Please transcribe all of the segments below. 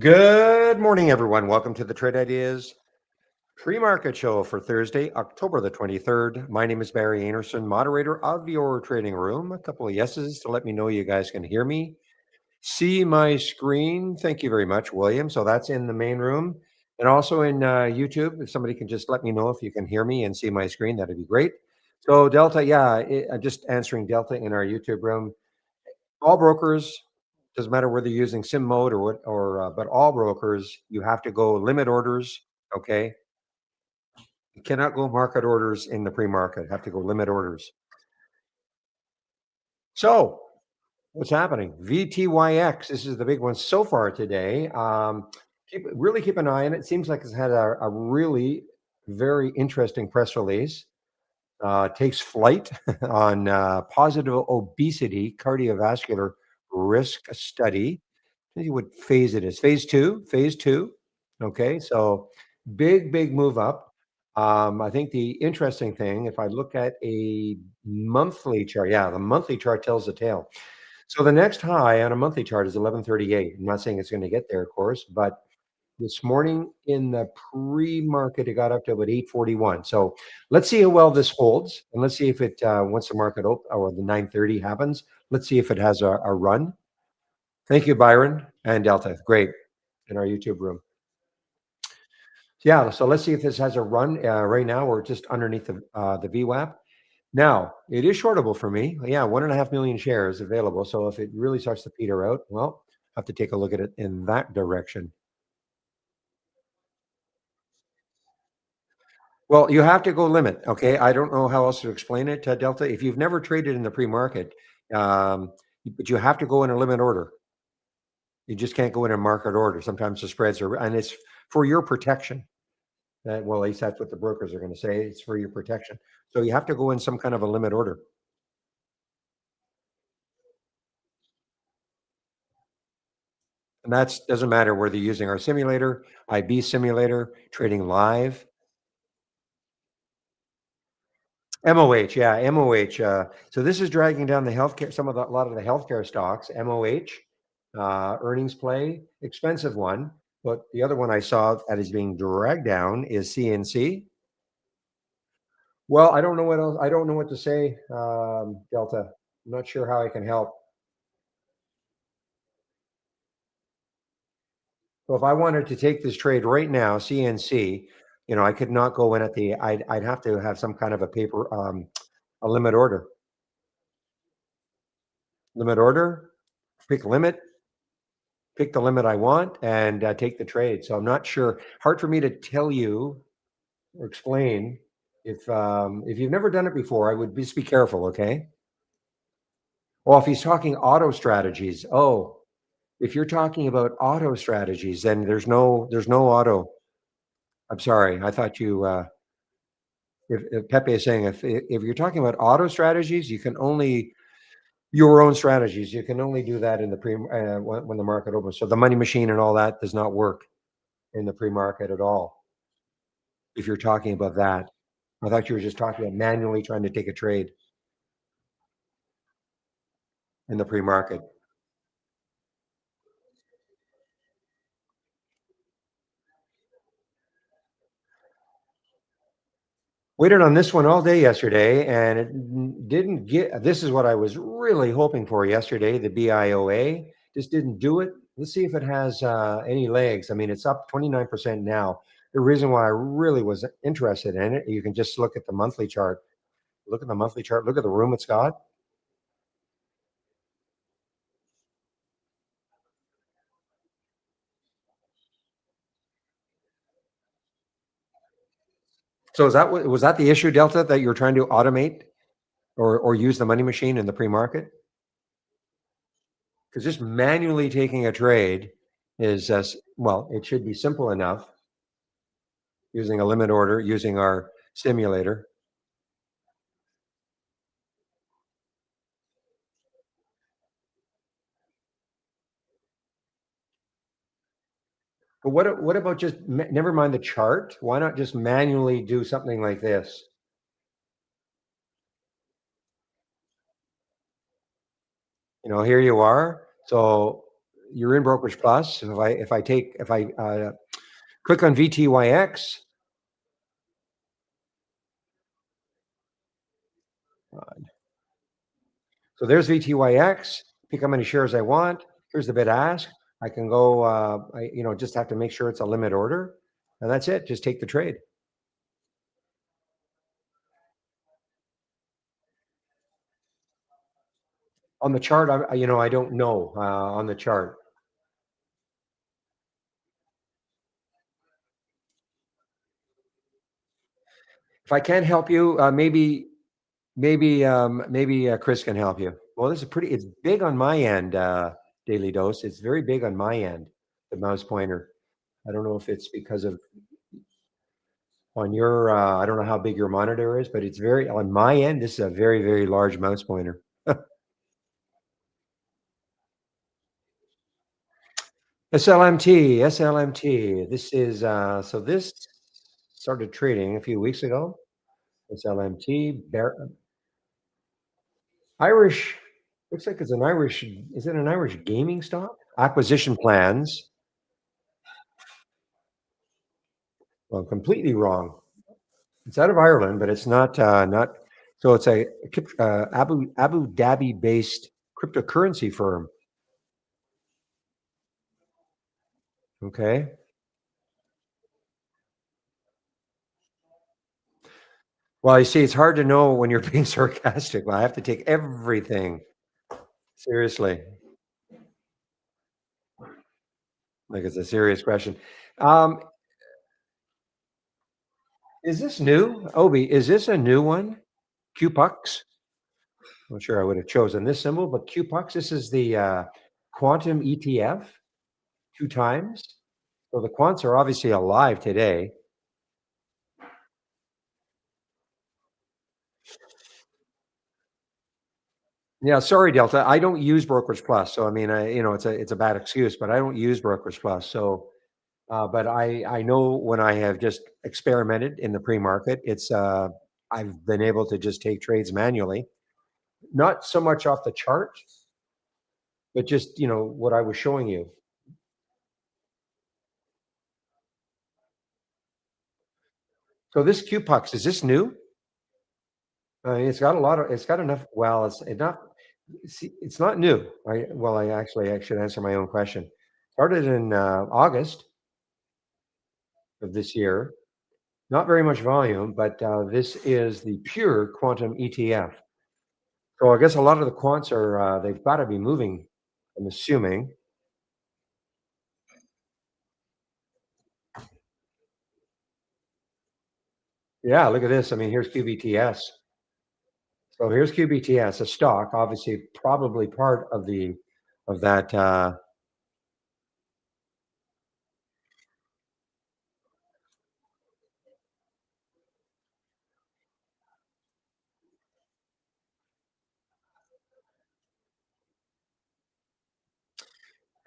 Good morning, everyone. Welcome to the Trade Ideas pre-market show for Thursday, October the 23rd. My name is Barry Anderson, moderator of your trading room. A couple of yeses to let me know you guys can hear me. See my screen. Thank you very much, William. So that's in the main room and also in YouTube. If somebody can just let me know if you can hear me and see my screen, that'd be great. So Delta, I'm just answering Delta in our YouTube room. All brokers, doesn't matter whether you're using sim mode or what, but all brokers, you have to go limit orders. Okay, you cannot go market orders in the pre-market. Have to go limit orders. So what's happening? VTYX. This is the big one so far today. Really keep an eye on it. It seems like it's had a really very interesting press release. Takes flight on positive obesity cardiovascular risk study. Tell you what phase it is. Phase two. Phase two. Okay, so big move up. I think the interesting thing, if I look at a monthly chart, yeah, the monthly chart tells the tale. So the next high on a monthly chart is 1138. I'm not saying it's going to get there, of course, but this morning in the pre-market, it got up to about 841. So let's see how well this holds, and let's see if it once the market or the 930 happens. Let's see if it has a run. Thank you, Byron and Delta. Great in our YouTube room. Yeah, so let's see if this has a run. Right now, we're just underneath the VWAP. Now, it is shortable for me. Yeah, 1.5 million shares available. So if it really starts to peter out, well, I have to take a look at it in that direction. Well, you have to go limit. Okay, I don't know how else to explain it, Delta. If you've never traded in the pre-market, um, but you have to go in a limit order. You just can't go in a market order. Sometimes the spreads are, and it's for your protection. Well, at least that's what the brokers are going to say. It's for your protection. So you have to go in some kind of a limit order. And that doesn't matter whether you're using our simulator, IB simulator, trading live, MOH, yeah, MOH. So this is dragging down the healthcare, a lot of the healthcare stocks. MOH, earnings play, expensive one. But the other one I saw that is being dragged down is CNC. Well, I don't know what else. I don't know what to say, Delta. I'm not sure how I can help. So if I wanted to take this trade right now, CNC, I could not go in at the. I'd have to have some kind of a paper, a limit order. Limit order. Pick limit. Pick the limit I want and take the trade. So I'm not sure. Hard for me to tell you or explain. If you've never done it before, I would just be careful. Okay. Well, if he's talking auto strategies, if you're talking about auto strategies, then there's no auto. I'm sorry. I thought you. If Pepe is saying if you're talking about auto strategies, you can only your own strategies. You can only do that in the when the market opens. So the money machine and all that does not work in the pre-market at all. If you're talking about that, I thought you were just talking about manually trying to take a trade in the pre-market. Waited on this one all day yesterday, and it didn't get. This is what I was really hoping for yesterday. The BIOA just didn't do it. Let's see if it has any legs. I mean, it's up 29% now. The reason why I really was interested in it, you can just look at the monthly chart. Look at the monthly chart. Look at the room it's got. So is that what was that the issue, Delta, that you're trying to automate or use the money machine in the pre-market? Because just manually taking a trade is well, it should be simple enough using a limit order, using our simulator. But what about just never mind the chart? Why not just manually do something like this? Here you are. So you're in Brokerage Plus. If I click on VTYX, so there's VTYX. Pick how many shares I want. Here's the bid ask. I can go. Just have to make sure it's a limit order, and that's it. Just take the trade. On the chart, I don't know on the chart. If I can't help you, maybe Chris can help you. Well, this is pretty. It's big on my end, Daily Dose. It's very big on my end. The mouse pointer. I don't know if it's because of on your. I don't know how big your monitor is, but it's very on my end. This is a very very large mouse pointer. SLMT. This is so this started trading a few weeks ago. SLMT, Irish. Looks like it's an Irish. Is it an Irish gaming stock? Acquisition plans. Well, completely wrong. It's out of Ireland, but it's not. So it's a Abu Dhabi based cryptocurrency firm. Okay. Well, you see, it's hard to know when you're being sarcastic. Well, I have to take everything seriously. Like it's a serious question. Um, is this new, Obi? Is this a new one? QPUX. I'm not sure I would have chosen this symbol, but QPUX. This is the quantum ETF. Two times. So the quants are obviously alive today. Yeah, sorry, Delta. I don't use Brokerage Plus, so I mean, it's a bad excuse, but I don't use Brokerage Plus. So, but I know when I have just experimented in the pre market, I've been able to just take trades manually, not so much off the chart, but just what I was showing you. So this QPUX, is this new? It's got enough. Well, it's not. See, it's not new. I should answer my own question. Started in August of this year. Not very much volume, but this is the pure quantum ETF. So I guess a lot of the quants they've got to be moving. I'm assuming. Yeah, look at this. I mean, here's QBTS. So here's QBTS, a stock, obviously, probably part of that.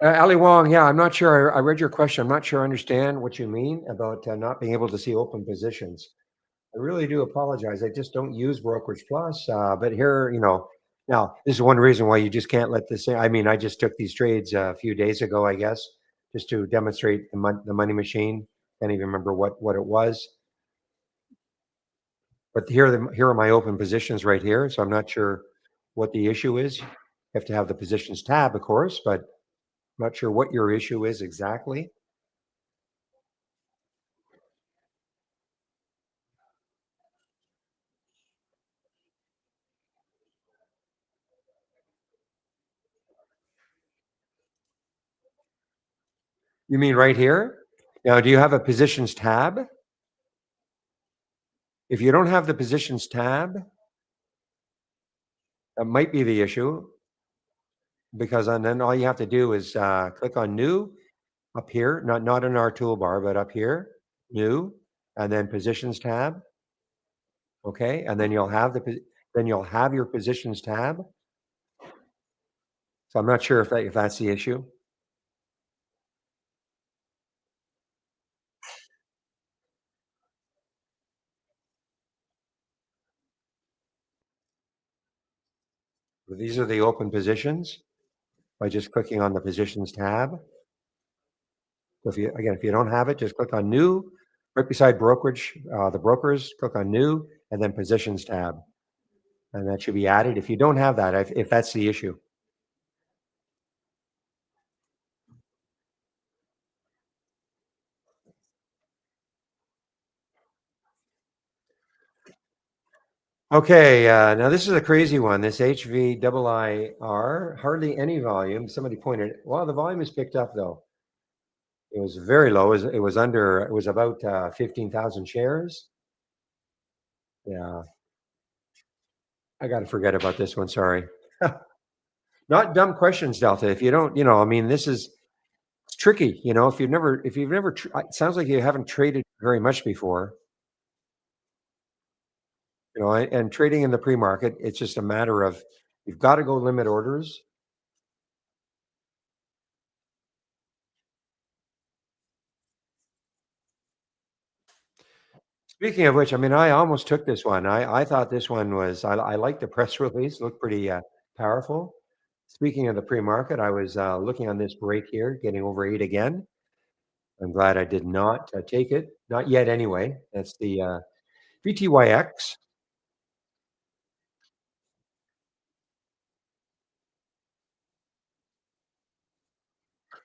Ali Wong, yeah, I'm not sure. I read your question. I'm not sure I understand what you mean about not being able to see open positions. I really do apologize. I just don't use Brokerage Plus. But here, now this is one reason why you just can't let this. I mean, I just took these trades a few days ago, I guess, just to demonstrate the money machine. Can't even remember what it was. But here are my open positions right here. So I'm not sure what the issue is. You have to have the positions tab, of course, but I'm not sure what your issue is exactly. You mean right here? Now, do you have a positions tab? If you don't have the positions tab, that might be the issue because and then all you have to do is click on new up here, not in our toolbar, but up here, new, and then positions tab. Okay, and then you'll have your positions tab. So I'm not sure if that's the issue. These are the open positions. by just clicking on the positions tab. So if you don't have it, just click on new, right beside brokerage, the brokers, click on new, and then positions tab. And that should be added. If you don't have that, if that's the issue. Okay, now this is a crazy one. This HVIIR, hardly any volume. Somebody pointed, well, the volume is picked up though. It was very low. It was about 15,000 shares. Yeah, I got to forget about this one. Sorry. Not dumb questions, Delta. If you don't, I mean, it's tricky. If you've never, it sounds like you haven't traded very much before. And trading in the pre-market, it's just a matter of you've got to go limit orders. Speaking of which, I mean, I almost took this one. I thought this one was. I liked the press release. Looked pretty powerful. Speaking of the pre-market, I was looking on this break here, getting over 8 again. I'm glad I did not take it. Not yet, anyway. That's the VTYX.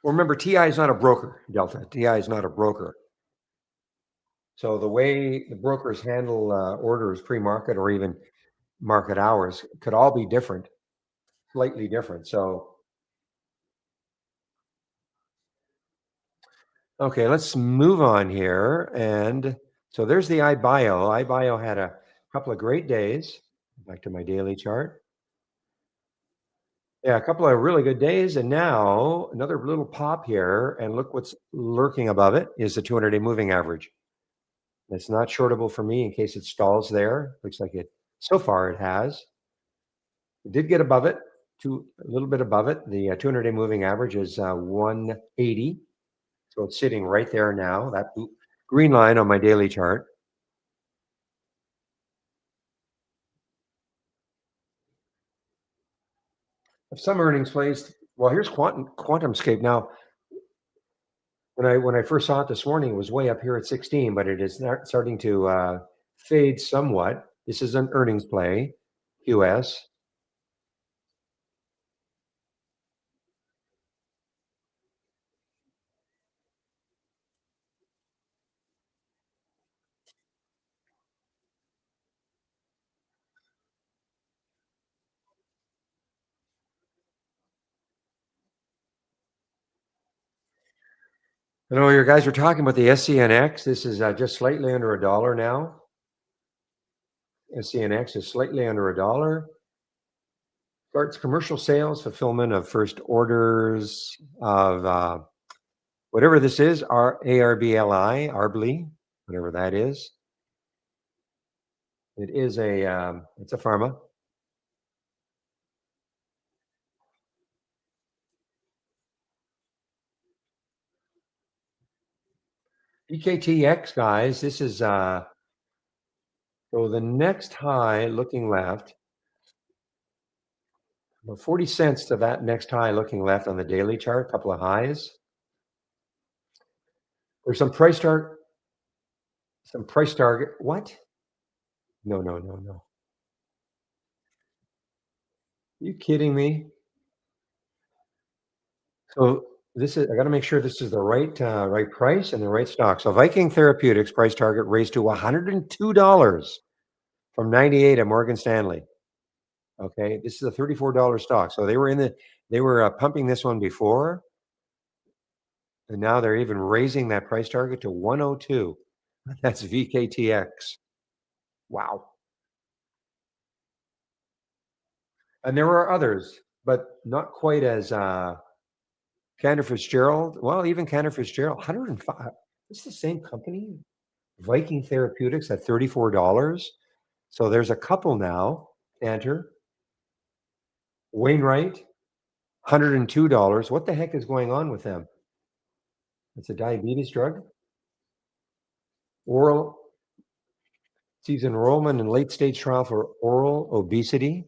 Well, remember, TI is not a broker, Delta. TI is not a broker. So the way the brokers handle orders pre-market or even market hours could all be different, slightly different. So, okay, let's move on here. And so there's the iBio. iBio had a couple of great days. Back to my daily chart. Yeah, a couple of really good days. And now another little pop here. And look what's lurking above it is the 200-day moving average. It's not shortable for me in case it stalls there. Looks like it, so far it has. It did get above it, a little bit above it. The 200-day moving average is 180. So it's sitting right there now, that green line on my daily chart. Some earnings plays. Well, here's QuantumScape. Now, when I first saw it this morning, it was way up here at 16, but it is starting to fade somewhat. This is an earnings play, QS. I know your guys were talking about the SCNX. This is just slightly under $1 now. SCNX is slightly under $1. Starts commercial sales, fulfillment of first orders of whatever this is, ARBLI, whatever that is. It is it's a pharma. EKTX, guys, this is so the next high looking left, about 40 cents to that next high looking left on the daily chart, a couple of highs. There's some price target. What? No, no, no, no. Are you kidding me? So this is, I got to make sure this is the right price and the right stock. So Viking Therapeutics price target raised to $102 from 98 at Morgan Stanley. Okay, this is a $34 stock. So they were pumping this one before, and now they're even raising that price target to 102. That's VKTX. Wow. And there are others, but not quite as Cantor Fitzgerald. Well, even Cantor Fitzgerald, 105. It's the same company, Viking Therapeutics at $34. So there's a couple now. Cantor, Wainwright, $102. What the heck is going on with them? It's a diabetes drug. Oral sees enrollment in late stage trial for oral obesity.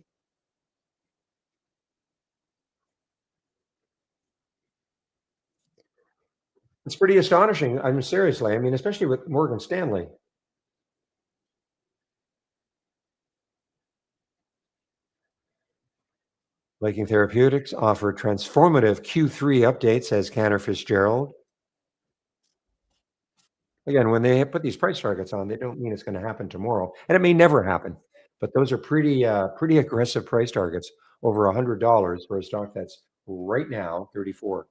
It's pretty astonishing. I mean, seriously. I mean, especially with Morgan Stanley. Viking Therapeutics offer transformative Q3 update, says Cantor Fitzgerald. Again, when they put these price targets on, they don't mean it's going to happen tomorrow, and it may never happen. But those are pretty aggressive price targets, over $100 for a stock that's right now 34.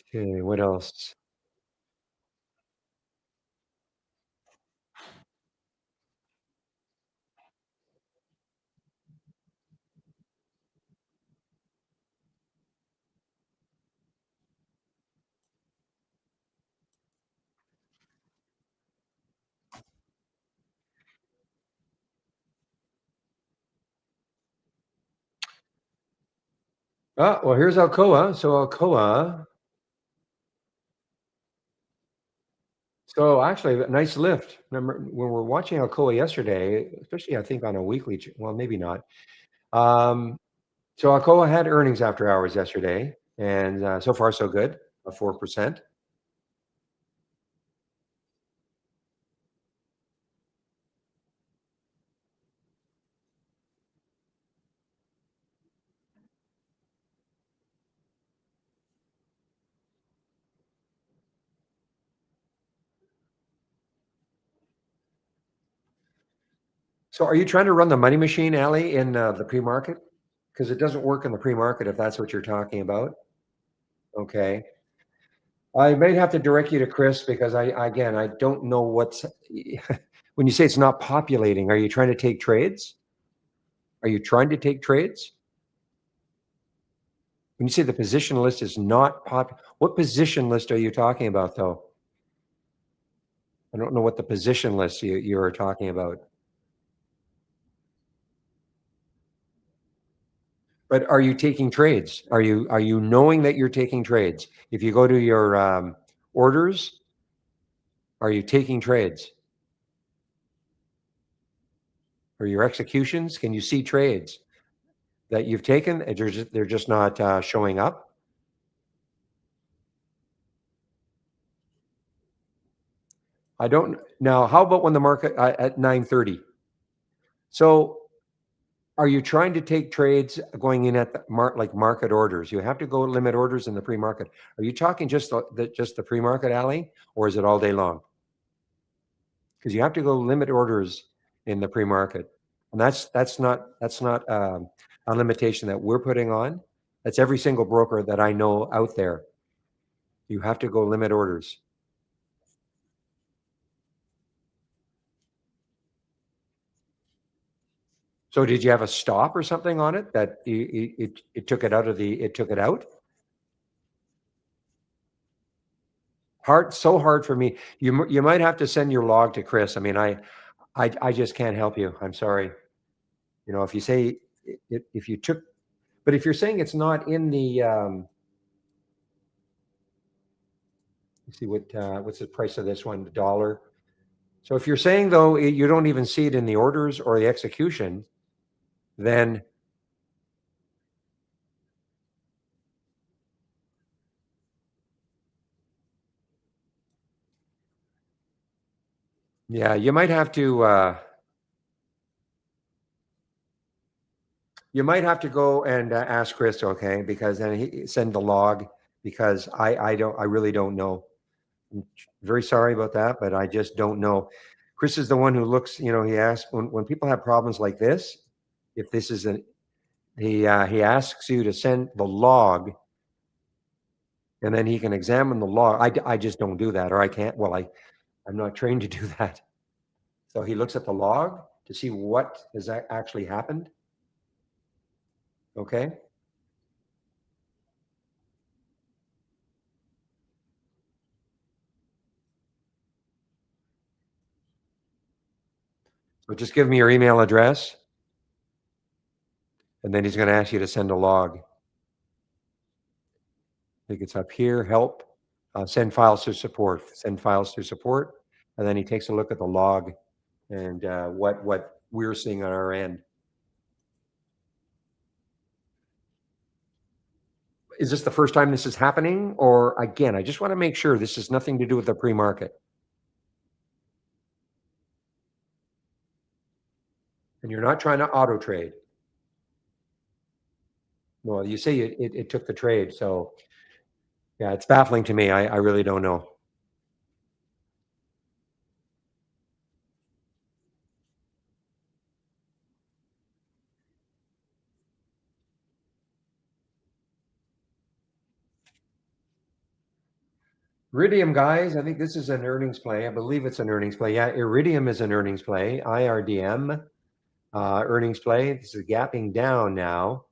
Okay, what else? Oh, well, here's Alcoa. So actually, a nice lift. Remember when we're watching Alcoa yesterday, especially I think on a weekly, well, maybe not. Um, so Alcoa had earnings after hours yesterday, and so far so good, a 4%. So are you trying to run the money machine, Ali, in the pre-market? Because it doesn't work in the pre-market if that's what you're talking about. Okay. I may have to direct you to Chris because again, I don't know what's when you say it's not populating, are you trying to take trades? Are you trying to take trades? When you say the position list is not what position list are you talking about though? I don't know what the position list you're talking about. But are you taking trades? Are you knowing that you're taking trades? If you go to your orders, are you taking trades? Or your executions? Can you see trades that you've taken? And they're just not showing up. I don't now. How about when the market at 9:30? So are you trying to take trades going in at the like market orders? You have to go limit orders in the pre-market. Are you talking just the pre-market, alley, or is it all day long? Because you have to go limit orders in the pre-market, and that's not a limitation that we're putting on. That's every single broker that I know out there. You have to go limit orders. So did you have a stop or something on it that it took it out of the it took it out? So hard for me. You might have to send your log to Chris. I mean, I just can't help you. I'm sorry. If you say if you took, but if you're saying it's not in the let's see what's the price of this one, the dollar. So if you're saying though you don't even see it in the orders or the execution, then yeah, you might have to. You might have to go and ask Chris, okay? Because then he send the log because I really don't know. I'm very sorry about that, but I just don't know. Chris is the one who looks. He asks when people have problems like this. If this is an he asks you to send the log, and then he can examine the log. I just don't do that, or I can't. Well, I'm not trained to do that. So he looks at the log to see what has actually happened. Okay. So just give me your email address, and then he's going to ask you to send a log. I think it's up here, help, send files to support, and then he takes a look at the log. and what we're seeing on our end. Is this the first time this is happening? Or again, I just want to make sure this has nothing to do with the pre-market. And you're not trying to auto trade. Well, you say it took the trade. So yeah, it's baffling to me. I really don't know. Iridium, guys, I think this is an earnings play. I believe it's an earnings play. Yeah, Iridium is an earnings play. IRDM earnings play. This is gapping down now.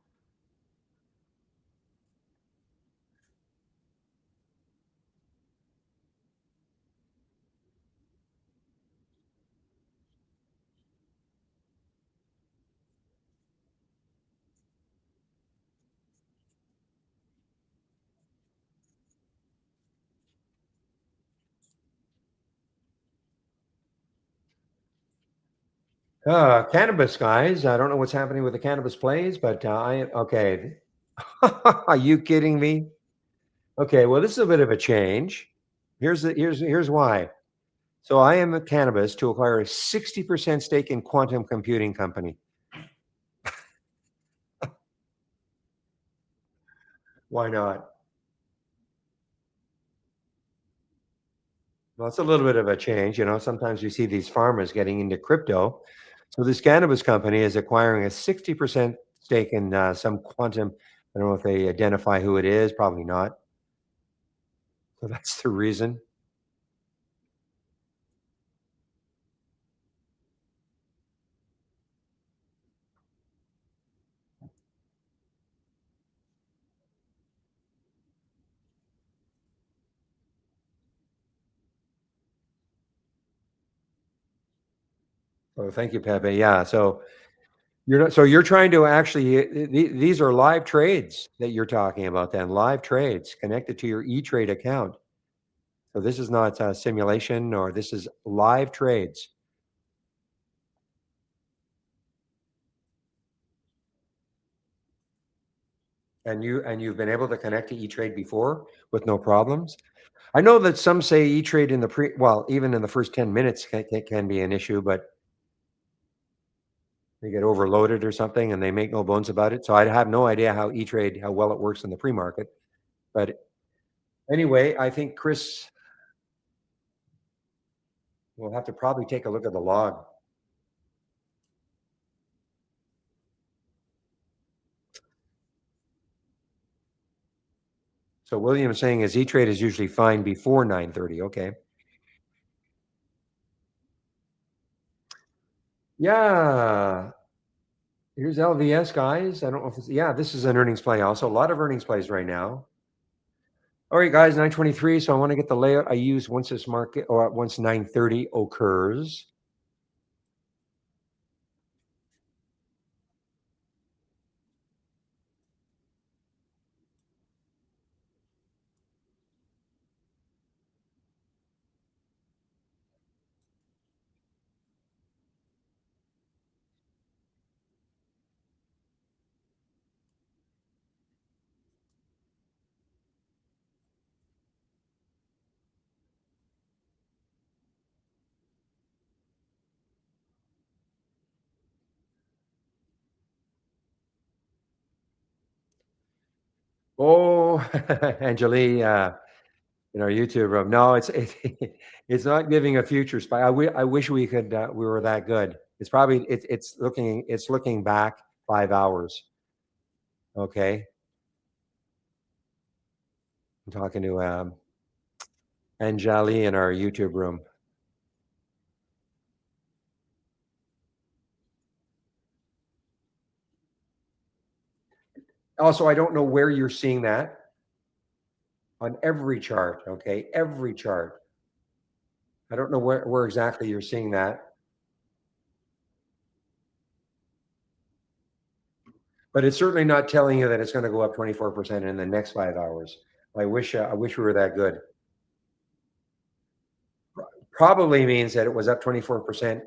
Cannabis, guys. I don't know what's happening with the cannabis plays, but okay. Are you kidding me? Okay, well, this is a bit of a change. Here's why. So I am a cannabis to acquire a 60% stake in quantum computing company. Why not? Well, it's a little bit of a change. Sometimes you see these farmers getting into crypto. So this cannabis company is acquiring a 60% stake in some quantum. I don't know if they identify who it is, probably not. So that's the reason. Oh, thank you, Pepe. Yeah. So you're trying to actually these are live trades that you're talking about then, live trades connected to your E-Trade account. So this is not a simulation or this is live trades. And you've been able to connect to E-Trade before with no problems. I know that some say E-Trade in the even in the first 10 minutes can be an issue, but they get overloaded or something and they make no bones about it. So I have no idea how E-Trade, how well it works in the pre-market. But anyway, I think Chris will have to probably take a look at the log. So William is saying his E-Trade is usually fine before 9:30. Okay. Yeah. Here's LVS, guys. I don't know if yeah, this is an earnings play also. A lot of earnings plays right now. All right, guys, 9:23. So I want to get the layout I use once this market or once 9:30 occurs. Oh, Angeli, in our YouTube room. No, it's not giving a future spike. I wish we were that good. It's probably it's looking back 5 hours. Okay, I'm talking to Anjali in our YouTube room. Also, I don't know where you're seeing that on every chart. Okay, every chart. I don't know where exactly you're seeing that, but it's certainly not telling you that it's going to go up 24% in the next 5 hours. I wish we were that good. Probably means that it was up 24%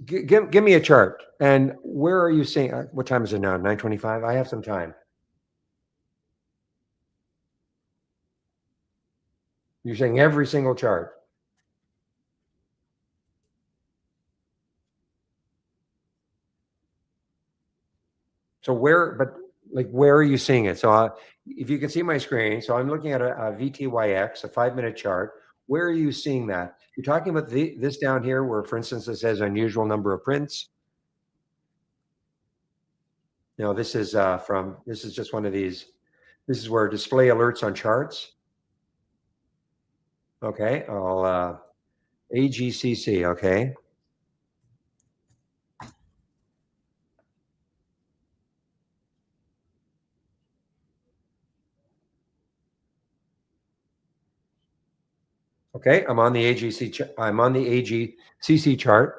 Give me a chart. And where are you seeing? What time is it now? 9:25. I have some time. You're saying every single chart. So where, but like, where are you seeing it? So if you can see my screen, so I'm looking at a VTYX, a 5 minute chart. Where are you seeing that? You're talking about this down here, where, for instance, it says unusual number of prints. No, this is just one of these. This is where display alerts on charts. Okay, I'll AGCC. Okay, okay, I'm on the AGCC chart.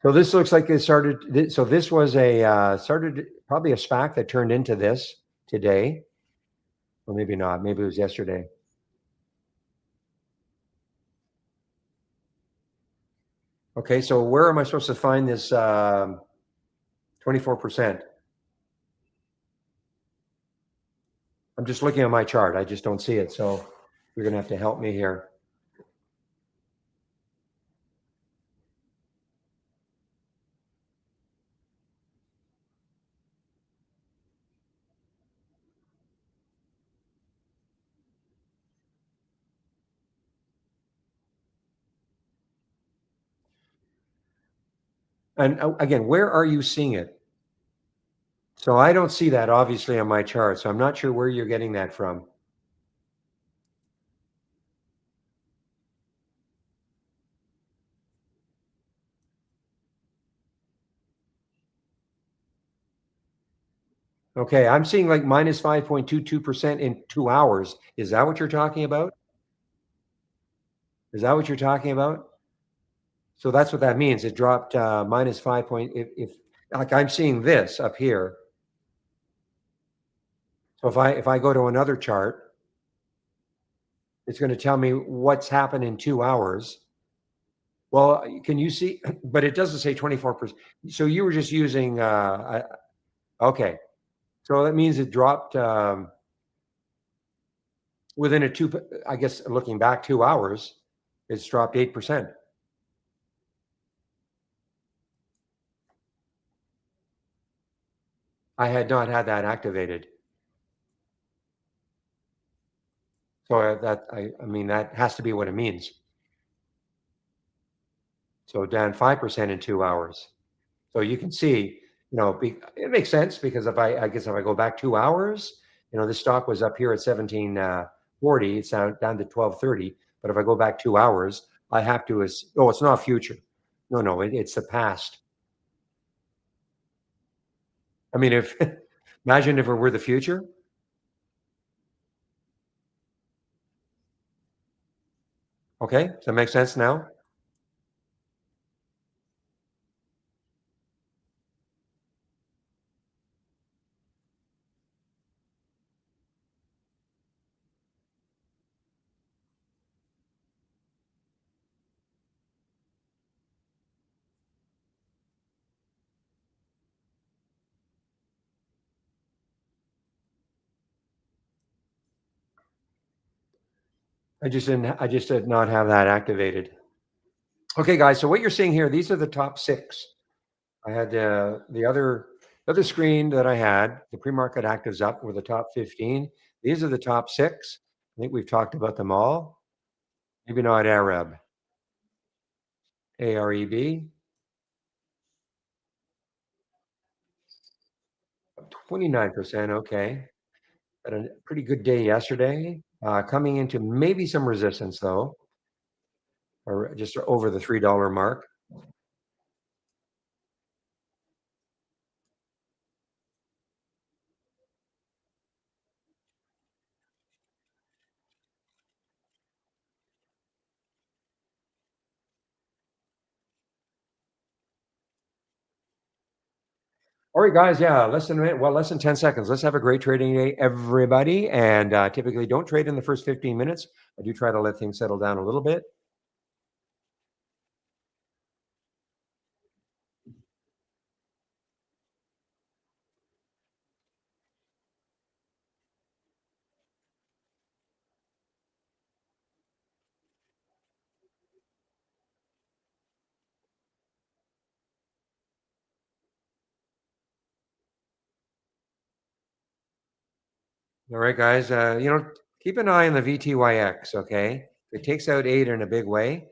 So this looks like it started. So this was a started probably a SPAC that turned into this today, or maybe not. Maybe it was yesterday. Okay, so where am I supposed to find this 24%? I'm just looking at my chart. I just don't see it. So you're going to have to help me here. And again, where are you seeing it? So I don't see that obviously on my chart. So I'm not sure where you're getting that from. Okay, I'm seeing like minus 5.22% in 2 hours. Is that what you're talking about? Is that what you're talking about? So that's what that means. It dropped minus 5 point. If like I'm seeing this up here. So if I go to another chart, it's going to tell me what's happened in 2 hours. Well, can you see? But it doesn't say 24%. So you were just using. Okay, so that means it dropped within a two. I guess looking back 2 hours, it's dropped 8%. I had not had that activated. So I mean that has to be what it means. So down 5% in 2 hours. So you can see, it makes sense because I guess if I go back 2 hours, this stock was up here at 1740. It's down to 1230. But if I go back 2 hours, I have to, it's not future. No, it's the past. I mean, if imagine if it were the future. Okay, does that make sense now? I just did not have that activated. Okay, guys. So what you're seeing here, these are the top six. I had the other screen that I had, the pre-market actives up were the top 15. These are the top six. I think we've talked about them all. Maybe not Arab. AREB, 29%. Okay. Had a pretty good day yesterday. Coming into maybe some resistance though, or just over the $3 mark. All right, guys. Yeah, less than a minute. Well, less than 10 seconds. Let's have a great trading day, everybody. And typically don't trade in the first 15 minutes. I do try to let things settle down a little bit. All right, guys. Keep an eye on the VTYX. Okay, it takes out eight in a big way.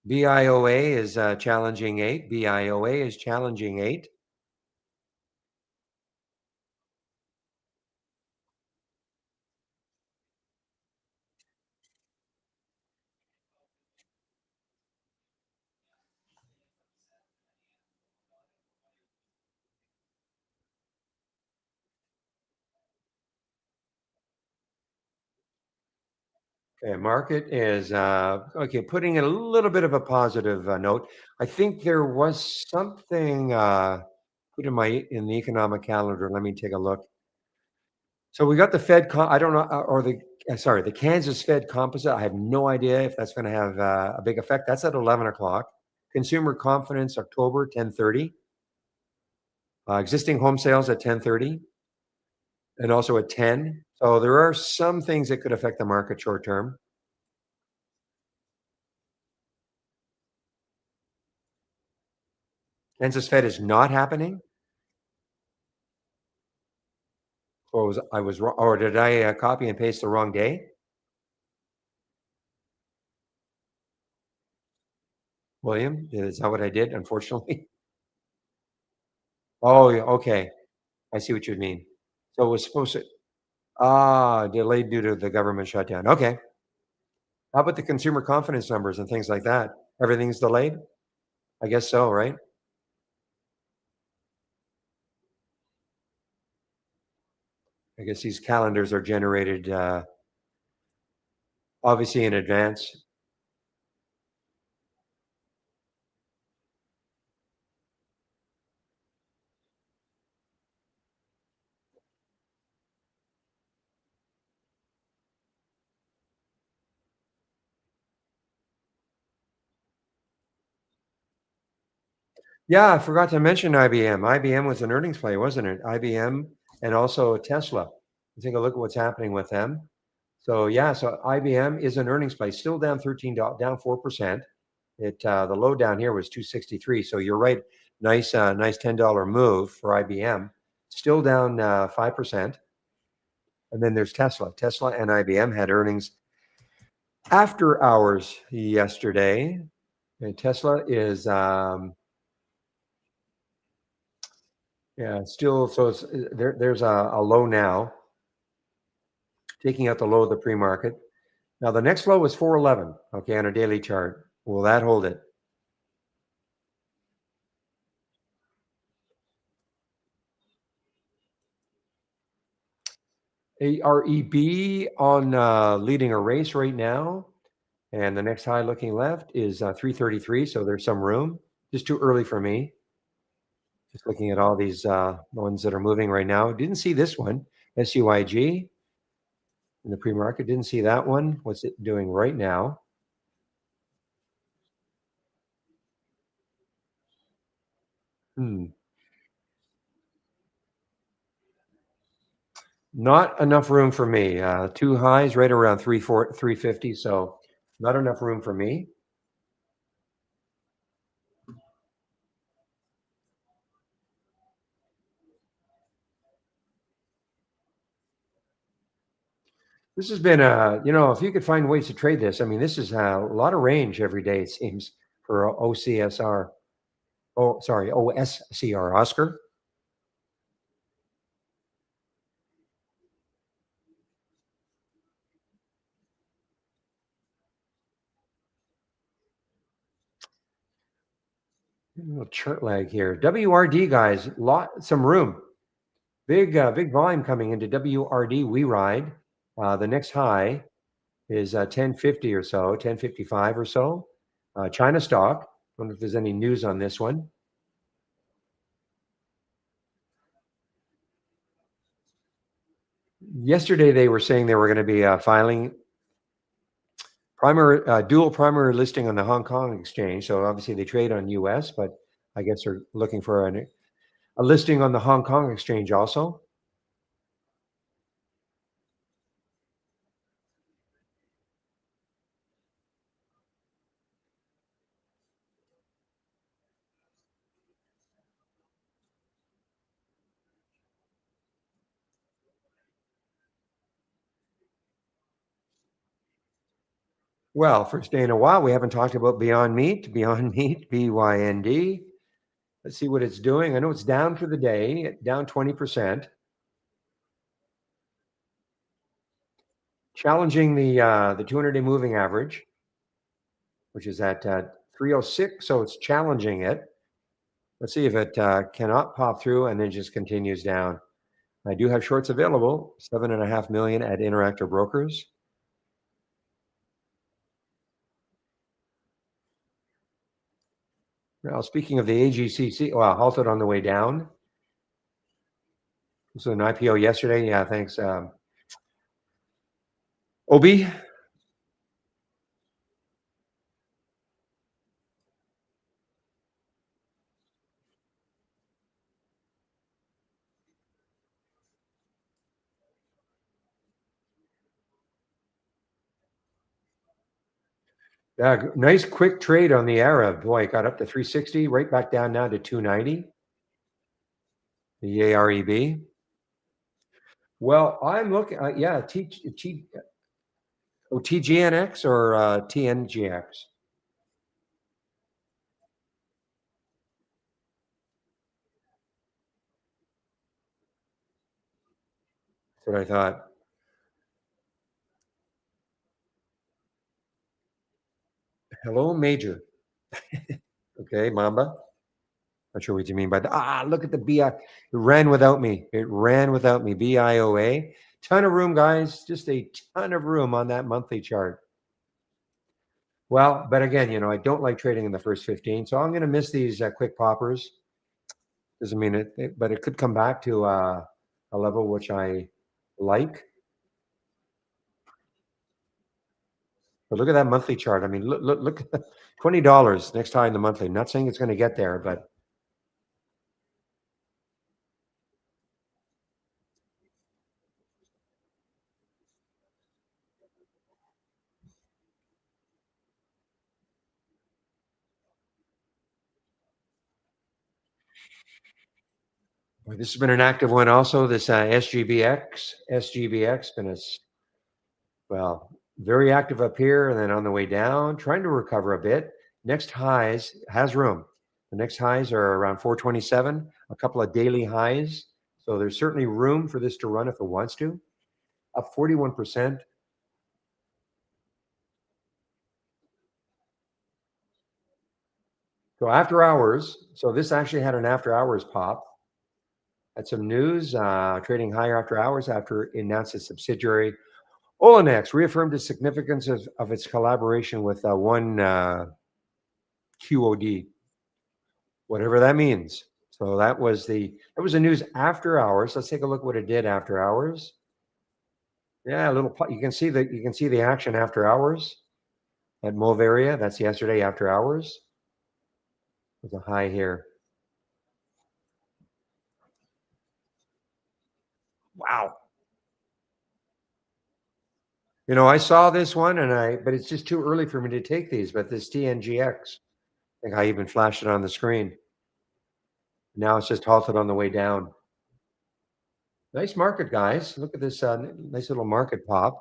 BIOA is challenging eight. BIOA is challenging eight. Okay, market is okay. Putting in a little bit of a positive note. I think there was something put in the economic calendar. Let me take a look. So we got the Fed. I don't know, or the sorry, the Kansas Fed composite. I have no idea if that's going to have a big effect. That's at 11 o'clock. Consumer confidence October 10:30. Existing home sales at 10:30, and also at 10. So there are some things that could affect the market short term. Kansas Fed is not happening. Or was I was wrong, or did I copy and paste the wrong day? William, is that what I did? Unfortunately. Oh, yeah, okay. I see what you mean. So it was supposed to delayed due to the government shutdown. Okay. How about the consumer confidence numbers and things like that? Everything's delayed? I guess so, right? I guess these calendars are generated obviously in advance. Yeah, I forgot to mention IBM. IBM was an earnings play, wasn't it? IBM and also Tesla. Take a look at what's happening with them. So yeah, so IBM is an earnings play, still down 13, down 4%. It the low down here was 263. So you're right, nice $10 move for IBM. Still down 5%. And then there's Tesla. Tesla and IBM had earnings after hours yesterday. And Tesla is yeah, still so it's there's a low now, taking out the low of the pre-market. Now the next low is 411, okay, on a daily chart. Will that hold it? AREB on leading a race right now. And the next high looking left is 333. So there's some room. Just too early for me. Just looking at all these ones that are moving right now. Didn't see this one, SUIG in the pre market. Didn't see that one. What's it doing right now? Hmm. Not enough room for me. Two highs right around 350. So not enough room for me. This has been if you could find ways to trade this, I mean, this is a lot of range every day, it seems, for OCSR. Oh, sorry, OSCR, Oscar. A little chart lag here. WRD guys, some room. Big volume coming into WRD. We ride. The next high is 1050 or so, 1055 or so. China stock. Wonder if there's any news on this one. Yesterday they were saying they were going to be filing primary dual primary listing on the Hong Kong exchange. So obviously they trade on US, but I guess they're looking for a listing on the Hong Kong exchange also. Well, first day in a while, we haven't talked about Beyond Meat. Beyond Meat, BYND. Let's see what it's doing. I know it's down for the day, down 20%. Challenging the 200-day moving average, which is at 306. So it's challenging it. Let's see if it cannot pop through and then just continues down. I do have shorts available, 7.5 million at Interactive Brokers. Now, speaking of the AGCC, well, halted on the way down. So an IPO yesterday. Yeah, thanks. Obi. Yeah, nice quick trade on the Arab. Boy, it got up to 360, right back down now to 290. The AREB. Well, I'm looking, yeah, TGNX or TNGX. That's what I thought. Hello, Major. Okay, Mamba. Not sure what you mean by that. Look at the BI. It ran without me. It ran without me. BIOA. Ton of room, guys. Just a ton of room on that monthly chart. Well, but again, I don't like trading in the first 15, so I'm going to miss these quick poppers. Doesn't mean it, but it could come back to a level which I like. But look at that monthly chart. I mean, look at the $20 next high in the monthly. I'm not saying it's going to get there, but this has been an active one also. This SGBX been very active up here and then on the way down, trying to recover a bit. Next highs has room. The next highs are around 427, a couple of daily highs. So there's certainly room for this to run if it wants to. Up 41%. So after hours, so this actually had an after hours pop. Had some news, trading higher after hours after it announced its subsidiary Olenex reaffirmed the significance of its collaboration with one QOD, whatever that means. So that was the news after hours. Let's take a look what it did after hours. Yeah, a little. You can see the action after hours at Move area. That's yesterday after hours. There's a high here. Wow. I saw this one but it's just too early for me to take these. But this TNGX, I think I even flashed it on the screen. Now it's just halted on the way down. Nice market, guys. Look at this nice little market pop.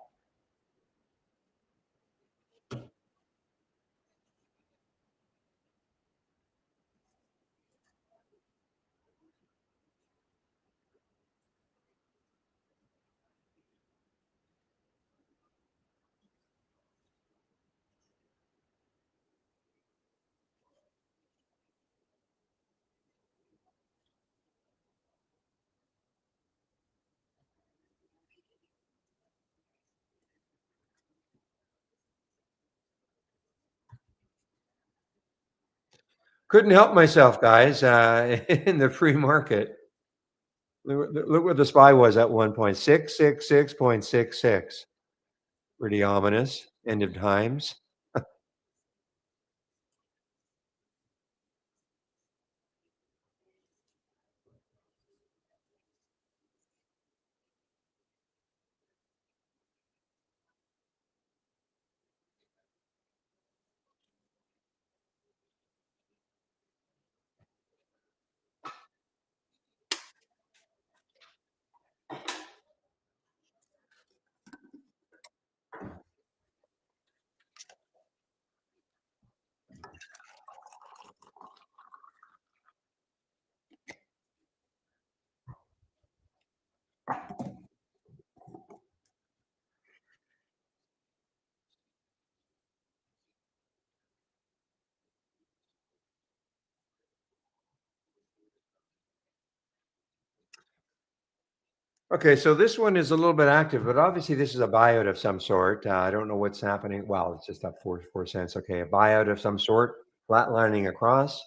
Couldn't help myself, guys, in the free market. Look what the SPY was at one point, 666.66. Pretty ominous. End of times. Okay, so this one is a little bit active, but obviously this is a buyout of some sort. I don't know what's happening. Well, it's just up 4 cents. Okay, a buyout of some sort, flatlining across.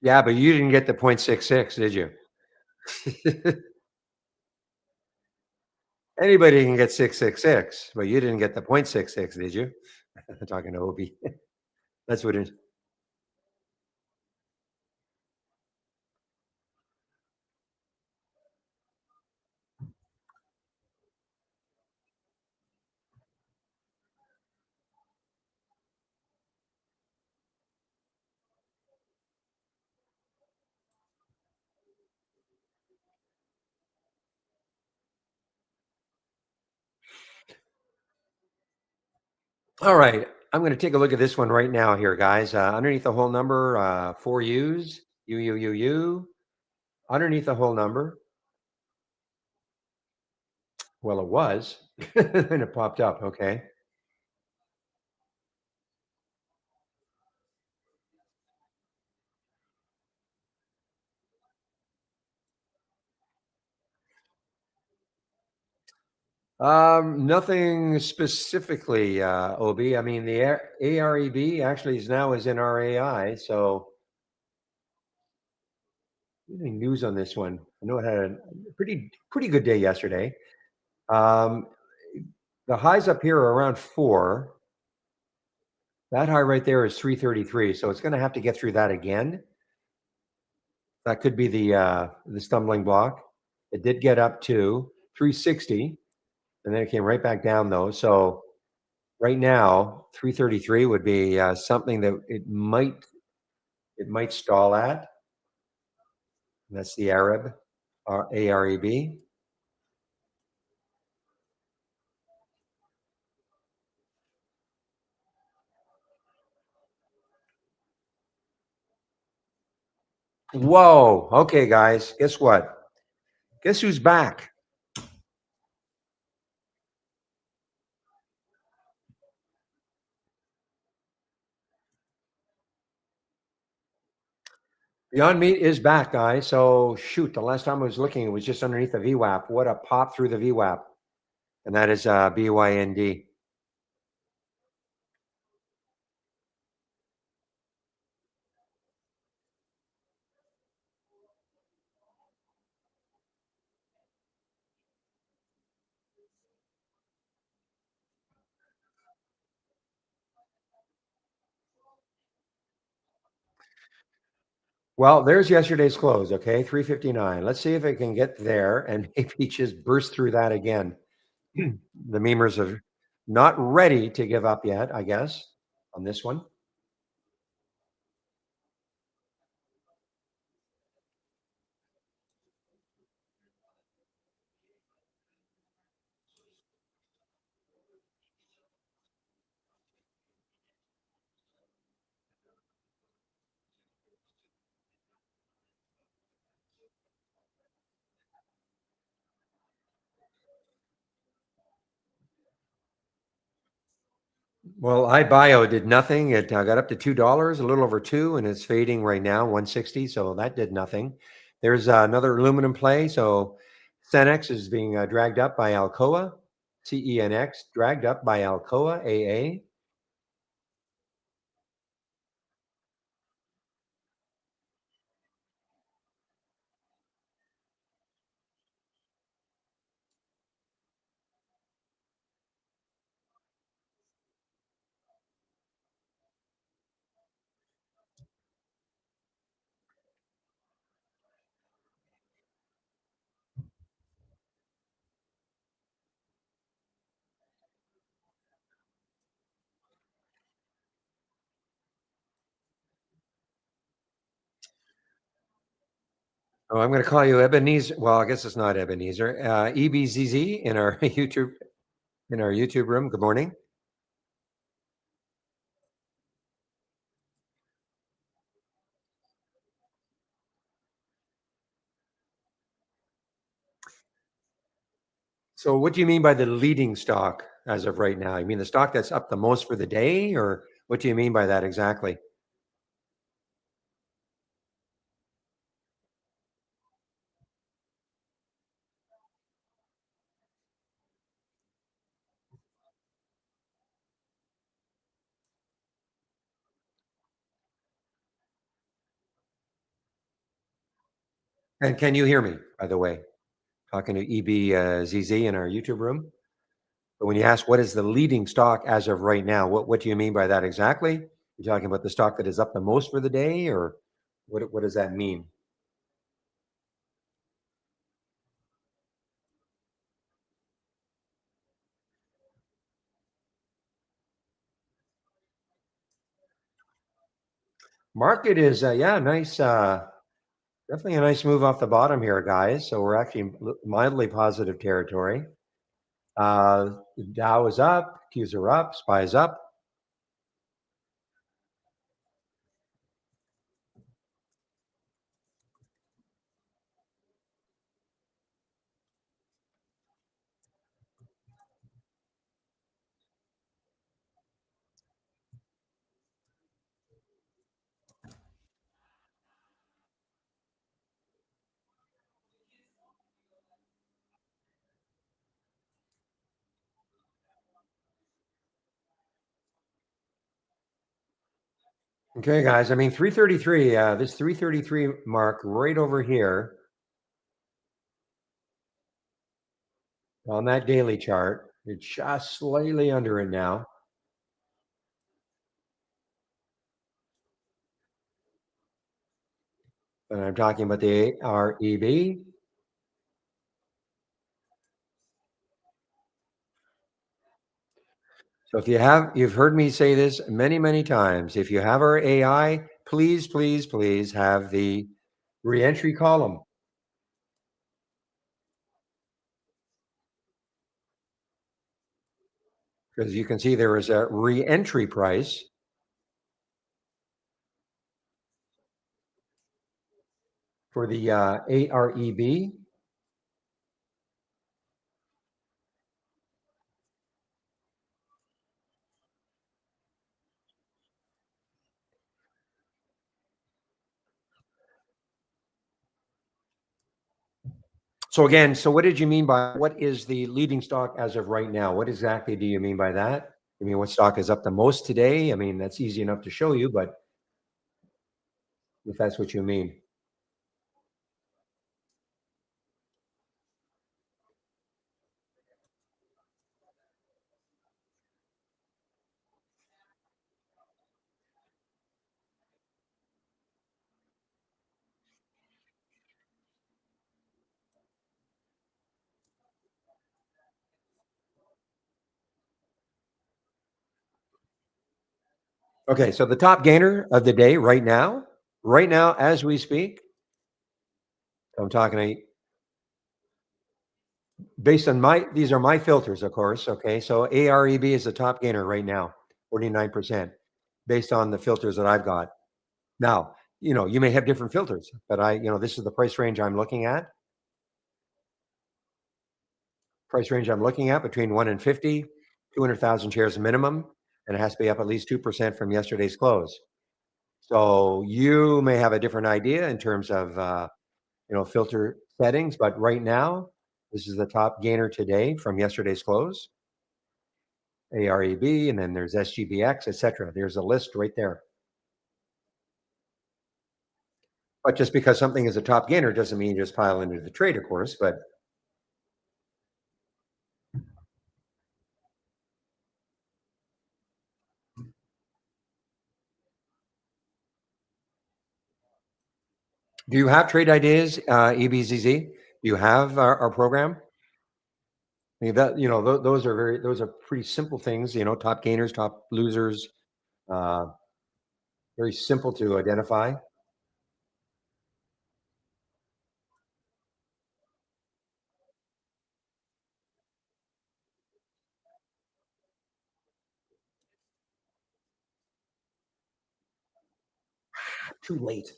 Yeah, but you didn't get the 0.66, did you? Anybody can get 666, but you didn't get the 0.66, did you? Talking to Obi. That's what it is. All right. I'm going to take a look at this one right now here, guys. Underneath the whole number, four U's, U. Underneath the whole number, well, it was, and it popped up. Okay. Nothing specifically, Obi. I mean, the AREB actually is now is in RAI. So, any news on this one? I know it had a pretty good day yesterday. Um, the highs up here are around 4. That high right there is 333. So it's going to have to get through that again. That could be the stumbling block. It did get up to 360, and then it came right back down though. So right now, 333 would be something that it might stall at. That's the Arab, AREB. Whoa. Okay, guys. Guess what? Guess who's back? Beyond Meat is back, guys. So shoot, the last time I was looking, it was just underneath the VWAP. What a pop through the VWAP, and that is BYND. Well, there's yesterday's close. Okay, 359. Let's see if it can get there and maybe just burst through that again. The memers are not ready to give up yet, I guess, on this one. Well, iBio did nothing. It got up to $2, a little over two, and it's fading right now, 160. So that did nothing. There's another aluminum play. So Cenex is being dragged up by Alcoa, CENX dragged up by Alcoa, AA. Oh, I'm going to call you Ebenezer. Well, I guess it's not Ebenezer. EBZZ in our YouTube. in our YouTube room. Good morning. So, what do you mean by the leading stock as of right now? You mean the stock that's up the most for the day, or what do you mean by that exactly? And can you hear me, by the way? Talking to EBZZ in our YouTube room. But when you ask what is the leading stock as of right now, what do you mean by that exactly? You're talking about the stock that is up the most for the day, or what does that mean? Market is, yeah, nice, definitely a nice move off the bottom here, guys. So we're actually in mildly positive territory. Dow is up, Qs are up, SPY is up. Okay, guys. I mean, 333, this 333 mark right over here on that daily chart. It's just slightly under it now. And I'm talking about the AREB. So if you've heard me say this many, many times. If you have our AI, please, please, please have the reentry column, because you can see there is a reentry price for the AREB. So again, so what did you mean by what is the leading stock as of right now? What exactly do you mean by that? I mean, what stock is up the most today? I mean, that's easy enough to show you, but if that's what you mean. Okay, so the top gainer of the day right now as we speak, I'm talking based on these are my filters, of course. Okay, so AREB is the top gainer right now, 49%, based on the filters that I've got. Now, you may have different filters, but this is the price range I'm looking at. Price range I'm looking at between 1 and 50, 200,000 shares minimum, and it has to be up at least 2% from yesterday's close. So you may have a different idea in terms of filter settings, but right now, this is the top gainer today from yesterday's close, AREB, and then there's SGBX, etc. There's a list right there. But just because something is a top gainer doesn't mean you just pile into the trade, of course. But do you have trade ideas, EBZZ? Do you have our program? I mean, those are pretty simple things. Top gainers, top losers, uh, very simple to identify. Too late.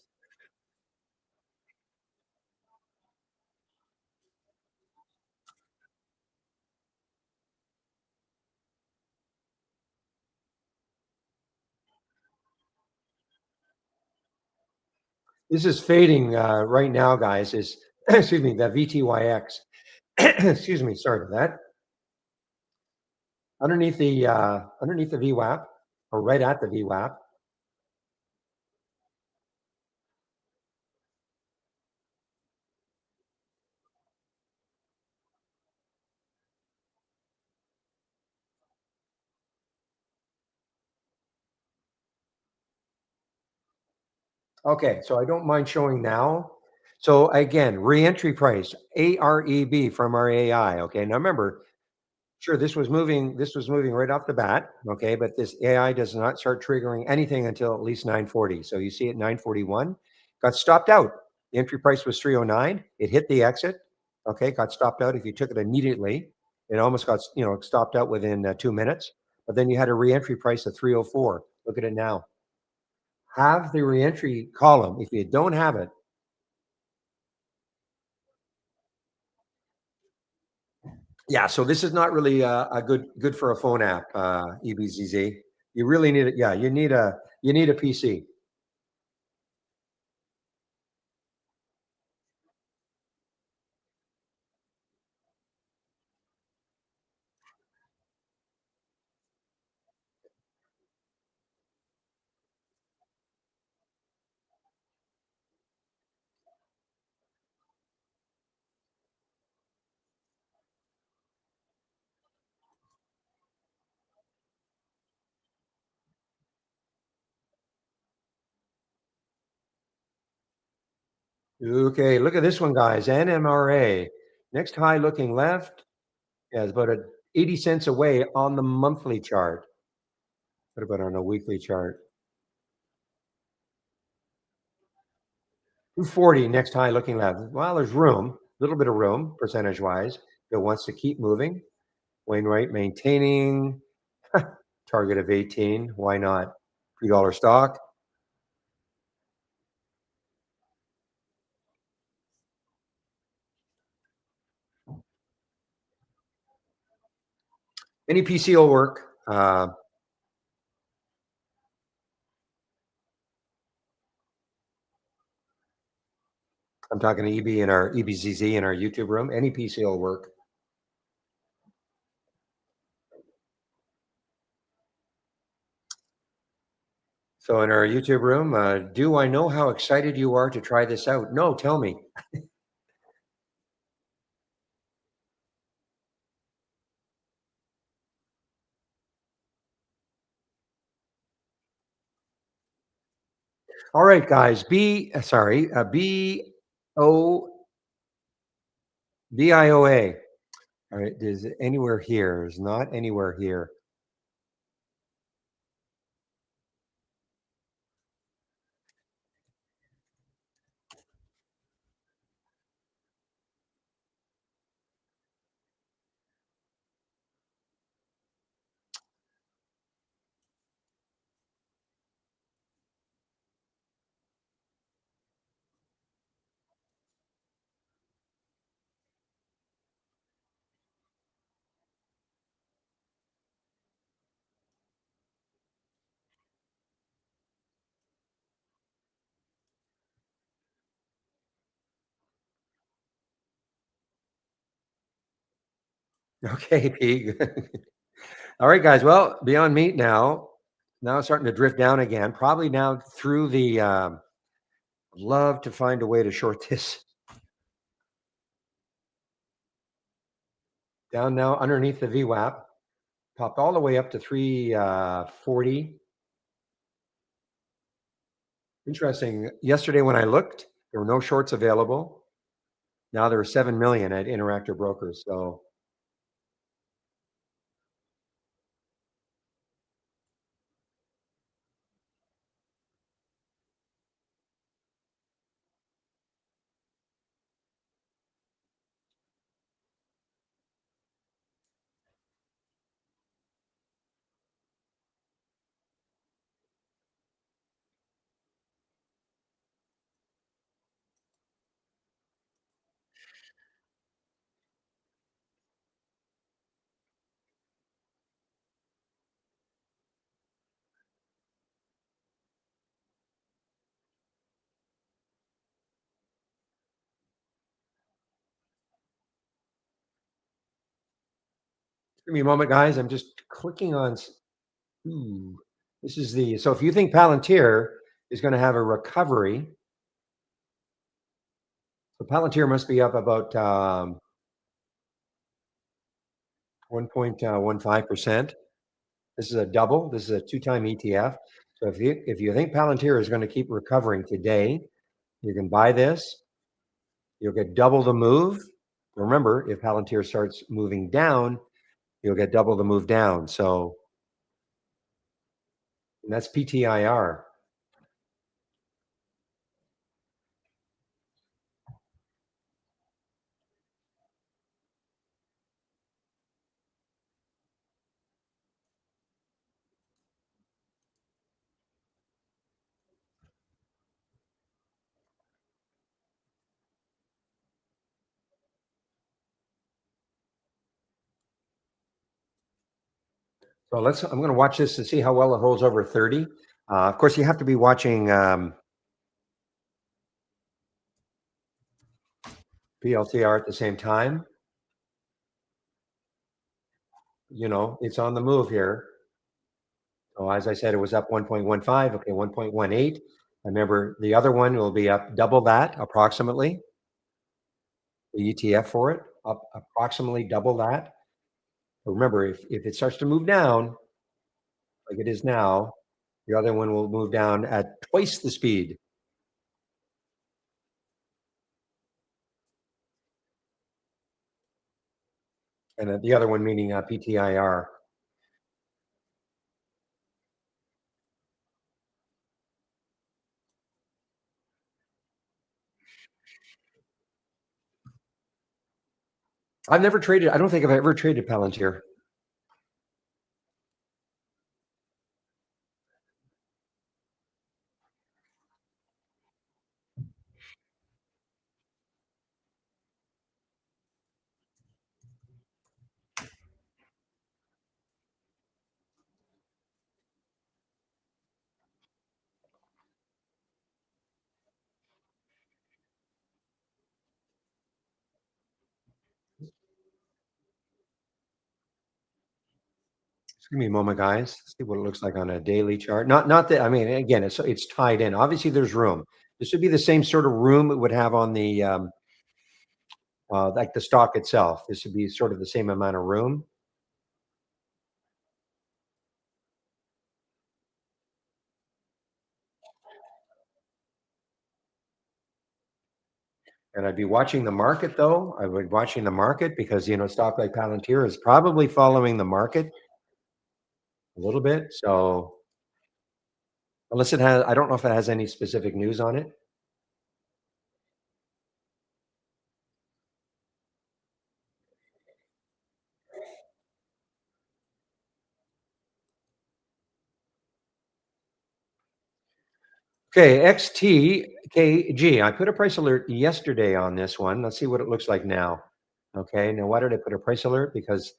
This is fading right now, guys. Is excuse me, the VTYX. Excuse me. Sorry for that. Underneath the VWAP, or right at the VWAP. Okay, so I don't mind showing now. So again, re-entry price, AREB from our AI. Okay, now remember, sure, this was moving right off the bat, okay, but this AI does not start triggering anything until at least 9:40. So you see at 9:41, got stopped out. The entry price was 309. It hit the exit, okay, got stopped out. If you took it immediately, it almost got, stopped out within 2 minutes. But then you had a re-entry price of 304. Look at it now. Have the re-entry column. If you don't have it, yeah. So this is not really a good for a phone app, EBZZ. You really need it. Yeah, you need a PC. Okay, look at this one, guys. NMRA. Next high looking left. Yeah, it's about 80 cents away on the monthly chart. What about on a weekly chart? 240 next high looking left. Well, there's room, a little bit of room percentage wise. If it wants to keep moving. Wainwright maintaining target of 18. Why not? $3 stock. Any PC will work. I'm talking to EB in our EBZZ in our YouTube room. Any PC will work. So in our YouTube room, do I know how excited you are to try this out? No, tell me. All right, guys. B O BIOA. All right, is it anywhere here? Is not anywhere here. Okay, P. All right, guys. Well, Beyond Meat now. Now it's starting to drift down again. Probably now through the. Love to find a way to short this down now underneath the VWAP. Popped all the way up to 340. Interesting. Yesterday when I looked, there were no shorts available. Now there are 7 million at Interactive Brokers. So Give me a moment, guys. I'm just clicking on. Ooh, this is the. So if you think Palantir is going to have a recovery, so Palantir must be up about 1.15%. This is a double. This is a two-time ETF. So if you think Palantir is going to keep recovering today, you can buy this. You'll get double the move. Remember, if Palantir starts moving down, you'll get double the move down. So and that's PTIR. So I'm going to watch this to see how well it holds over 30. Of course, you have to be watching PLTR at the same time. It's on the move here. So as I said, it was up 1.15. Okay, 1.18. Remember, the other one will be up double that approximately. The ETF for it up approximately double that. But remember, if it starts to move down like it is now, the other one will move down at twice the speed. And the other one meaning PTIR. I've never traded. I don't think I've ever traded Palantir. Just give me a moment, guys. See what it looks like on a daily chart. Not that I mean, again, it's tied in. Obviously, there's room. This would be the same sort of room it would have on the like the stock itself. This would be sort of the same amount of room. And I'd be watching the market though. I would be watching the market because stock like Palantir is probably following the market a little bit. So unless it has, I don't know if it has any specific news on it. Okay, XTKG. I put a price alert yesterday on this one. Let's see what it looks like now. Okay, now why did I put a price alert? Because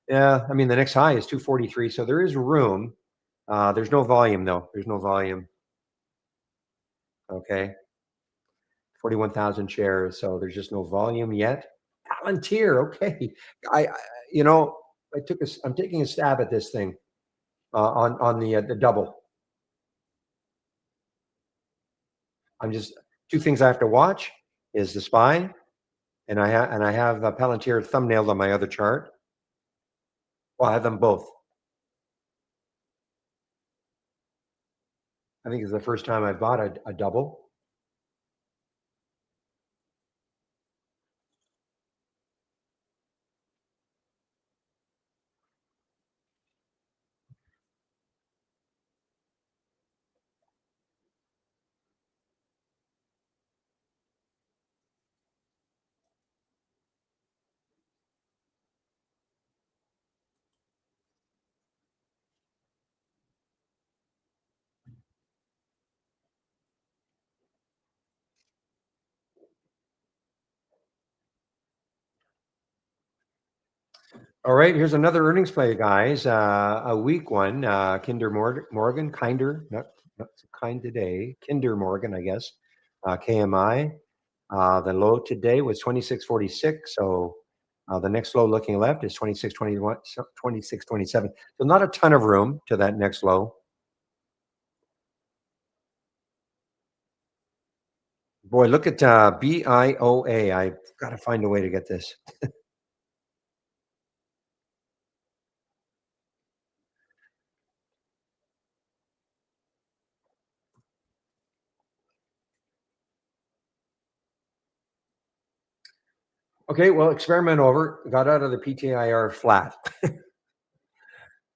yeah, I mean the next high is 243, so there is room. There's no volume though. There's no volume. Okay, 41,000 shares, so there's just no volume yet. Palantir. Okay, I you know I'm taking a stab at this thing on the double. I'm just two things I have to watch is the SPY, and I have Palantir thumbnailed on my other chart. Well, I have them both. I think it's the first time I've bought a double. All right, here's another earnings play, guys. A weak one. Morgan, Kinder, not so kind today. Kinder Morgan, I guess. KMI. The low today was 26.46. So The next low looking left is 26.21, so 26.27. So not a ton of room to that next low. Boy, look at BIOA. I've got to find a way to get this. Okay, well, experiment over. Got out of the PTIR flat.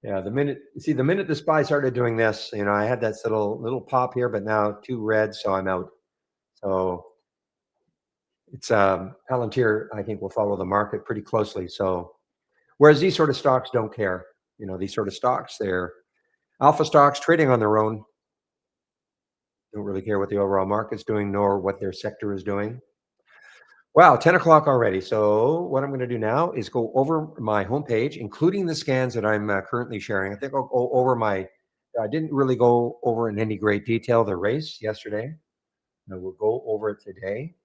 Yeah, the minute the SPY started doing this, I had that little pop here, but now two red, so I'm out. So it's Palantir, I think, will follow the market pretty closely. So whereas these sort of stocks don't care, these sort of stocks, they're alpha stocks trading on their own, don't really care what the overall market's doing, nor what their sector is doing. Wow, 10 o'clock already. So what I'm going to do now is go over my homepage, including the scans that I'm currently sharing. I think I'll go over I didn't really go over in any great detail the race yesterday. I will go over it today.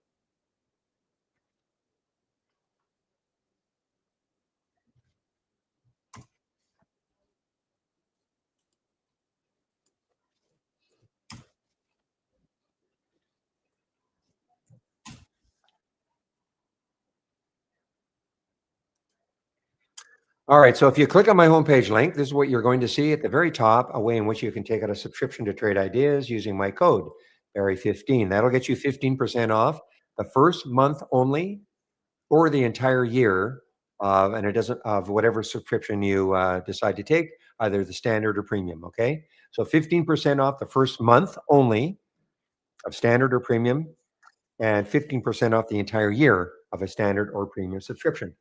All right. So if you click on my homepage link, this is what you're going to see at the very top, a way in which you can take out a subscription to Trade Ideas using my code, Barry15. That'll get you 15% off the first month only or the entire year and it doesn't of whatever subscription you decide to take, either the standard or premium. Okay. So 15% off the first month only of standard or premium and 15% off the entire year of a standard or premium subscription.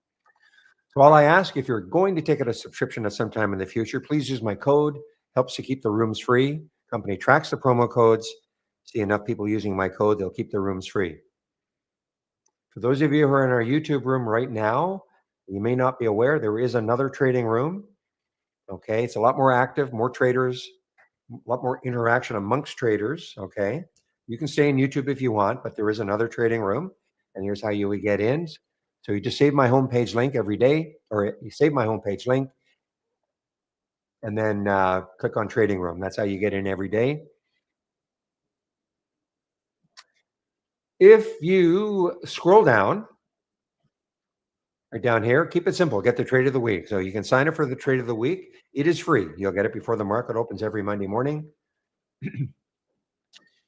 So all I ask, if you're going to take out a subscription at some time in the future, please use my code. Helps to keep the rooms free. Company tracks the promo codes. See enough people using my code, they'll keep the rooms free. For those of you who are in our YouTube room right now, you may not be aware there is another trading room. Okay, it's a lot more active, more traders, a lot more interaction amongst traders. Okay, you can stay in YouTube if you want, but there is another trading room, and here's how you would get in. So you just save my homepage link every day, or you save my homepage link, and then click on trading room. That's how you get in every day. If you scroll down, right down here, keep it simple. Get the trade of the week. So you can sign up for the trade of the week. It is free. You'll get it before the market opens every Monday morning.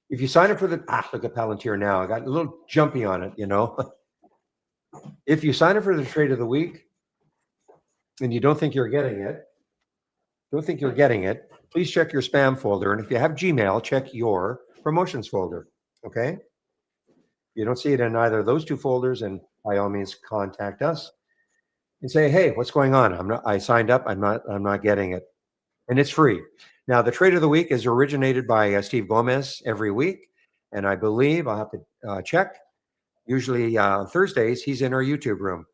If you sign up for look at Palantir now. I got a little jumpy on it, If you sign up for the trade of the week and you don't think you're getting it, please check your spam folder. And if you have Gmail, check your promotions folder. Okay. If you don't see it in either of those two folders, and by all means contact us and say, hey, what's going on? I signed up. I'm not getting it. And it's free. Now, the trade of the week is originated by Steve Gomez every week. And I believe I'll have to check. Usually on Thursdays, he's in our YouTube room.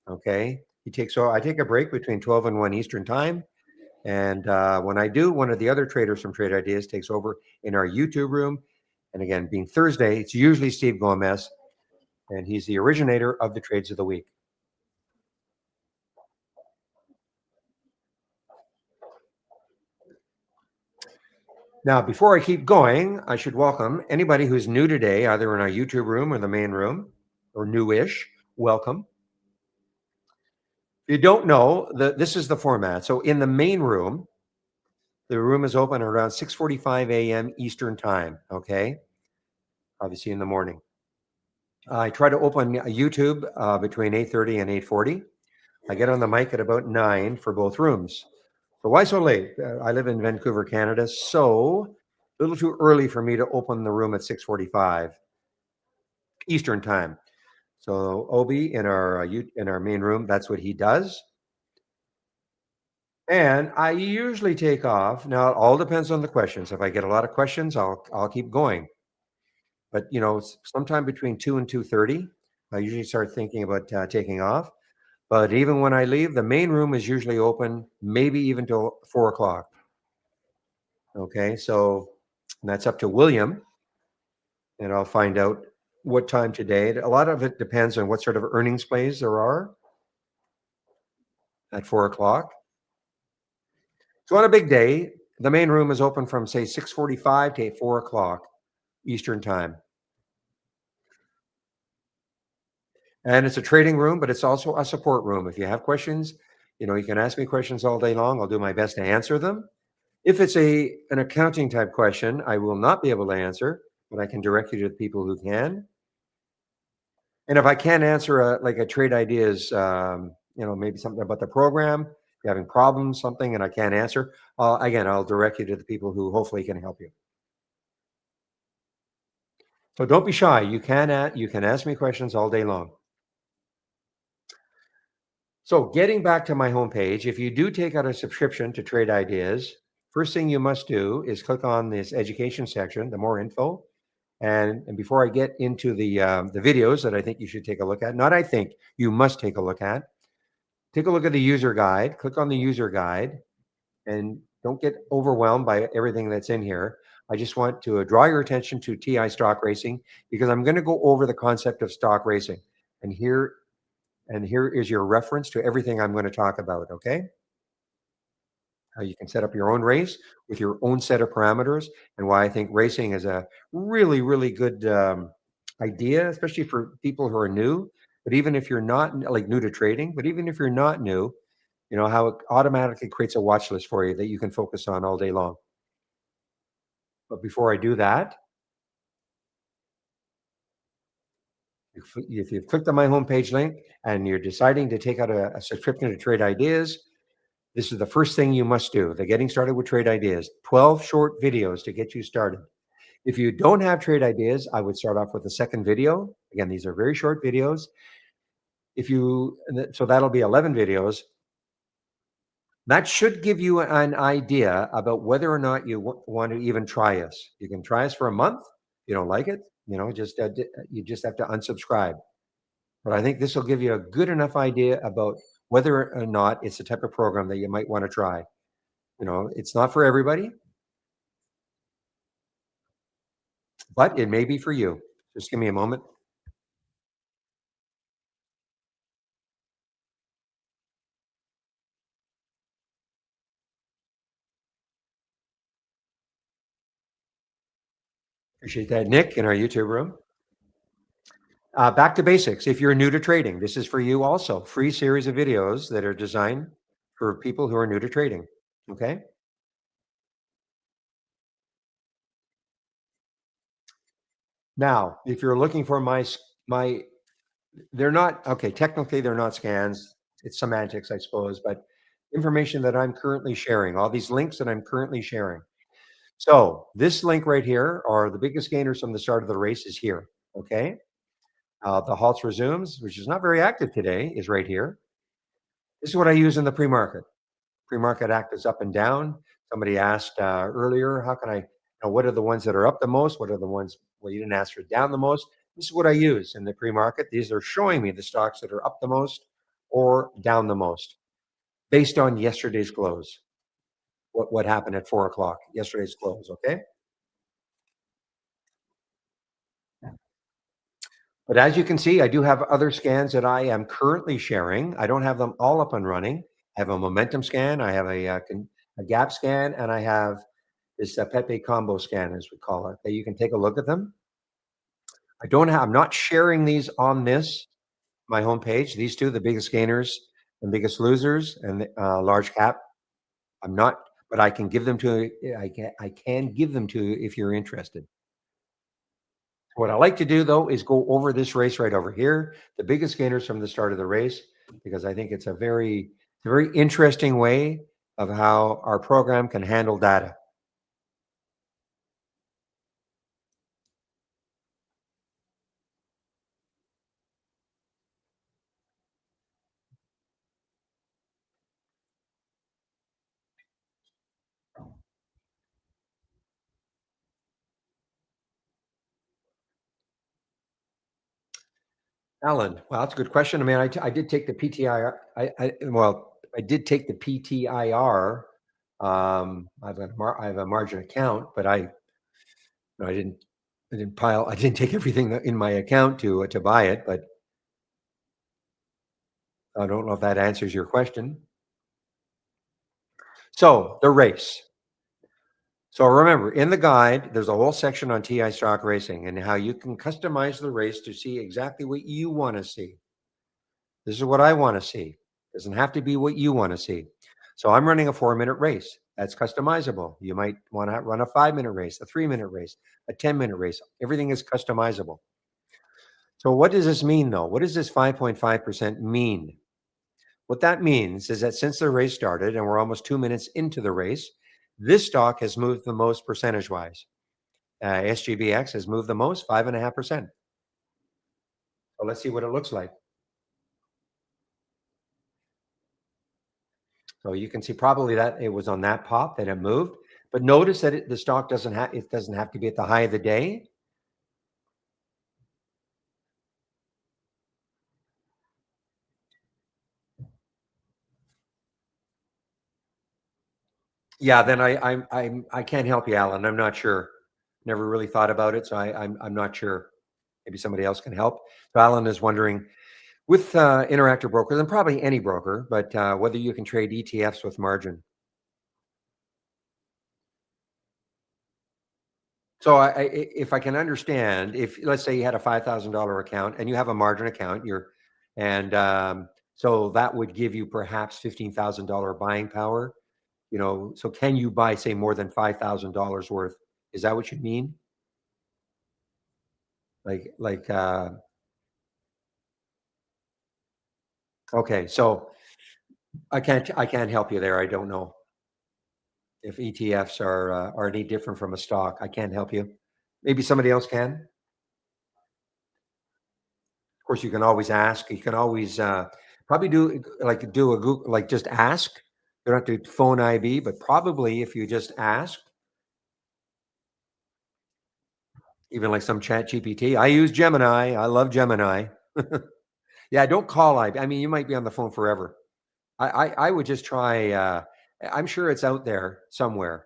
Okay. I take a break between 12 and 1 Eastern time. And when I do, one of the other traders from Trade Ideas takes over in our YouTube room. And again, being Thursday, it's usually Steve Gomez, and he's the originator of the trades of the week. Now, before I keep going, I should welcome anybody who's new today, either in our YouTube room or the main room, or newish. Welcome. If you don't know, this is the format. So in the main room, the room is open around 6:45 a.m. Eastern time. Okay, obviously in the morning. I try to open YouTube between 8:30 and 8:40. I get on the mic at about 9 for both rooms. So why so late? I live in Vancouver, Canada, so a little too early for me to open the room at 6:45 Eastern time. So Obi in our main room, that's what he does. And I usually take off. Now it all depends on the questions. If I get a lot of questions, I'll keep going. But sometime between 2 and 2:30, I usually start thinking about taking off. But even when I leave, the main room is usually open, maybe even till 4 o'clock. Okay, so that's up to William, and I'll find out what time today. A lot of it depends on what sort of earnings plays there are. at 4 o'clock. So on a big day, the main room is open from say 6:45 to 4 o'clock Eastern time. And it's a trading room, but it's also a support room. If you have questions, you can ask me questions all day long. I'll do my best to answer them. If it's an accounting type question, I will not be able to answer, but I can direct you to the people who can. And if I can't answer like a trade ideas, maybe something about the program, you're having problems, something, and I can't answer, again, I'll direct you to the people who hopefully can help you. So don't be shy. You can ask me questions all day long. So getting back to my homepage, if you do take out a subscription to Trade Ideas, first thing you must do is click on this education section, the more info. And before I get into the videos that I think you should take a look at, not I think you must take a look at the user guide. Click on the user guide, and don't get overwhelmed by everything that's in here. I just want to draw your attention to TI stock racing because I'm going to go over the concept of stock racing, and here is your reference to everything I'm going to talk about. Okay. How you can set up your own race with your own set of parameters, and why I think racing is a really, really good idea, especially for people who are new. But even if you're not like new to trading, but even if you're not new, how it automatically creates a watch list for you that you can focus on all day long. But before I do that, if you've clicked on my homepage link and you're deciding to take out a subscription to Trade Ideas, this is the first thing you must do. The Getting Started with Trade Ideas, 12 short videos to get you started. If you don't have Trade Ideas, I would start off with the second video. Again, these are very short videos. So that'll be 11 videos. That should give you an idea about whether or not you want to even try us. You can try us for a month. If you don't like it, you just have to unsubscribe. But I think this will give you a good enough idea about whether or not it's the type of program that you might want to try. It's not for everybody, but it may be for you. Just give me a moment. Appreciate that, Nick, in our YouTube room. Back to basics. If you're new to trading, this is for you also. Free series of videos that are designed for people who are new to trading. Okay. Now, if you're looking for my, they're not okay. Technically, they're not scans. It's semantics, I suppose, but information that I'm currently sharing. All these links that I'm currently sharing. So this link right here are the biggest gainers from the start of the race is here. Okay. The halts resumes, which is not very active today, is right here. This is what I use in the pre-market. Pre-market act is up and down. Somebody asked earlier, how can what are the ones that are up the most? What are the ones, well, you didn't ask for down the most. This is what I use in the pre-market. These are showing me the stocks that are up the most or down the most based on yesterday's close. What happened at 4 o'clock, yesterday's close, okay? But as you can see, I do have other scans that I am currently sharing. I don't have them all up and running. I have a momentum scan, I have a gap scan, and I have this Pepe combo scan, as we call it, that you can take a look at them. I'm not sharing these on my homepage. These two, the biggest gainers and biggest losers, and large cap. I'm not, but I can give them to. I can give them to you if you're interested. What I like to do though is go over this race right over here, the biggest gainers from the start of the race, because I think it's a very interesting way of how our program can handle data. Alan, well, that's a good question. I mean, I did take the PTIR. I did take the PTIR. I have a margin account, but no, I didn't take everything in my account to buy it, but I don't know if that answers your question. So the race. So remember, in the guide, there's a whole section on TI stock racing and how you can customize the race to see exactly what you want to see. This is what I want to see. Doesn't have to be what you want to see. So I'm running a 4-minute race. That's customizable. You might want to run a 5-minute race, a 3-minute race, a 10-minute race. Everything is customizable. So what does this mean though? What does this 5.5% mean? What that means is that since the race started and we're almost 2 minutes into the race, this stock has moved the most percentage wise. SGBX has moved the most, 5.5%. So let's see what it looks like. So you can see probably that it was on that pop that it moved, but notice that the stock doesn't have to be at the high of the day. Yeah, then I can't help you, Alan. I'm not sure. Never really thought about it, so I'm not sure. Maybe somebody else can help. So Alan is wondering with Interactive Brokers and probably any broker, but whether you can trade ETFs with margin. So if I can understand, if let's say you had a $5,000 account and you have a margin account, and so that would give you perhaps $15,000 buying power. So can you buy say more than $5,000 worth? Is that what you mean? Like okay, so I can't help you there. I don't know if ETFs are any different from a stock. I can't help you. Maybe somebody else can. Of course, you can always ask. You can always probably do a Google, like just ask. You don't have to phone IB, but probably if you just ask, even like some Chat GPT. I use Gemini. I love Gemini. Yeah, don't call IB. I mean, you might be on the phone forever. I would just try. I'm sure it's out there somewhere.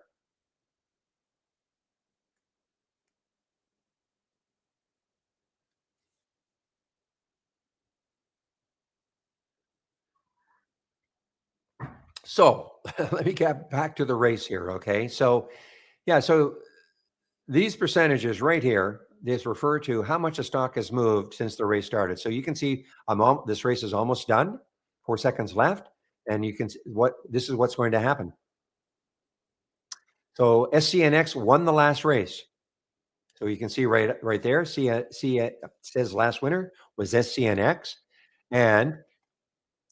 So let me get back to the race here. Okay, so yeah, so these percentages right here, this refer to how much a stock has moved since the race started. So you can see this race is almost done, 4 seconds left, and you can see this is what's going to happen. So SCNX won the last race. So you can see right there, see it says last winner was SCNX, and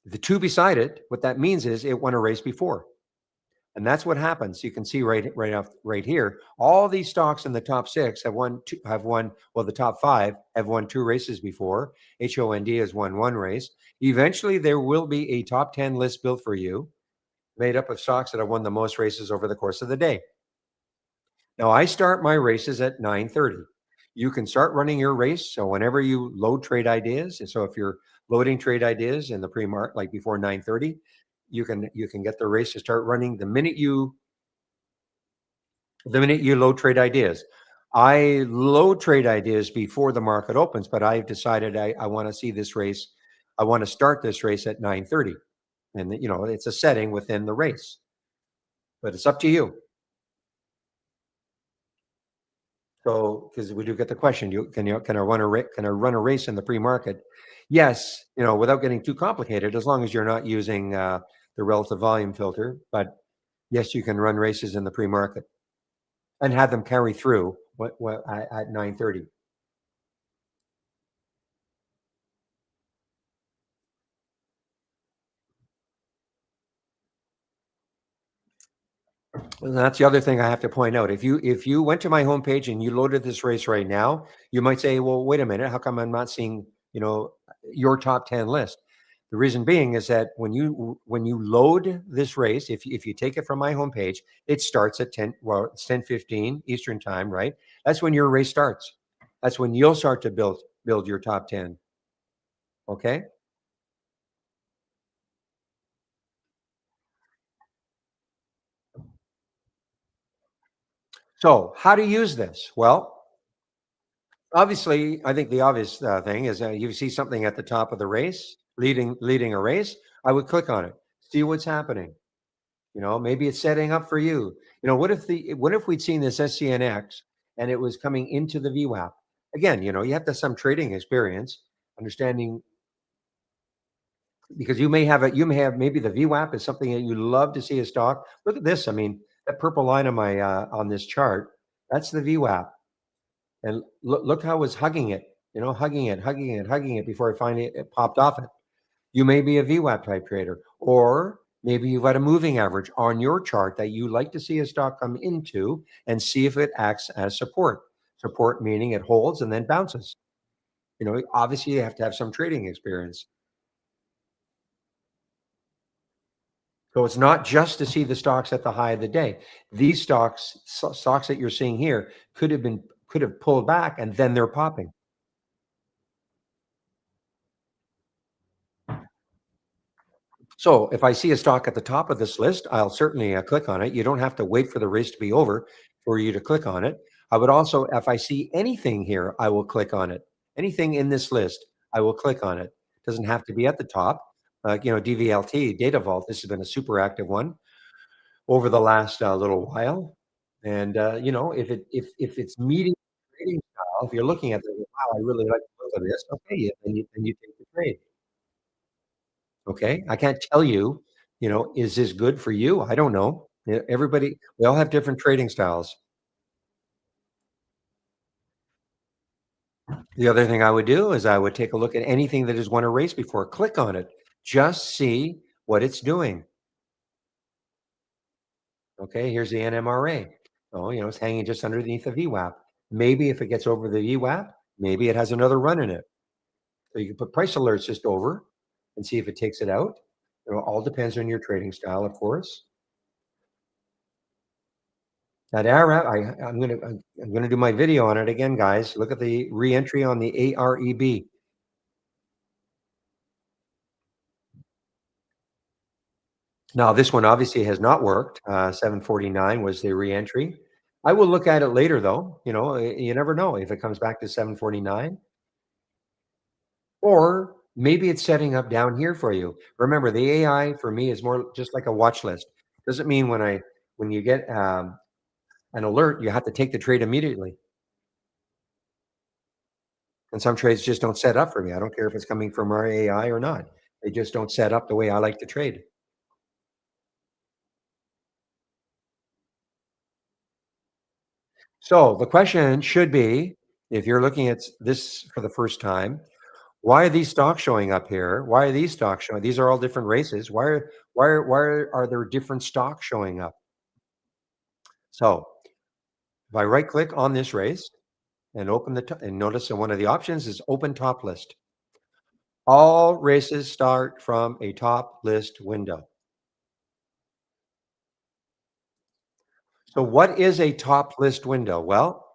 the two beside it. What that means is it won a race before. And that's what happens. You can see right here, all these stocks in the top six well, the top five have won 2 races before. HOND has won 1 race. Eventually, there will be a top 10 list built for you, made up of stocks that have won the most races over the course of the day. Now, I start my races at 9:30. You can start running your race. So whenever you load trade ideas, and so if you're loading trade ideas in the pre-market, like before 9:30, you can get the race to start running the minute you load trade ideas. I load trade ideas before the market opens, but I've decided I want to see this race. I want to start this race at 9:30, and it's a setting within the race, but it's up to you. So, because we do get the question, can I run a race in the pre-market? Yes, without getting too complicated, as long as you're not using the relative volume filter. But yes, you can run races in the pre-market and have them carry through at 9:30. And that's the other thing I have to point out. If you went to my homepage and you loaded this race right now, you might say, "Well, wait a minute, how come I'm not seeing, your top 10 list?" The reason being is that when you load this race, if you take it from my homepage, it starts at 10, well, it's 10:15 Eastern time, right? That's when your race starts. That's when you'll start to build your top 10. Okay? So, how to use this? Well, obviously, I think the obvious thing is you see something at the top of the race, leading a race. I would click on it, see what's happening. Maybe it's setting up for you. What if we'd seen this SCNX and it was coming into the VWAP? Again, you have to have some trading experience, understanding because you may have maybe the VWAP is something that you love to see a stock. Look at this. I mean, that purple line on this chart, that's the VWAP. And look how it's hugging it, hugging it, hugging it, hugging it before it finally it popped off it. You may be a VWAP type trader, or maybe you've got a moving average on your chart that you like to see a stock come into and see if it acts as support. Support meaning it holds and then bounces. Obviously you have to have some trading experience. So it's not just to see the stocks at the high of the day. These stocks that you're seeing here could have pulled back and then they're popping. So if I see a stock at the top of this list, I'll certainly click on it. You don't have to wait for the race to be over for you to click on it. I would also, if I see anything here, I will click on it. Anything in this list, I will click on it. Doesn't have to be at the top. DVLT, Data Vault, this has been a super active one over the last little while. And if it's meeting trading style, if you're looking at it, wow, I really like the look of this. Okay, yeah, then you take the trade. Okay. I can't tell you, is this good for you? I don't know. Everybody, we all have different trading styles. The other thing I would do is I would take a look at anything that has won a race before, click on it, just see what it's doing. Okay. Here's the NMRA. Oh, it's hanging just underneath the VWAP. Maybe if it gets over the VWAP, maybe it has another run in it. So you can put price alerts just over and see if it takes it out. It all depends on your trading style, of course. That ARAB, I'm gonna do my video on it again, guys. Look at the re-entry on the AREB. Now, this one obviously has not worked. 749 was the re-entry. I will look at it later, though. You never know if it comes back to 749, or maybe it's setting up down here for you. Remember, the AI for me is more just like a watch list. Doesn't mean when you get an alert, you have to take the trade immediately. And some trades just don't set up for me. I don't care if it's coming from our AI or not. They just don't set up the way I like to trade. So the question should be, if you're looking at this for the first time, why are these stocks showing up here? Why are these stocks showing? These are all different races. Why are there different stocks showing up? So if I right click on this race and open and notice that one of the options is open top list. All races start from a top list window. So what is a top list window? Well,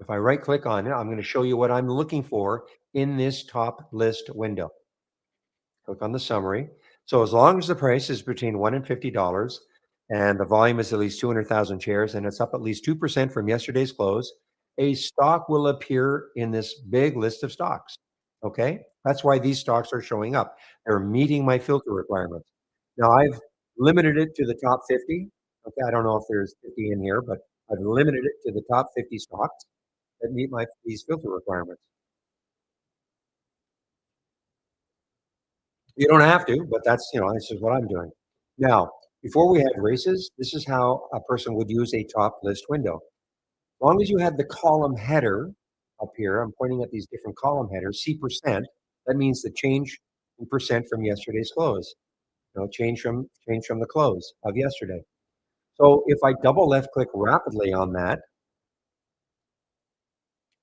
if I right click on it, I'm going to show you what I'm looking for in this top list window. Click on the summary. So as long as the price is between $1 and $50 and the volume is at least 200,000 shares and it's up at least 2% from yesterday's close, a stock will appear in this big list of stocks. Okay. That's why these stocks are showing up. They're meeting my filter requirements. Now I've limited it to the top 50. Okay. I don't know if there's 50 in here, but I've limited it to the top 50 stocks that meet these filter requirements. You don't have to, but this is what I'm doing. Now, before we had races, this is how a person would use a top list window. As long as you had the column header up here, I'm pointing at these different column headers, C percent, that means the change in percent from yesterday's close. Change from the close of yesterday. So if I double left click rapidly on that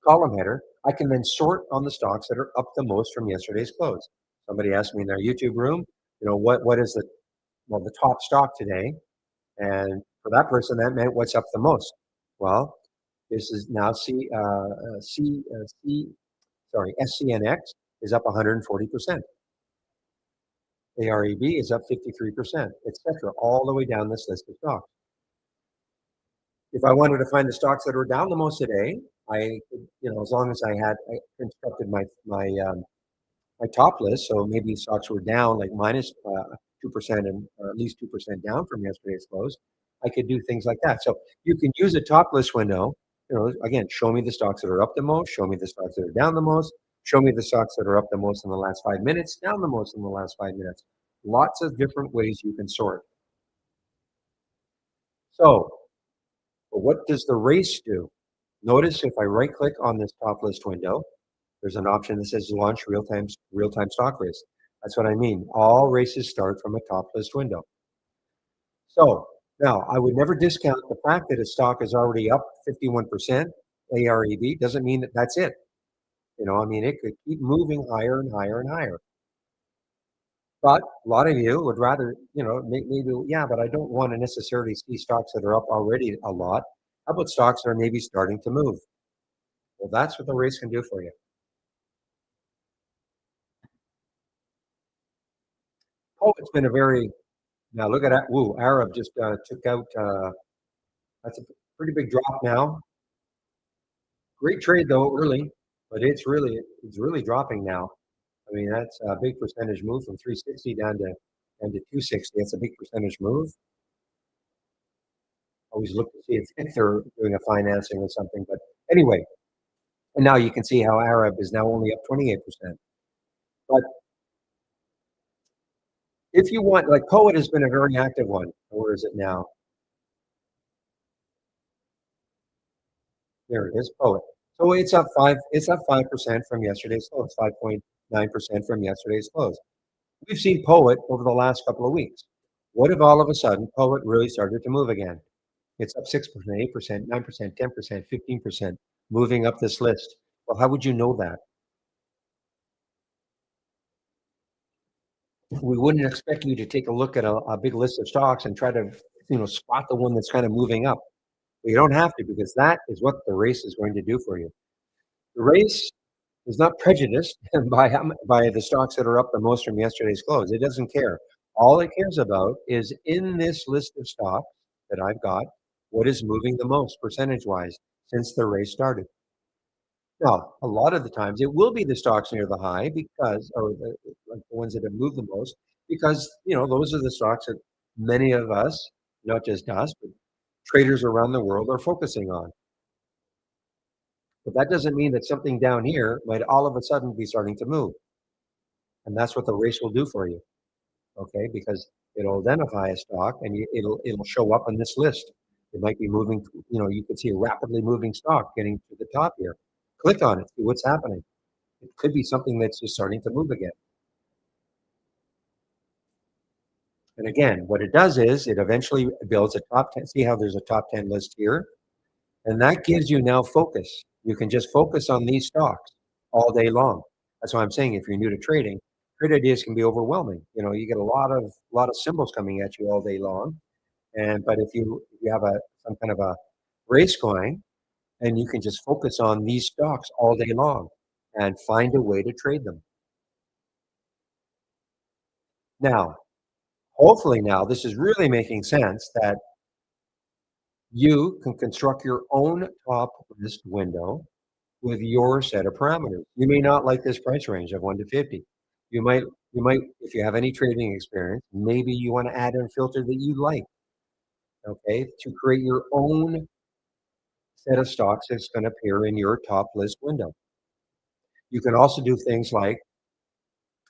column header, I can then sort on the stocks that are up the most from yesterday's close. Somebody asked me in their YouTube room, what is the top stock today? And for that person, that meant what's up the most. Well, this is now SCNX is up 140%. AREB is up 53%, etc., all the way down this list of stocks. If I wanted to find the stocks that were down the most today, as long as I constructed my top list, so maybe stocks were down like minus 2% and or at least 2% down from yesterday's close, I could do things like that. So you can use a top list window. Again, show me the stocks that are up the most, show me the stocks that are down the most, show me the stocks that are up the most in the last 5 minutes, down the most in the last 5 minutes. Lots of different ways you can sort. So, what does the race do? Notice if I right click on this top list window, there's an option that says launch real-time stock race. That's what I mean. All races start from a top list window. So now I would never discount the fact that a stock is already up 51% AREB doesn't mean that that's it. I mean, it could keep moving higher and higher and higher. But a lot of you would rather, maybe, yeah, but I don't want to necessarily see stocks that are up already a lot. How about stocks that are maybe starting to move? Well, that's what the race can do for you. Oh, it's been a very, now look at that. Woo, Arab just took out, that's a pretty big drop now. Great trade though, early, but it's really dropping now. I mean, that's a big percentage move from 360 down to 260. That's a big percentage move. Always look to see if they're doing a financing or something. But anyway, and now you can see how Arab is now only up 28%. But if you want, like Poet has been a very active one. Where is it now? There it is, Poet. So it's up 5% from yesterday's close, 5.9% from yesterday's close. We've seen Poet over the last couple of weeks. What if all of a sudden Poet really started to move again? It's up 6%, 8%, 9%, 10%, 15%, moving up this list. Well, how would you know that? We wouldn't expect you to take a look at a big list of stocks and try to, spot the one that's kind of moving up. But you don't have to, because that is what the race is going to do for you. The race is not prejudiced by the stocks that are up the most from yesterday's close. It doesn't care. All it cares about is in this list of stocks that I've got, what is moving the most percentage-wise since the race started. Now, a lot of the times it will be the stocks near the high or like the ones that have moved the most, because those are the stocks that many of us, not just us, but traders around the world are focusing on. But that doesn't mean that something down here might all of a sudden be starting to move. And that's what the race will do for you. Okay, because it'll identify a stock and it'll show up on this list. It might be moving, you could see a rapidly moving stock getting to the top here. Click on it, see what's happening. It could be something that's just starting to move again. And again, what it does is it eventually builds a top 10. See how there's a top 10 list here? And that gives you now focus. You can just focus on these stocks all day long. That's why I'm saying if you're new to trading, trade ideas can be overwhelming. You get a lot of symbols coming at you all day long. But if you have some kind of a race going, and you can just focus on these stocks all day long and find a way to trade them. Now, hopefully now this is really making sense that you can construct your own top list window with your set of parameters. You may not like this price range of 1 to 50. You might, if you have any trading experience, maybe you want to add in a filter that you like, okay, to create your own set of stocks that's going to appear in your top list window. You can also do things like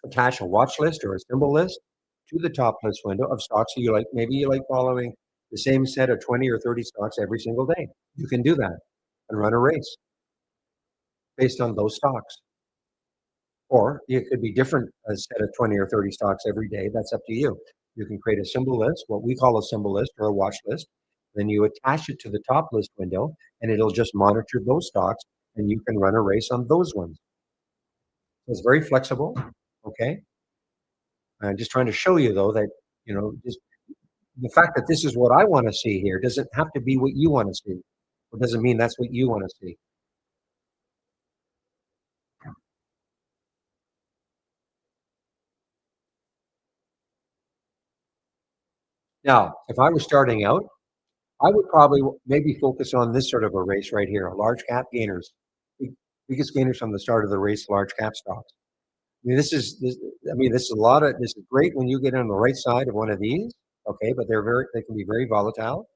attach a watch list or a symbol list to the top list window of stocks that you like. Maybe you like following the same set of 20 or 30 stocks every single day. You can do that and run a race based on those stocks. Or it could be different, a set of 20 or 30 stocks every day. That's up to you. You can create a symbol list, what we call a symbol list or a watch list. Then you attach it to the top list window and it'll just monitor those stocks and you can run a race on those ones. So it's very flexible. Okay. I'm just trying to show you though that, just the fact that this is what I want to see here doesn't have to be what you want to see. It doesn't mean that's what you want to see. Now, if I was starting out, I would probably maybe focus on this sort of a race right here, large cap gainers. Biggest gainers from the start of the race, large cap stocks. mean, this is a lot of this is great when you get on the right side of one of these, okay, but they can be very volatile,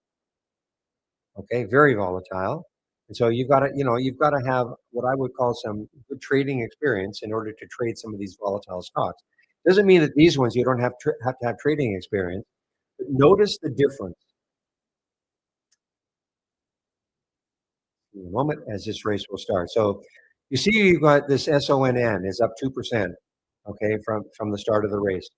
okay, very volatile. And so you've got to have what I would call some good trading experience in order to trade some of these volatile stocks. Doesn't mean that these ones you don't have to have trading experience, but notice the difference in a moment as this race will start. So you see you've got this SONN is up 2%, okay, from the start of the race.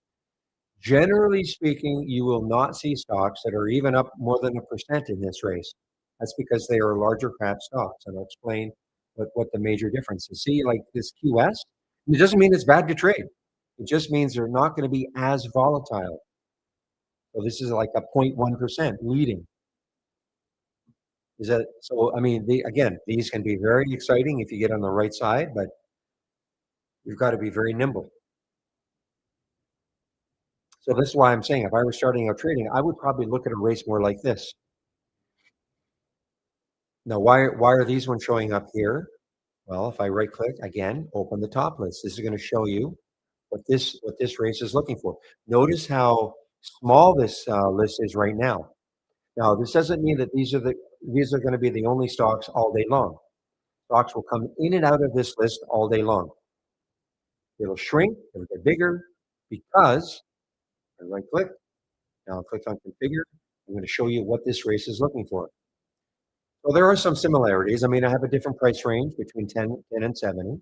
Generally speaking, you will not see stocks that are even up more than 1% in this race. That's because they are larger cap stocks, and I'll explain what the major difference is. See, like this QS, it doesn't mean it's bad to trade. It just means they're not going to be as volatile. So this is like a 0.1% leading. Is that so? I mean, again, these can be very exciting if you get on the right side, but you've got to be very nimble. So this is why I'm saying if I were starting out trading, I would probably look at a race more like this. Now, why are these ones showing up here? Well, if I right click again, open the top list. This is going to show you what this race is looking for. Notice how small this list is right now. Now, this doesn't mean that these are going to be the only stocks all day long. Stocks will come in and out of this list all day long. It'll shrink, it'll get bigger because I right click. Now I'll click on configure. I'm going to show you what this race is looking for. Well, there are some similarities. I mean, I have a different price range between 10 and 70.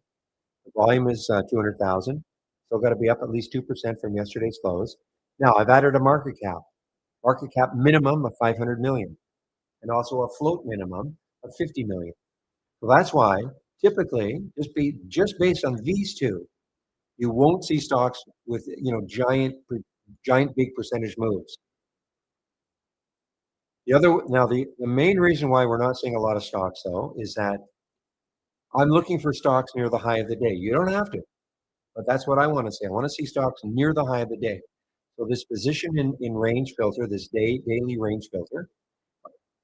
The volume is 200,000. Still got to be up at least 2% from yesterday's close. Now, I've added a market cap minimum of 500 million, and also a float minimum of 50 million. So that's why typically, just based on these two, you won't see stocks with giant big percentage moves. The main reason why we're not seeing a lot of stocks though is that I'm looking for stocks near the high of the day. You don't have to, but that's what I want to see. I want to see stocks near the high of the day. So this position in range filter, this daily range filter,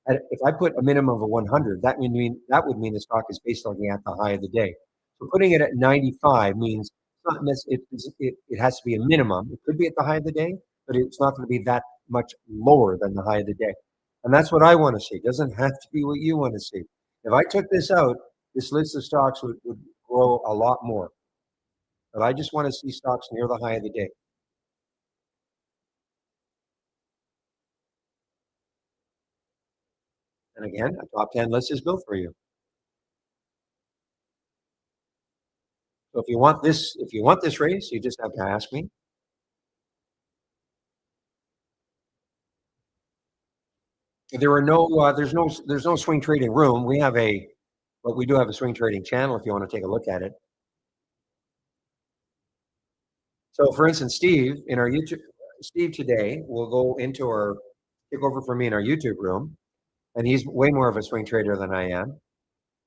if I put a minimum of 100, that would mean the stock is basically at the high of the day. So putting it at 95 means it has to be a minimum. It could be at the high of the day, but it's not going to be that much lower than the high of the day. And that's what I want to see. It doesn't have to be what you want to see. If I took this out, this list of stocks would grow a lot more. But I just want to see stocks near the high of the day. And again, a top 10 list is built for you. So if you want this race, you just have to ask me. There's no swing trading room. But we do have a swing trading channel if you want to take a look at it. So for instance, Steve today will take over for me in our YouTube room, and he's way more of a swing trader than I am.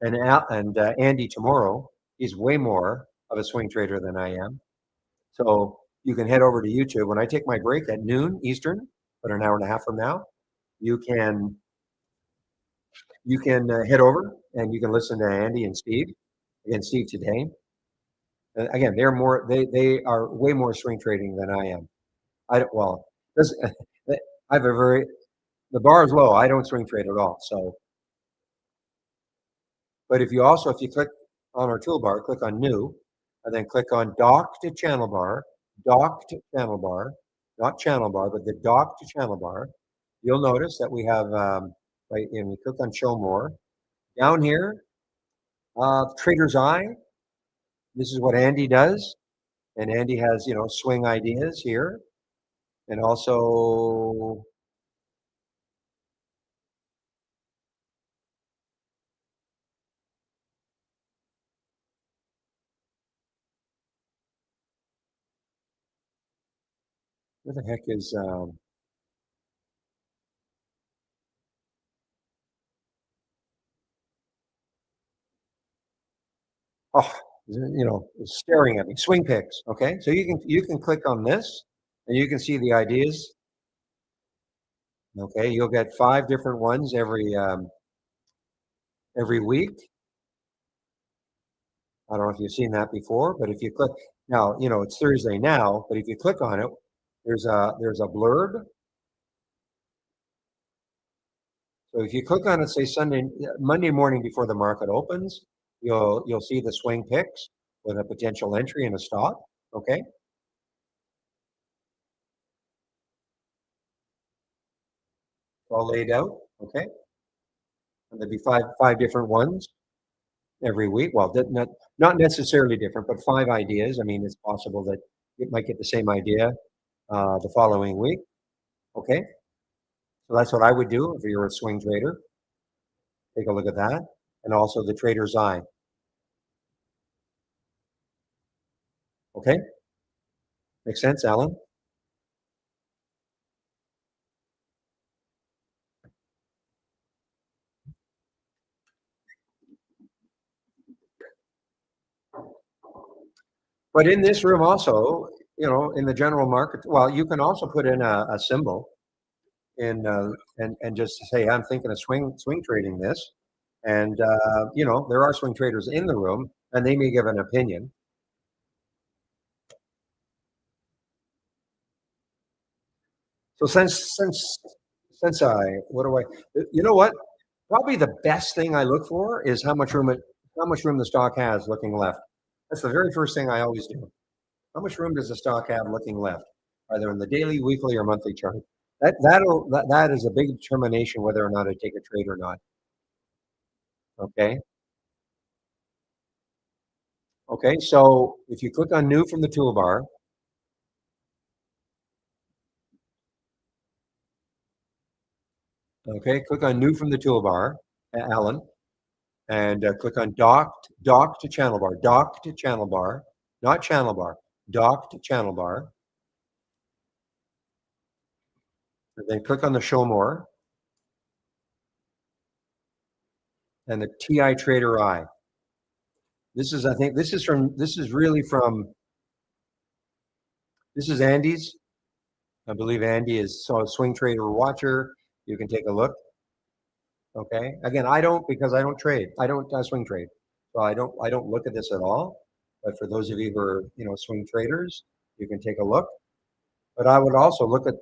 And Andy tomorrow, he's way more of a swing trader than I am. So you can head over to YouTube. When I take my break at noon Eastern, about an hour and a half from now, you can head over and you can listen to Andy and Steve. Again, Steve today. Again, they are way more swing trading than I am. This, I have the bar is low. I don't swing trade at all. So, but if you click on our toolbar, click on new, and then click on dock to channel bar, not channel bar, but the dock to channel bar, you'll notice that we have, right, and we click on show more. Down here, Trader's Eye. This is what Andy does. And Andy has, swing ideas here. And also, where the heck is, staring at me. Swing picks. Okay, so you can click on this, and you can see the ideas. Okay, you'll get 5 different ones every week. I don't know if you've seen that before, but if you click now, it's Thursday now, but if you click on it, there's a blurb. So if you click on it, say Monday morning before the market opens, you'll see the swing picks with a potential entry and a stop. Okay, all laid out. Okay, and there'll be five different ones every week. Well, not necessarily different, but five ideas. I mean, it's possible that you might get the same idea the following week. Okay, so that's what I would do if you're a swing trader. Take a look at that, and also the trader's eye. Okay, makes sense, Alan? But in this room also, in the general market, well, you can also put in a symbol in and just say, I'm thinking of swing trading this. And there are swing traders in the room, and they may give an opinion. So since I what do I you know what? Probably the best thing I look for is how much room the stock has looking left. That's the very first thing I always do. How much room does the stock have looking left, either in the daily, weekly, or monthly chart? That is a big determination whether or not I take a trade or not. Okay. Okay. So if you click on new from the toolbar, okay, click on new from the toolbar, Alan, and click on dock to channel bar, not channel bar, dock to channel bar, and then click on the show more and the TI Trader Eye. I think this is really from, this is Andy's. I believe Andy is so a swing trader watcher. You can take a look. Okay. Again, I don't, because I don't trade. I don't swing trade, so I don't look at this at all. But for those of you who are swing traders, you can take a look. But I would also look at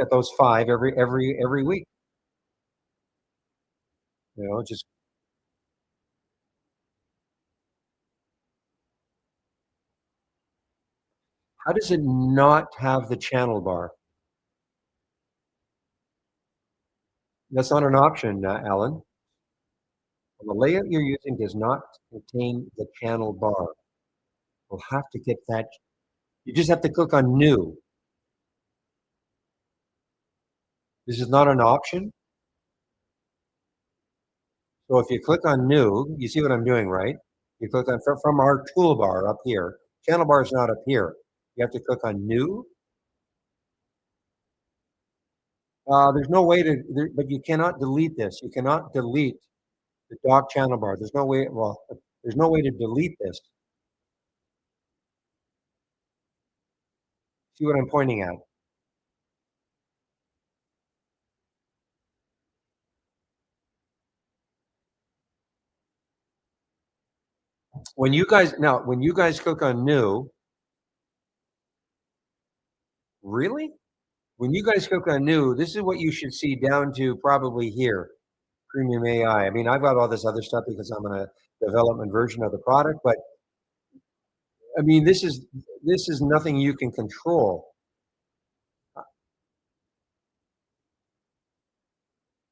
those five every week. Just how does it not have the channel bar? That's not an option, Alan. The layout you're using does not contain the channel bar. We'll have to get that. You just have to click on new. This is not an option. So if you click on new, you see what I'm doing, right? You click on from our toolbar up here. Channel bar is not up here. You have to click on new. There's no way but you cannot delete this. You cannot delete the dock channel bar. There's no way. Well, there's no way to delete this. See what I'm pointing at? When you guys click on new, really? When you guys click on new, this is what you should see down to probably here, Premium AI. I mean, I've got all this other stuff because I'm in a development version of the product, but I mean, this is nothing you can control.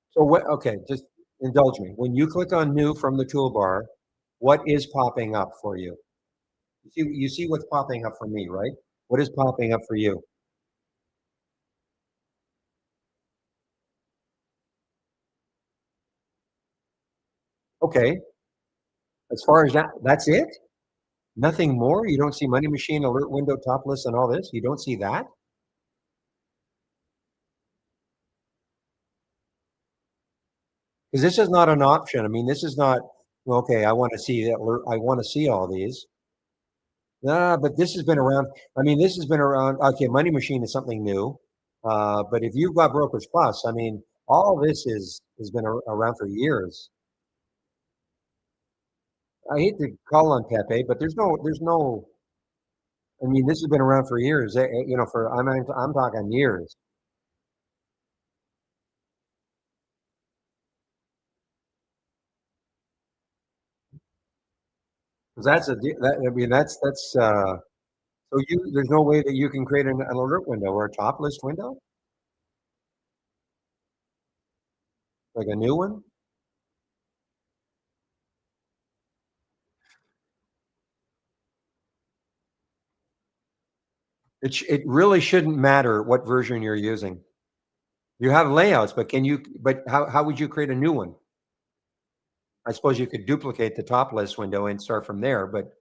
So what? Okay, just indulge me. When you click on new from the toolbar, what is popping up for you? You see what's popping up for me, right? What is popping up for you? Okay, as far as that's it. Nothing more. You don't see money machine alert window top list and all this. You don't see that. Because this is not an option. I mean, this is not, well, okay, I want to see that alert. I want to see all these. Nah, but this has been around. I mean, this has been around. Okay, Money Machine is something new. But if you've got Brokers Plus, I mean, all of this has been around for years. I hate to call on Pepe, but there's no. I mean, this has been around for years. You know, for I'm talking years. 'Cause I mean, so there's no way that you can create an alert window or a top list window, like a new one. It really shouldn't matter what version you're using. You have layouts, but how would you create a new one? I suppose you could duplicate the top list window and start from there, but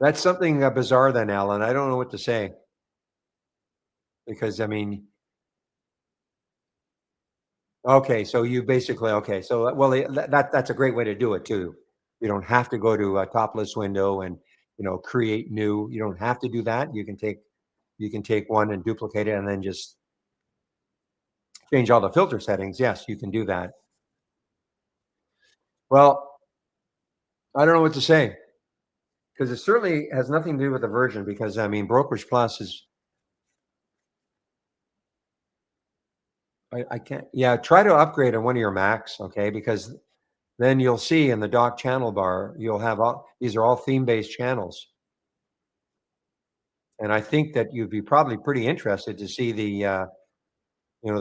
that's something bizarre then, Alan. I don't know what to say because I mean, okay, so you basically okay, so well, that's a great way to do it too. You don't have to go to a top list window and create new. You don't have to do that. You can take one and duplicate it, and then just change all the filter settings. Yes, you can do that. Well, I don't know what to say because it certainly has nothing to do with the version. Because I mean, Brokerage Plus is I can't. Yeah, try to upgrade on one of your Macs, okay? Because then you'll see in the dock channel bar, you'll have all these are all theme-based channels. And I think that you'd be probably pretty interested to see the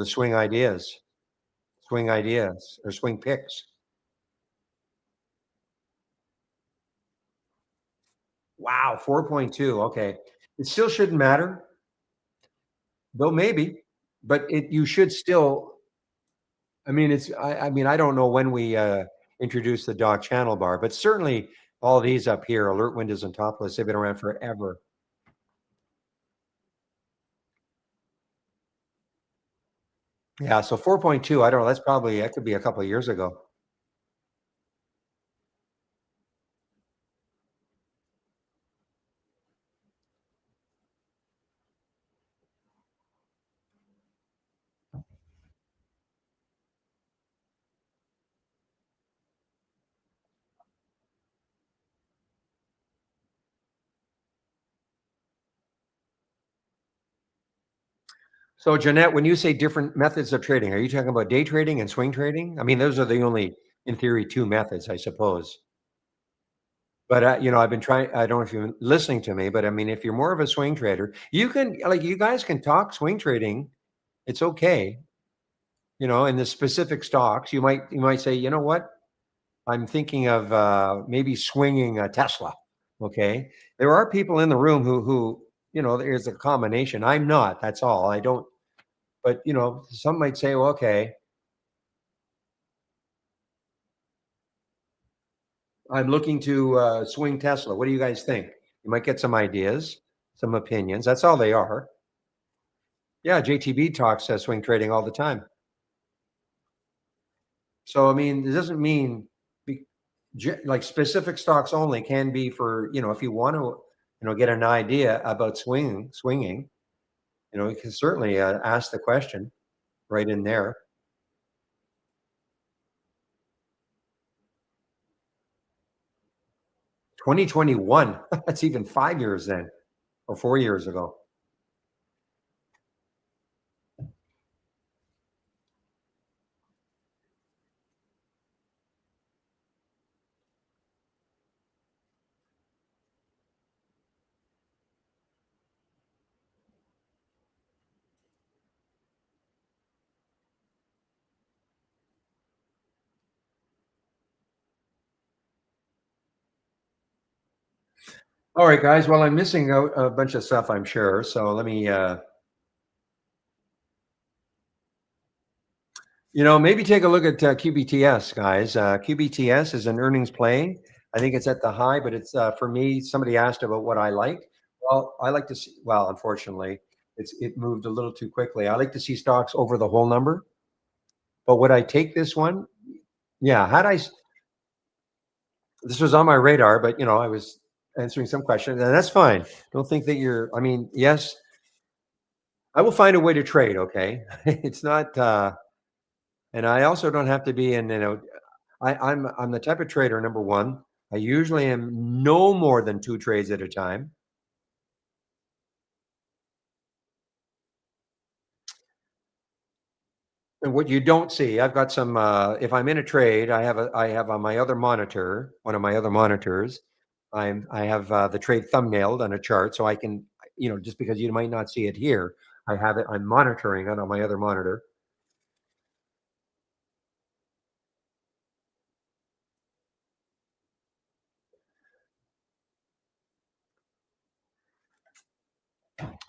swing ideas or swing picks. Wow, 4.2. Okay. It still shouldn't matter, though maybe, but you should still. I mean, I don't know when we introduced the dock channel bar, but certainly all these up here, alert windows and top lists, they've been around forever. Yeah, so 4.2, I don't know, that could be a couple of years ago. So Jeanette, when you say different methods of trading, are you talking about day trading and swing trading? I mean, those are the only, in theory, two methods, I suppose. But I've been trying. I don't know if you're listening to me, but I mean, if you're more of a swing trader, you guys can talk swing trading. It's okay. In the specific stocks, you might say, you know what, I'm thinking of maybe swinging a Tesla. Okay, there are people in the room who there's a combination. I'm not. That's all. I don't. But some might say, well, okay, I'm looking to swing Tesla. What do you guys think? You might get some ideas, some opinions. That's all they are. Yeah, JTB talks swing trading all the time. So I mean, it doesn't mean like specific stocks only can be for if you want to get an idea about swinging. You can certainly ask the question right in there. 2021. That's even 5 years then, or 4 years ago. All right, guys. Well, I'm missing out a bunch of stuff, I'm sure. So let me, maybe take a look at QBTS, guys. QBTS is an earnings play. I think it's at the high, but it's for me. Somebody asked about what I like. Well, I like to see. Well, unfortunately, it moved a little too quickly. I like to see stocks over the whole number. But would I take this one? Yeah. This was on my radar, but I was answering some questions, and that's fine. Don't think that you're. I mean, yes, I will find a way to trade. Okay, it's not. And I also don't have to be in, I'm the type of trader, number one, I usually am no more than 2 trades at a time. And what you don't see, I've got some, if I'm in a trade, I have on my other monitor, one of my other monitors, I have, the trade thumbnailed on a chart so I can, just because you might not see it here, I'm monitoring it on my other monitor.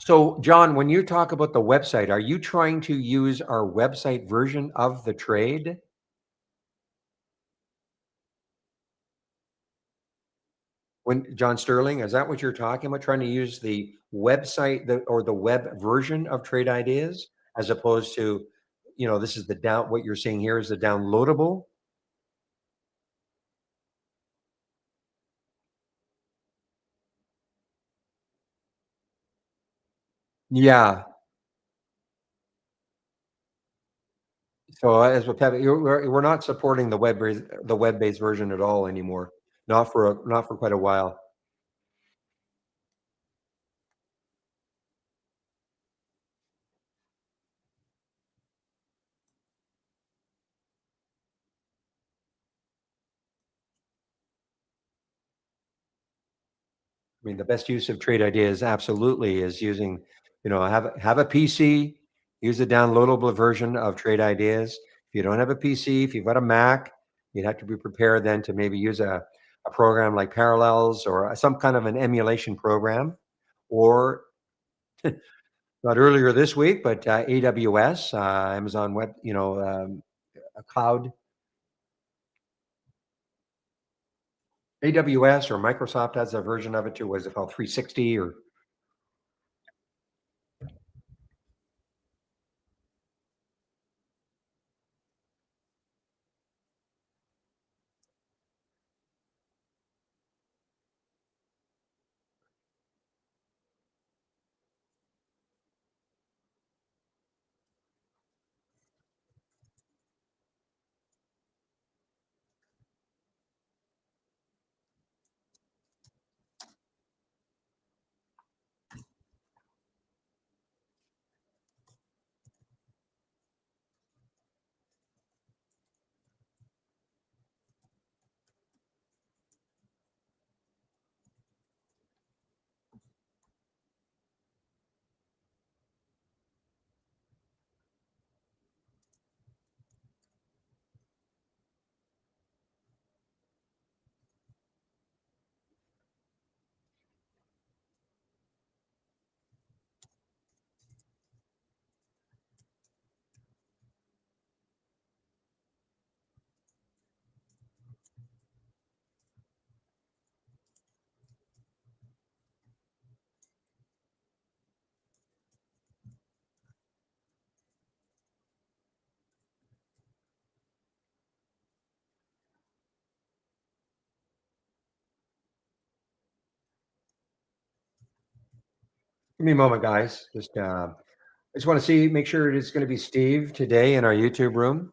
So, John, when you talk about the website, are you trying to use our website version of the trade? When John Sterling, is that what you're talking about? Trying to use the website or the web version of Trade Ideas as opposed to, this is the down, what you're seeing here is the downloadable? Yeah. So as with Pep, we're not supporting the web-based version at all anymore. Not for quite a while. I mean, the best use of Trade Ideas absolutely is using, have a PC, use a downloadable version of Trade Ideas. If you don't have a PC, if you've got a Mac, you'd have to be prepared then to maybe use a program like Parallels or some kind of an emulation program. Or not earlier this week, but AWS, Amazon Web, a cloud, AWS or Microsoft has a version of it too. What is it called? 360 or give me a moment, guys. I just want to make sure it is going to be Steve today in our YouTube room.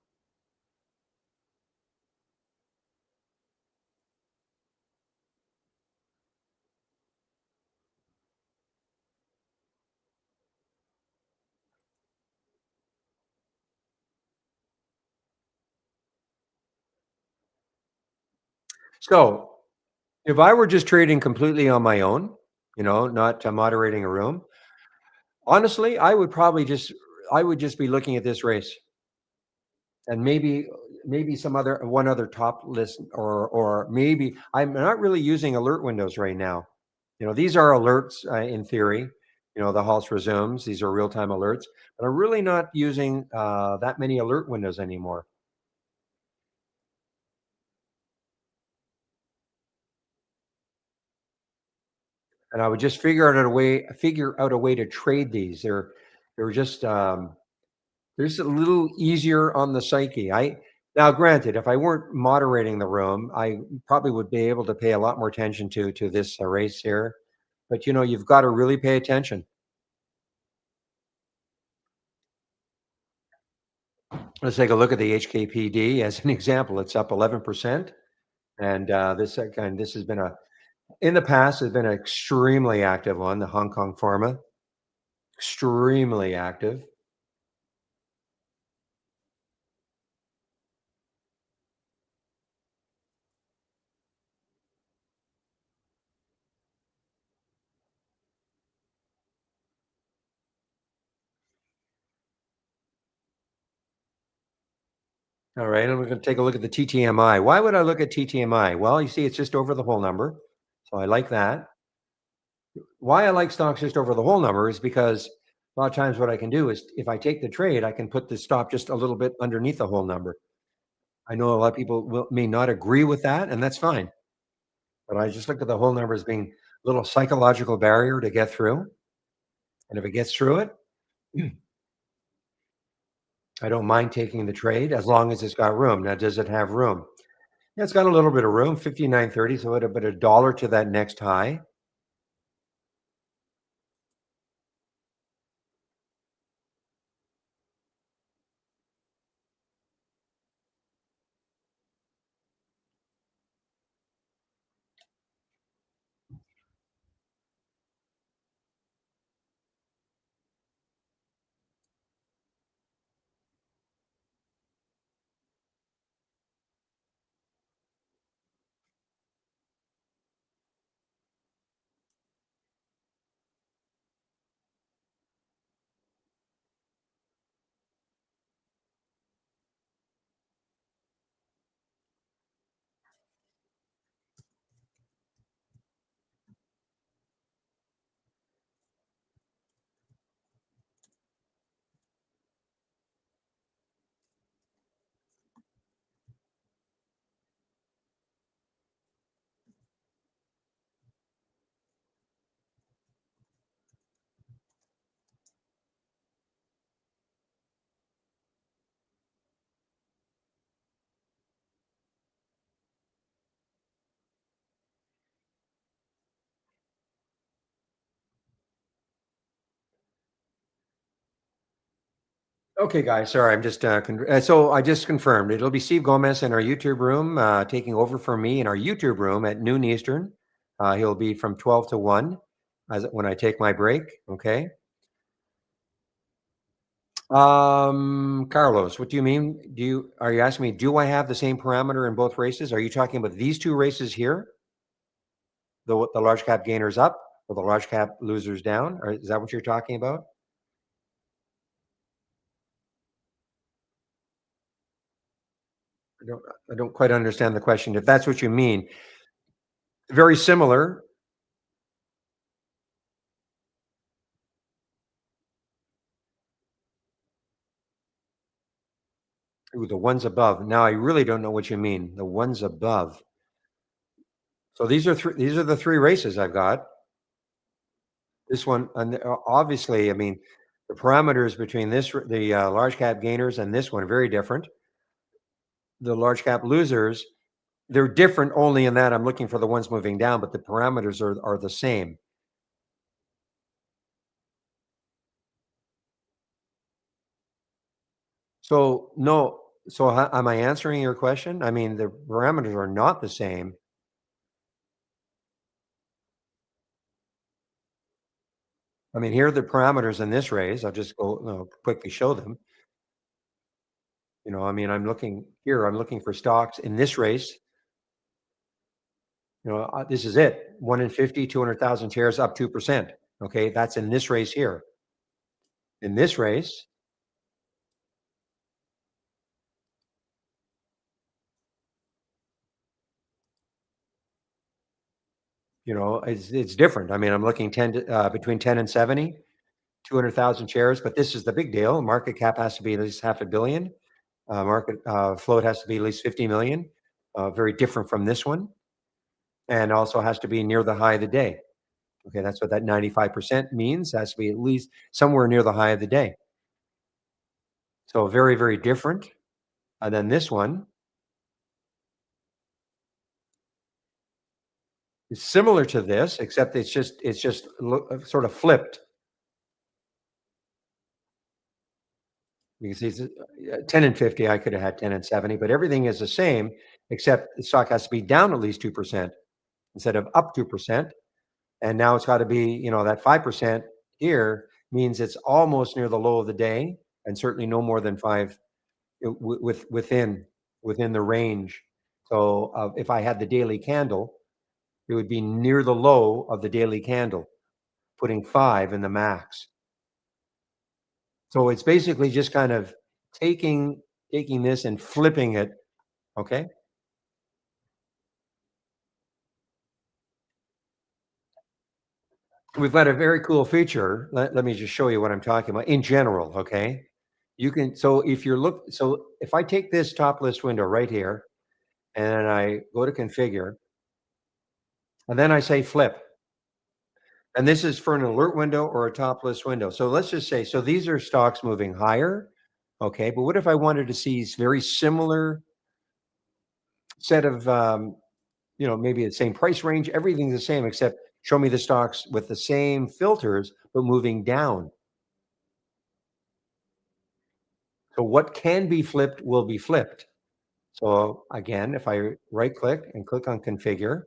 So, if I were just trading completely on my own, not moderating a room, honestly, I would just be looking at this race and maybe some other one other top list, or maybe I'm not really using alert windows right now. These are alerts in theory. The Halts resumes. These are real time alerts, but I'm really not using that many alert windows anymore. And I would just figure out a way to trade these. They're just they're just a little easier on the psyche. I Now, granted, if I weren't moderating the room, I probably would be able to pay a lot more attention to this race here. But you've got to really pay attention. Let's take a look at the HKPD as an example. It's up 11%. And this has been in the past, has been an extremely active one, the Hong Kong Pharma, extremely active. All right, and we're going to take a look at the TTMI. Why would I look at TTMI? Well, you see, it's just over the whole number. So I like that. Why I like stocks just over the whole number is because a lot of times what I can do is if I take the trade, I can put the stop just a little bit underneath the whole number. I know a lot of people may not agree with that, and that's fine. But I just look at the whole number as being a little psychological barrier to get through. And if it gets through it, I don't mind taking the trade as long as it's got room. Now, does it have room? Yeah, it's got a little bit of room, 59.30, so about a dollar to that next high. Okay, guys. Sorry, I'm just so I just confirmed it'll be Steve Gomez in our YouTube room, taking over for me in our YouTube room at noon Eastern. He'll be from 12 to 1 when I take my break. Okay. Carlos, what do you mean? Are you asking me, do I have the same parameter in both races? Are you talking about these two races here? The large cap gainers up or the large cap losers down? Or is that what you're talking about? I don't I don't quite understand the question. If that's what you mean, very similar. Ooh, the ones above. Now I really don't know what you mean. The ones above. So these are the three races I've got. This one, and obviously, I mean, the parameters between the large cap gainers and this one are very different. The large cap losers, they're different only in that I'm looking for the ones moving down, but the parameters are the same. So no, so am I answering your question? I mean, the parameters are not the same. I mean, here are the parameters in this race. I'll just go quickly show them. I mean, I'm looking here. I'm looking for stocks in this race. This is it. 1 in 50, 200,000 shares up 2%. Okay, that's in this race here. In this race, it's different. I mean, I'm looking between 10 and 70, 200,000 shares, but this is the big deal. Market cap has to be at least half a billion. Market float has to be at least 50 million. Very different from this one, and also has to be near the high of the day. Okay, that's what that 95% means. Has to be at least somewhere near the high of the day. So very, very different. And then this one is similar to this, except it's just sort of flipped. because he's 10 and 50. I could have had 10 and 70, but everything is the same, except the stock has to be down at least 2% instead of up 2%. And now it's got to be, that 5% here means it's almost near the low of the day and certainly no more than five within the range. So if I had the daily candle, it would be near the low of the daily candle, putting five in the max. So it's basically just kind of taking taking this and flipping it. Okay. We've got a very cool feature. Let me just show you what I'm talking about in general. Okay. So if I take this top list window right here and I go to configure and then I say flip, and this is for an alert window or a top list window. So let's just say, so these are stocks moving higher. Okay. But what if I wanted to see very similar set of, maybe the same price range, everything's the same except show me the stocks with the same filters, but moving down. So what can be flipped will be flipped. So again, if I right click and click on configure,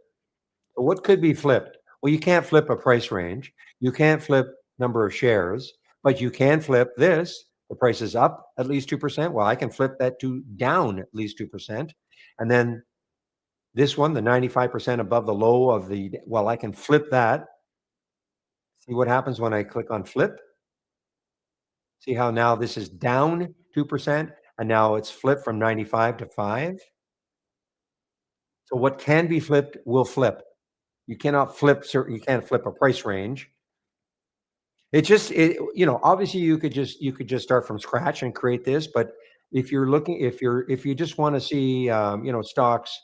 what could be flipped? Well, you can't flip a price range. You can't flip number of shares, but you can flip this. The price is up at least 2%. Well, I can flip that to down at least 2%. And then this one, the 95% above the low of I can flip that. See what happens when I click on flip? See how now this is down 2% and now it's flipped from 95 to 5? So what can be flipped will flip. You can't flip a price range. Obviously you could just start from scratch and create this, but if you just want to see, stocks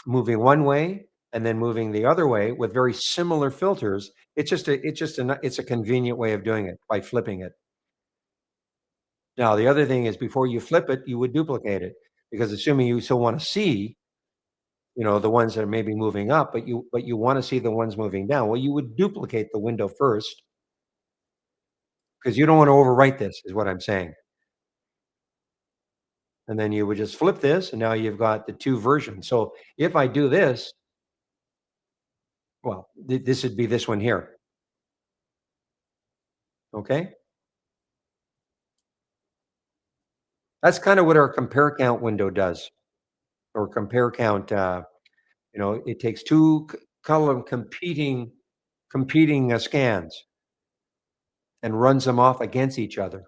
moving one way and then moving the other way with very similar filters, it's a convenient way of doing it by flipping it. Now, the other thing is before you flip it, you would duplicate it because assuming you still want to see, the ones that are maybe moving up, but you want to see the ones moving down. Well, you would duplicate the window first because you don't want to overwrite this, is what I'm saying. And then you would just flip this, and now you've got the two versions. So if I do this, well, this would be this one here. Okay. That's kind of what our compare count window does, or compare count. It takes two column competing scans and runs them off against each other.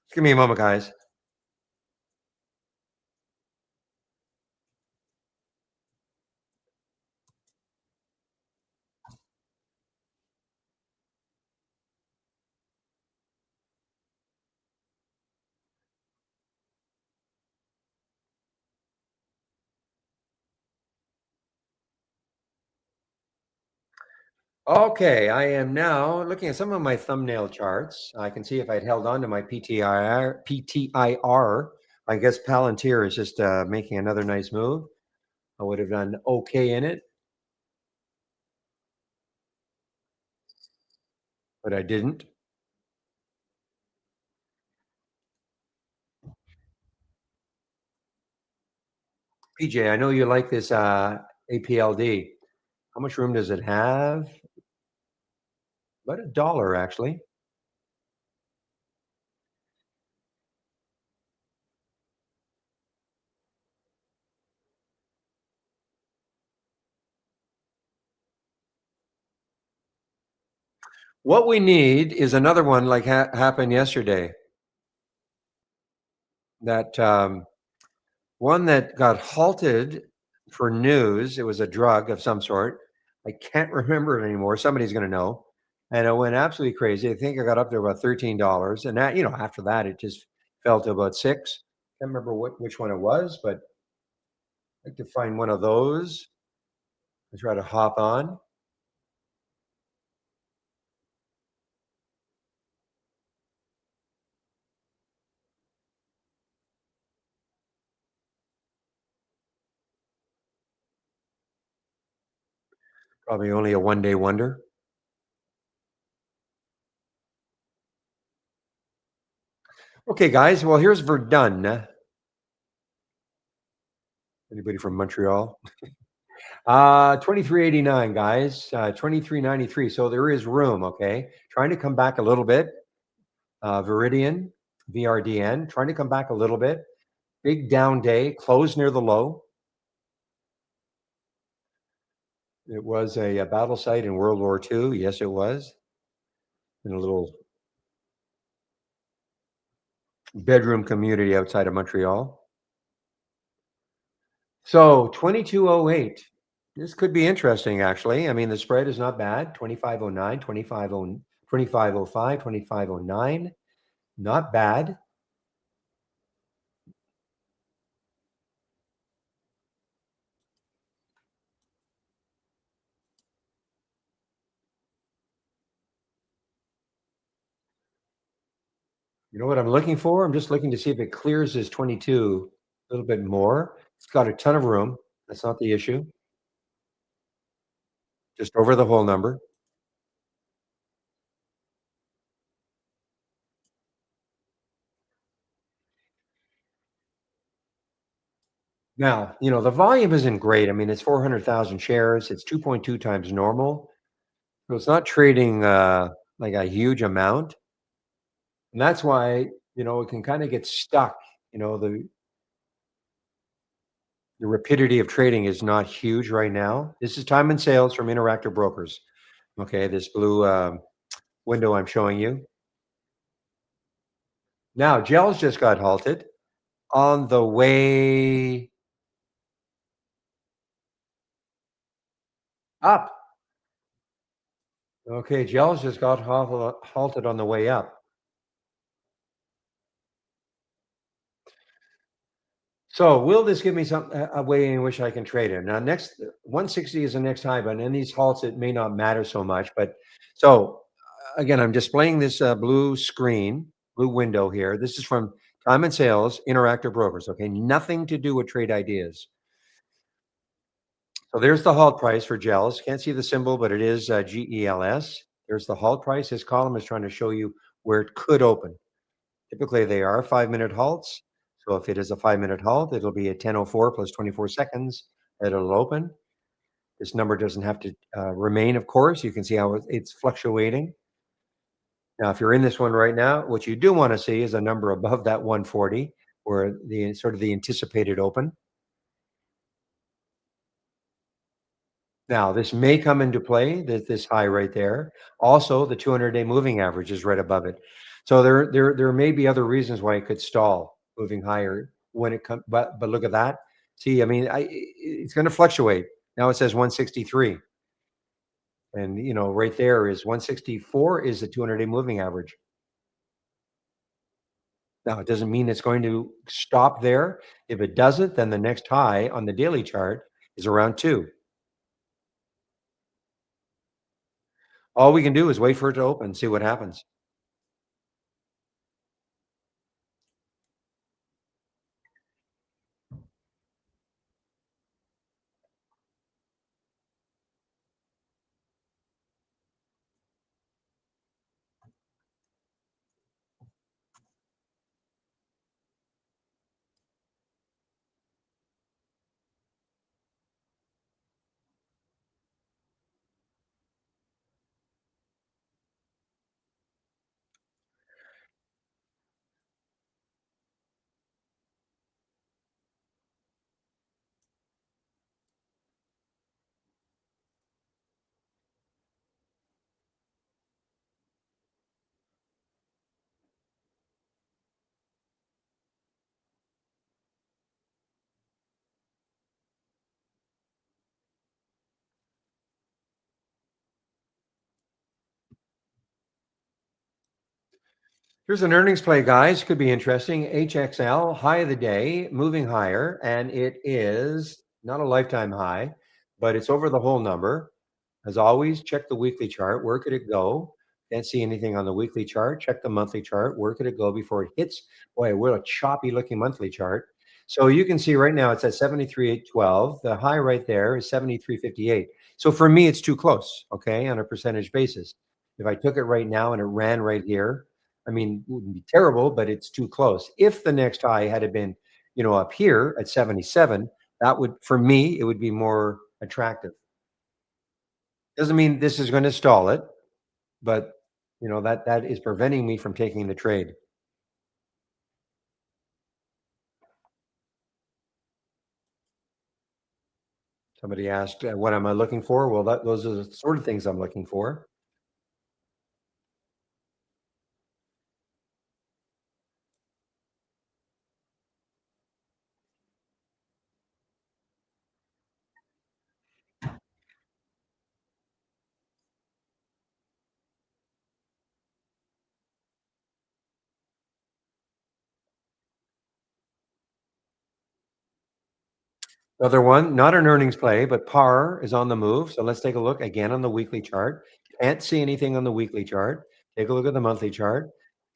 Just give me a moment, guys. Okay, I am now looking at some of my thumbnail charts. I can see if I'd held on to my PTIR. I guess Palantir is just making another nice move. I would have done okay in it, but I didn't. PJ, I know you like this APLD. How much room does it have? About a dollar, actually. What we need is another one like happened yesterday. That one that got halted for news. It was a drug of some sort. I can't remember it anymore. Somebody's going to know. And it went absolutely crazy. I think I got up to about $13, and that after that it just fell to about six. Can't remember which one it was, but I'd like to find one of those and try to hop on. Probably only a 1 day wonder. Okay, guys. Well, here's Verdun. Anybody from Montreal? 23.89, guys. 23.93. So there is room. Okay, trying to come back a little bit. Viridian, VRDN, trying to come back a little bit. Big down day, closed near the low. It was a battle site in World War II. Yes, it was. In a little bedroom community outside of Montreal. So 2208. This could be interesting, actually. I mean, the spread is not bad. 2509, 2505, 2509. Not bad. You know what I'm looking for? I'm just looking to see if it clears this 22 a little bit more. It's got a ton of room. That's not the issue. Just over the whole number. Now, the volume isn't great. I mean, it's 400,000 shares. It's 2.2 times normal. So it's not trading like a huge amount. And that's why, it can kind of get stuck. The rapidity of trading is not huge right now. This is time and sales from Interactive Brokers. Okay, this blue window I'm showing you. Now, gels just got halted on the way up. Okay, gels just got halted on the way up. So will this give me a way in which I can trade it? Now, next 160 is the next high, but in these halts, it may not matter so much. But so again, I'm displaying this blue screen, blue window here. This is from Time and Sales Interactive Brokers. Okay, nothing to do with trade ideas. So there's the halt price for gels. Can't see the symbol, but it is GELS. There's the halt price. This column is trying to show you where it could open. Typically, they are 5-minute halts. So if it is a 5-minute halt, it'll be at 10:04 plus 24 seconds that it'll open. This number doesn't have to remain, of course. You can see how it's fluctuating. Now, if you're in this one right now, what you do want to see is a number above that 140, or the sort of the anticipated open. Now, this may come into play, this high right there. Also, the 200-day moving average is right above it. So there may be other reasons why it could stall moving higher when it comes. But look at that. See, I mean, it's going to fluctuate. Now it says 163, and right there is 164 is the 200-day moving average. Now it doesn't mean it's going to stop there. If it doesn't, then the next high on the daily chart is around 2. All we can do is wait for it to open, see what happens. Here's an earnings play, guys. Could be interesting. HXL, high of the day, moving higher, and it is not a lifetime high, but it's over the whole number. As always, check the weekly chart. Where could it go? Can't see anything on the weekly chart. Check the monthly chart. Where could it go before it hits? Boy, what a choppy looking monthly chart. So you can see right now it's at 73,812. The high right there is 73,58. So for me, it's too close, okay, on a percentage basis. If I took it right now and it ran right here, I mean, it wouldn't be terrible, but it's too close. If the next high had been, up here at 77, that would, for me, it would be more attractive. Doesn't mean this is gonna stall it, but, that is preventing me from taking the trade. Somebody asked, "What am I looking for?" Well, those are the sort of things I'm looking for. Other one, not an earnings play, but PAR is on the move, so let's take a look again on the weekly chart. Can't see anything on the weekly chart. Take a look at the monthly chart.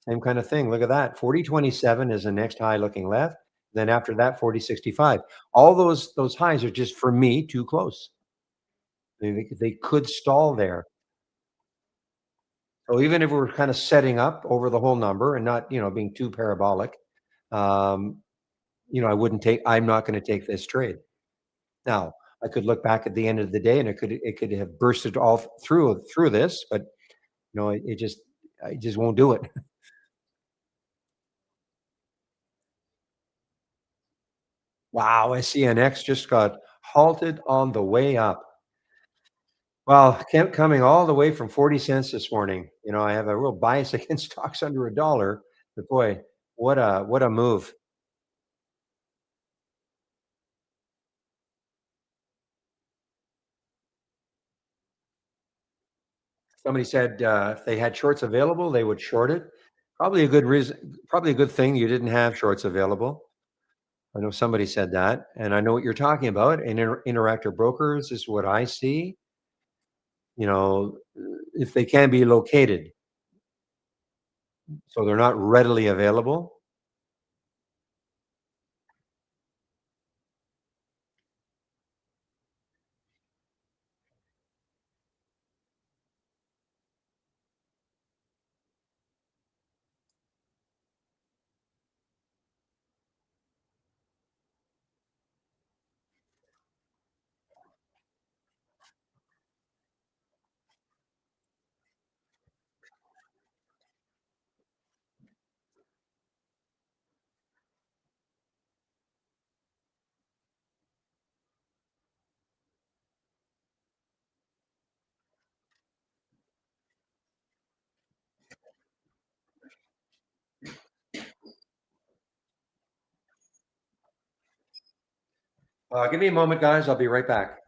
Same kind of thing. Look at that. 40.27 is the next high looking left. Then after that, 40.65. All those highs are just, for me, too close. They could stall there. So even if we're kind of setting up over the whole number and not, being too parabolic, um, I'm not going to take this trade. Now, I could look back at the end of the day and it could have bursted all through this, but I just won't do it. Wow, SCNX just got halted on the way up. Well, kept coming all the way from 40 cents this morning. I have a real bias against stocks under a dollar, but boy, what a move. Somebody said, if they had shorts available, they would short it. Probably a good reason, probably a good thing you didn't have shorts available. I know somebody said that, and I know what you're talking about. And Interactive Brokers is what I see. If they can be located, so they're not readily available. Give me a moment, guys. I'll be right back.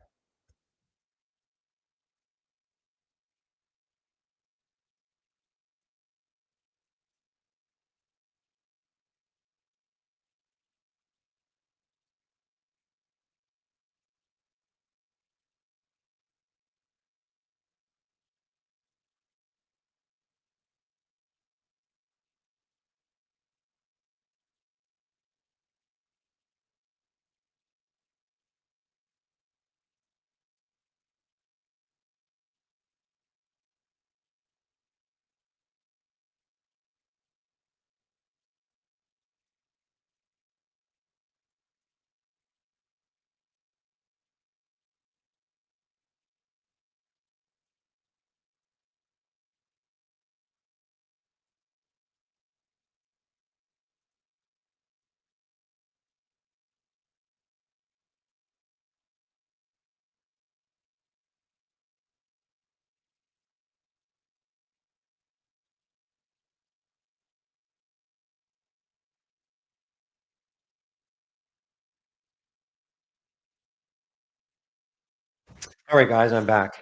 All right, guys, I'm back.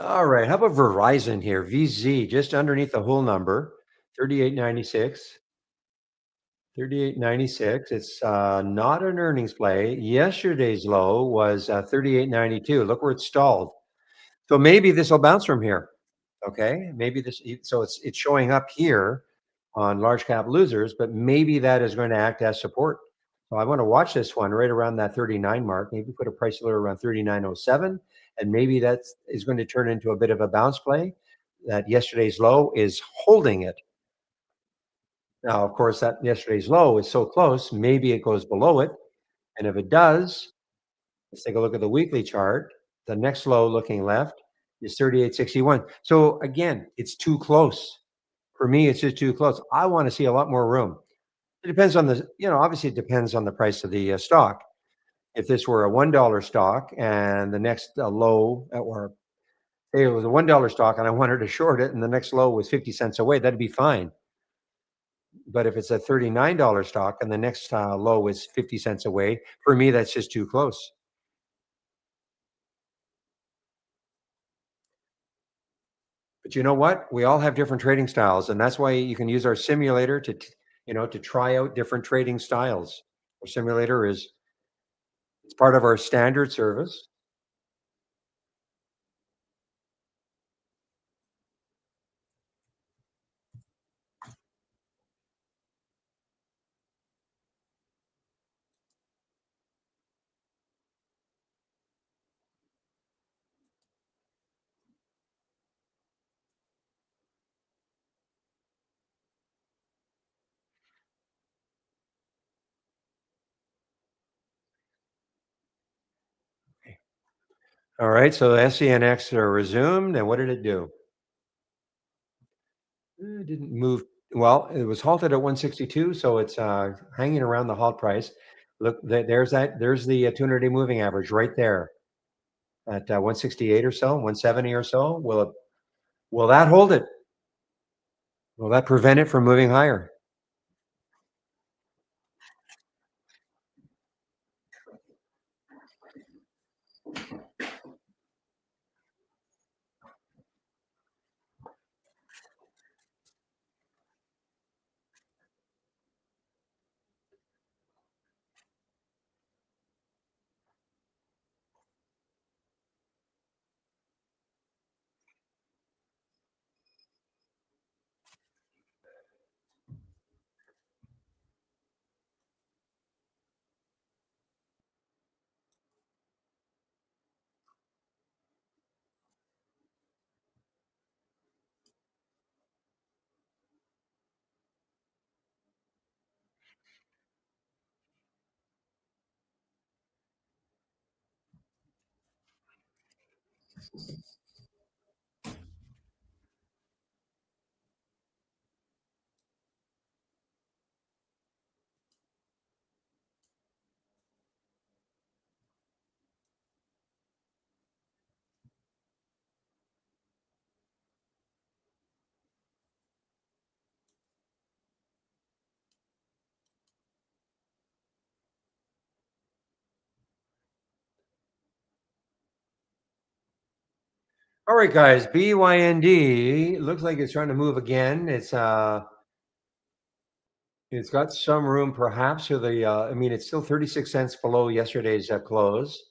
All right, how about Verizon here? VZ, just underneath the whole number, 38.96. 38.96. It's not an earnings play. Yesterday's low was 38.92. Look where it stalled. So maybe this will bounce from here. Okay, maybe so it's showing up here on large cap losers, but maybe that is going to act as support. So I want to watch this one right around that 39 mark. Maybe put a price alert around 39.07, and maybe that is going to turn into a bit of a bounce play. That yesterday's low is holding it. Now, of course, that yesterday's low is so close, maybe it goes below it. And if it does, let's take a look at the weekly chart. The next low looking left is 38.61. So again, it's too close. For me, it's just too close. I want to see a lot more room. It depends on obviously it depends on the price of the stock. If this were a $1 stock and the next low, or say it was a $1 stock and I wanted to short it and the next low was 50 cents away, that'd be fine. But if it's a $39 stock and the next low is 50 cents away, for me, that's just too close. But you know what? We all have different trading styles, and that's why you can use our simulator to try out different trading styles. Our simulator is it's part of our standard service. All right, so the SCNX are resumed, and what did it do? It didn't move. Well, it was halted at 162, so it's hanging around the halt price. Look, there's that. There's the 200-day moving average right there at 168 or so, 170 or so. Will that hold it? Will that prevent it from moving higher? All right, guys. BYND looks like it's trying to move again. It's got some room, perhaps, to the. I mean, it's still 36 cents below yesterday's close.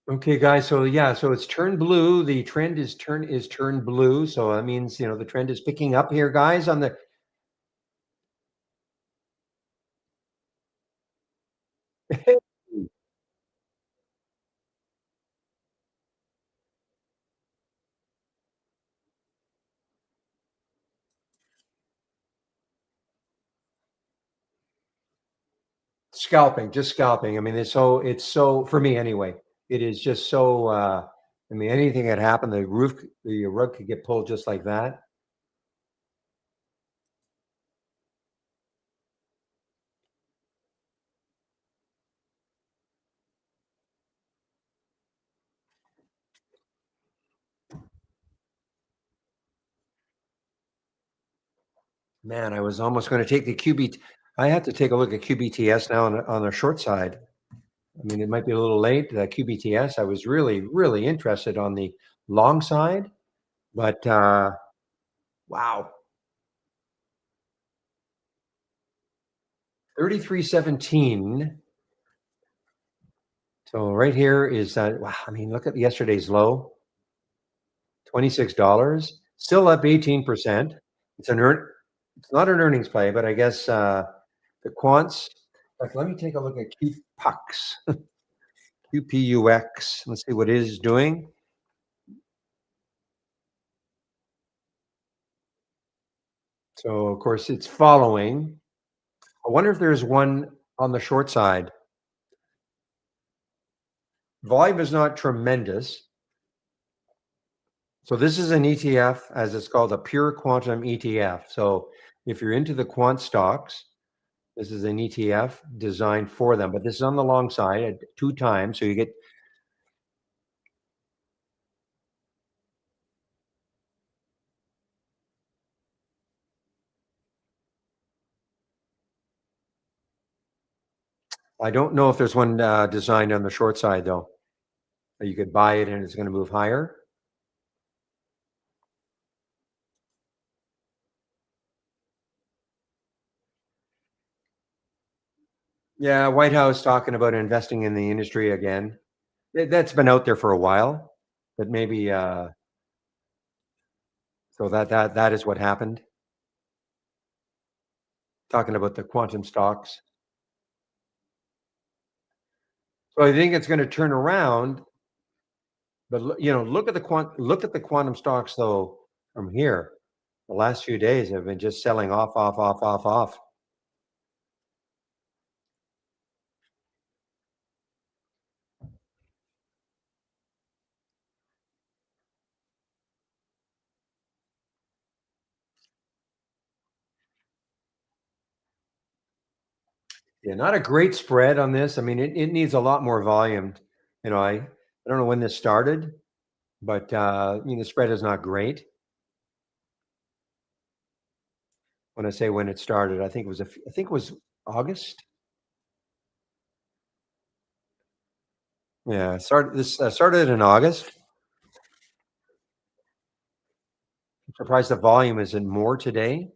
Okay, guys. So yeah, so it's turned blue. The trend is turned blue. So that means the trend is picking up here, guys. On the Scalping, just scalping. I mean, it's so for me anyway, it is just so, I mean, anything had happened, the rug could get pulled just like that. Man, I was almost gonna take the QBT. I have to take a look at QBTS now on the short side. I mean, it might be a little late, QBTS. I was really, really interested on the long side, but, wow, 33.17. So right here is, wow, I mean, look at yesterday's low, $26, still up 18%. It's an earn it's not an earnings play, but I guess, the quants, like, let me take a look at QPUX, QPUX. Let's see what it is doing. So, of course, it's following. I wonder if there's one on the short side. Volume is not tremendous. So this is an ETF, as it's called, a pure quantum ETF. So if you're into the quant stocks, this is an ETF designed for them, but this is on the long side at 2 times. So you get, I don't know if there's one designed on the short side though. You could buy it and it's going to move higher. Yeah, White House talking about investing in the industry again. That's been out there for a while, but maybe so that is what happened. Talking about the quantum stocks. So I think it's going to turn around, but look at the quantum stocks though from here. The last few days have been just selling off, off, off, off, off. Yeah, not a great spread on this. I mean, it needs a lot more volume. I don't know when this started, but the spread is not great. When I say when it started, I think it was August. Yeah, started in August. I'm surprised the volume isn't more today.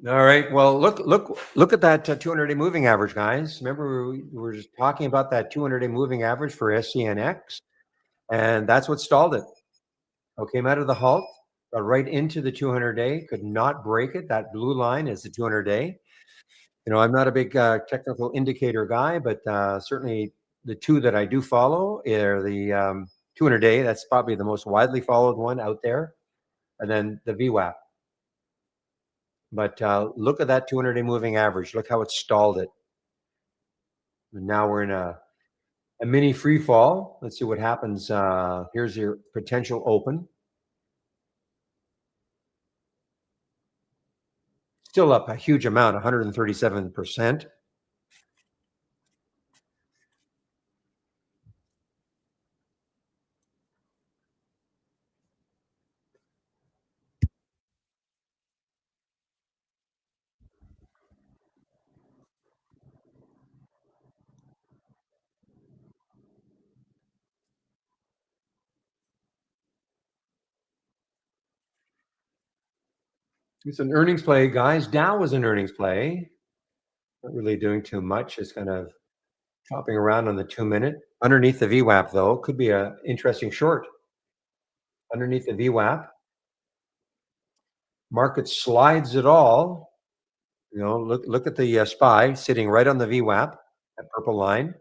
All right. Well, look at that 200-day moving average, guys. Remember we were just talking about that 200-day moving average for SCNX, and that's what stalled it. So came out of the halt, got right into the 200-day, could not break it. That blue line is the 200-day. I'm not a big technical indicator guy, but certainly the two that I do follow are the 200-day. That's probably the most widely followed one out there, and then the VWAP. But look at that 200-day moving average. Look how it stalled it. And now we're in a mini free fall. Let's see what happens. Here's your potential open. Still up a huge amount, 137%. It's an earnings play, guys. Dow was an earnings play. Not really doing too much. It's kind of chopping around on the 2 minute. Underneath the VWAP, though, could be a interesting short. Underneath the VWAP, market slides it all. Look at the SPY sitting right on the VWAP, that purple line.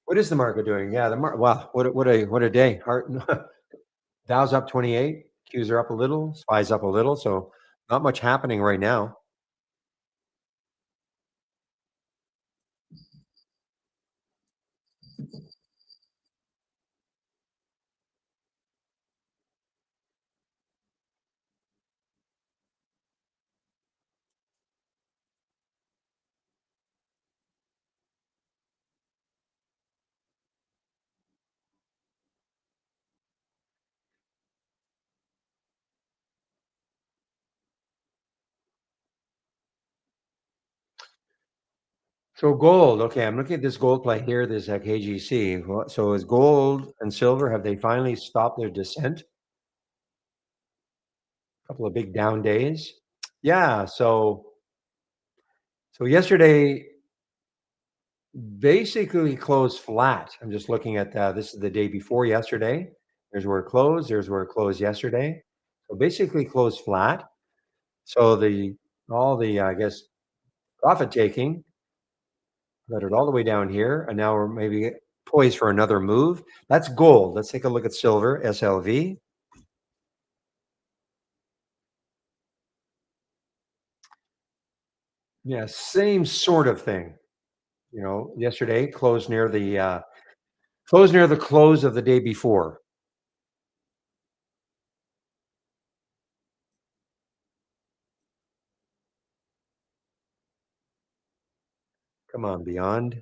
What is the market doing? Yeah, the market. Wow, what a day. Dow's up 28. Qs are up a little. SPY's up a little. So not much happening right now. So gold. Okay, I'm looking at this gold play here. This KGC. So is gold and silver, have they finally stopped their descent? A couple of big down days. Yeah. So yesterday basically closed flat. I'm just looking at this is the day before yesterday. There's where it closed. There's where it closed yesterday. So basically closed flat. So the all the I guess profit taking got it all the way down here, and now we're maybe poised for another move. That's gold. Let's take a look at silver, SLV. Yeah, same sort of thing. Yesterday closed near the close of the day before. Come on, beyond.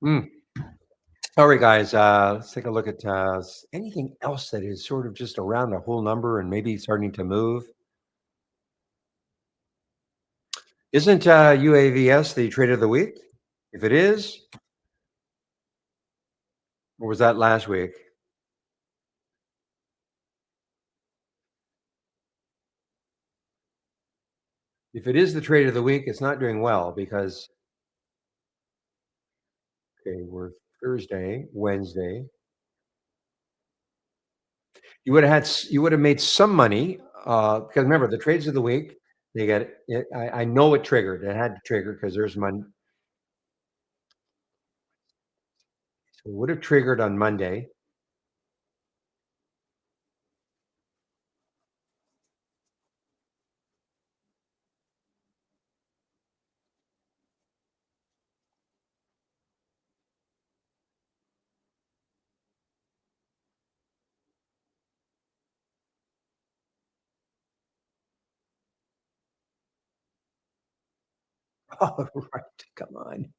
Mm. All right, guys. Let's take a look at anything else that is sort of just around a whole number and maybe starting to move. Isn't UAVS the trade of the week? If it is, or was that last week? If it is the trade of the week, it's not doing well because okay, we're Thursday, Wednesday. You would have made some money because remember the trades of the week. They get it. I know it triggered. It had to trigger because there's Monday. So it would have triggered on Monday. Oh, right. Come on.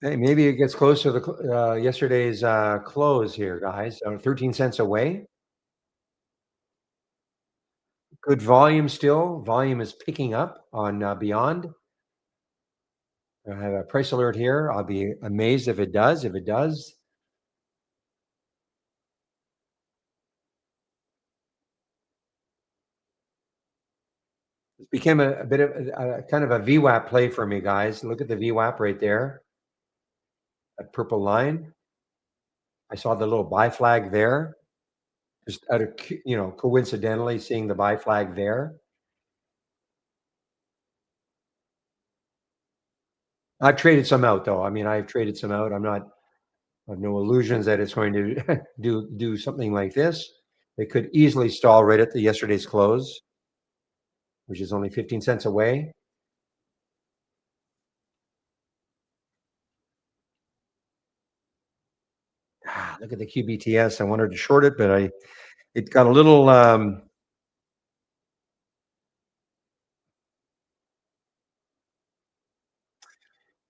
Hey, maybe it gets close to the yesterday's close here, guys. 13 cents away. Good volume still. Volume is picking up on Beyond. I have a price alert here. I'll be amazed if it does. If it does, it became a bit of kind of a VWAP play for me, guys. Look at the VWAP right there. that purple line. I saw the little buy flag there, just out of coincidentally seeing the buy flag there. I've traded some out though. I mean, I've traded some out. I have no illusions that it's going to do something like this. It could easily stall right at the yesterday's close, which is only 15 cents away. Look at the QBTS. I wanted to short it, but it got a little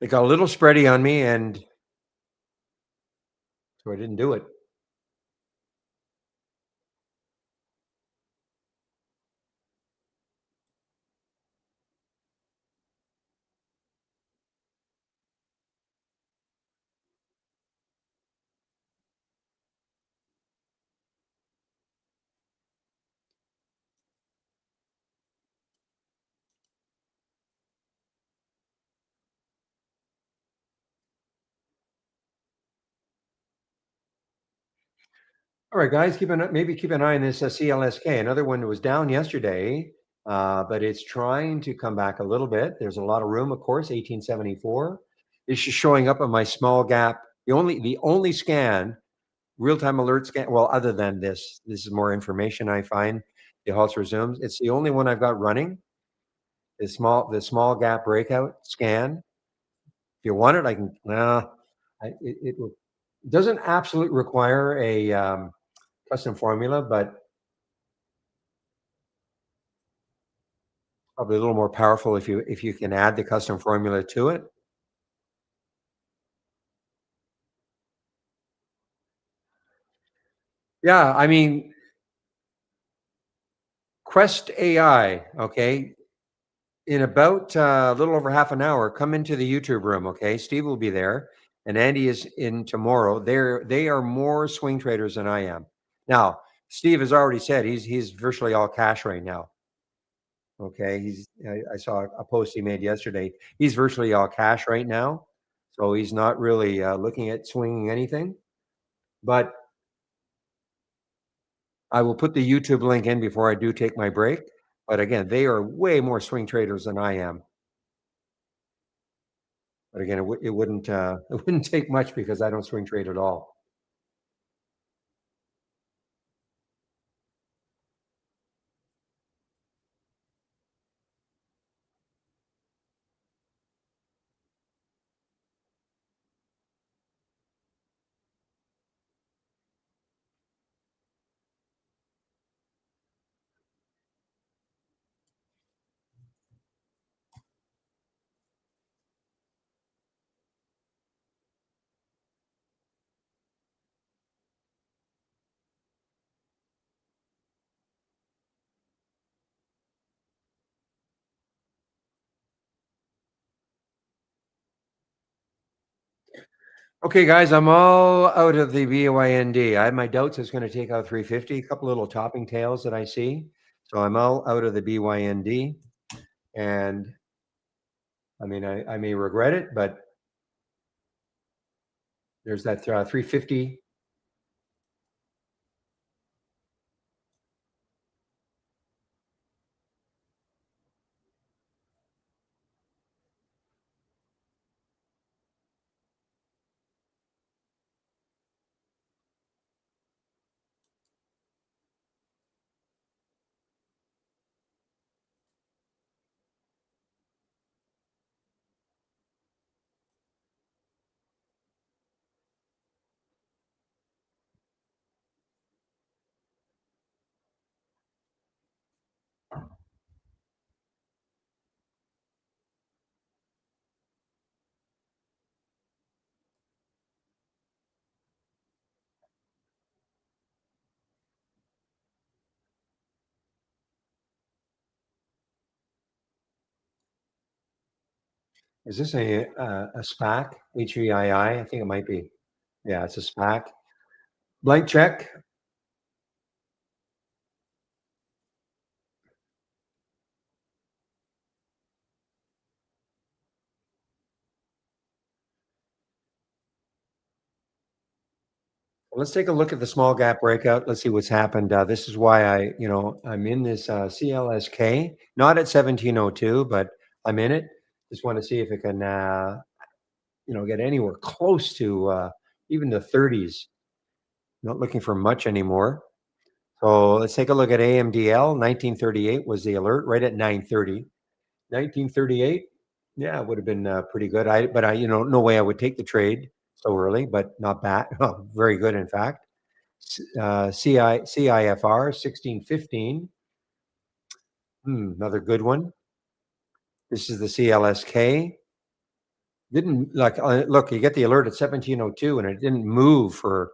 it got a little spready on me, and so I didn't do it. All right, guys, maybe keep an eye on this CLSK. Another one that was down yesterday, but it's trying to come back a little bit. There's a lot of room, of course. 1874. It's just showing up on my small gap. The only scan, real time alert scan. Well, other than this is more information I find. The halts resumes. It's the only one I've got running. The small gap breakout scan. If you want it, I can. It doesn't absolutely require a custom formula, but probably a little more powerful if you can add the custom formula to it. Yeah, I mean, Quest AI, okay, in about a little over half an hour, come into the YouTube room, okay? Steve will be there, and Andy is in tomorrow. They are more swing traders than I am. Now, Steve has already said he's virtually all cash right now. Okay, I saw a post he made yesterday. He's virtually all cash right now, so he's not really looking at swinging anything. But I will put the YouTube link in before I do take my break. But again, they are way more swing traders than I am. But again, it wouldn't it wouldn't take much because I don't swing trade at all. Okay, guys, I'm all out of the BYND. I had my doubts it's going to take out 350, a couple little topping tails that I see. So I'm all out of the BYND. And I mean, I may regret it, but there's that 350. Is this a SPAC? HVII? I think it might be. Yeah, it's a SPAC. Blank check. Let's take a look at the small gap breakout. Let's see what's happened. This is why I'm in this CLSK, not at 1702, but I'm in it. Just want to see if it can, get anywhere close to even the 30s. Not looking for much anymore. So let's take a look at AMDL. 1938 was the alert, right at 9:30. 1938, yeah, it would have been pretty good. No way I would take the trade so early, but not bad. Very good, in fact. CIFR 1615. Another good one. This is the CLSK. Didn't like look. You get the alert at 1702, and it didn't move for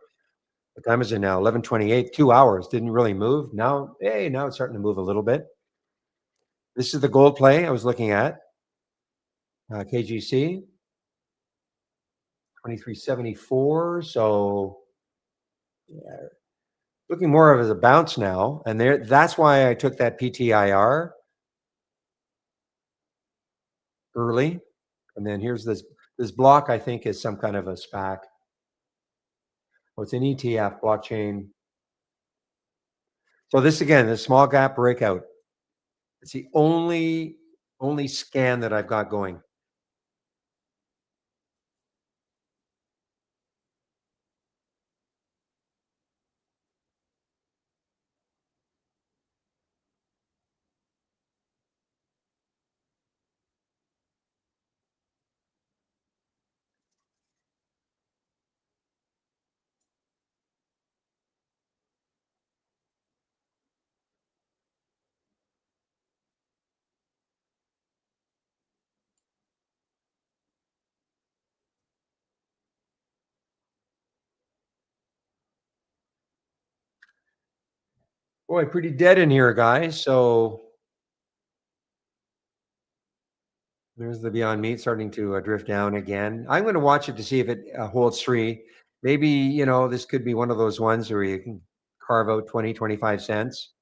what time is it now? 11:28. 2 hours didn't really move. Now, hey, now it's starting to move a little bit. This is the gold play I was looking at. KGC 2374. So yeah, looking more of as a bounce now, and that's why I took that PTIR early. And then here's this block. I think is some kind of a SPAC. Oh, it's an ETF blockchain. So this again, the small gap breakout. It's the only scan that I've got going. Boy, pretty dead in here, guys. So there's the Beyond Meat starting to drift down again. I'm going to watch it to see if it holds three. Maybe, this could be one of those ones where you can carve out 20, 25 cents.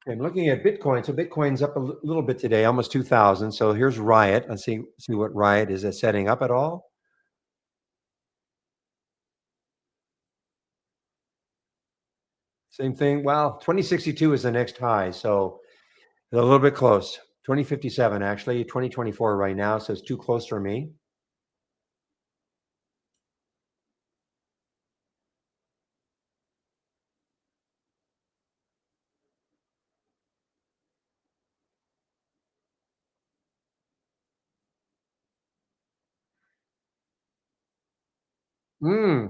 I'm looking at Bitcoin. So Bitcoin's up a little bit today, almost 2,000. So here's Riot. Let's see what Riot is setting up at all. Same thing. Well, 2062 is the next high. So a little bit close. 2057, actually. 2024 right now. So it's too close for me. Hmm.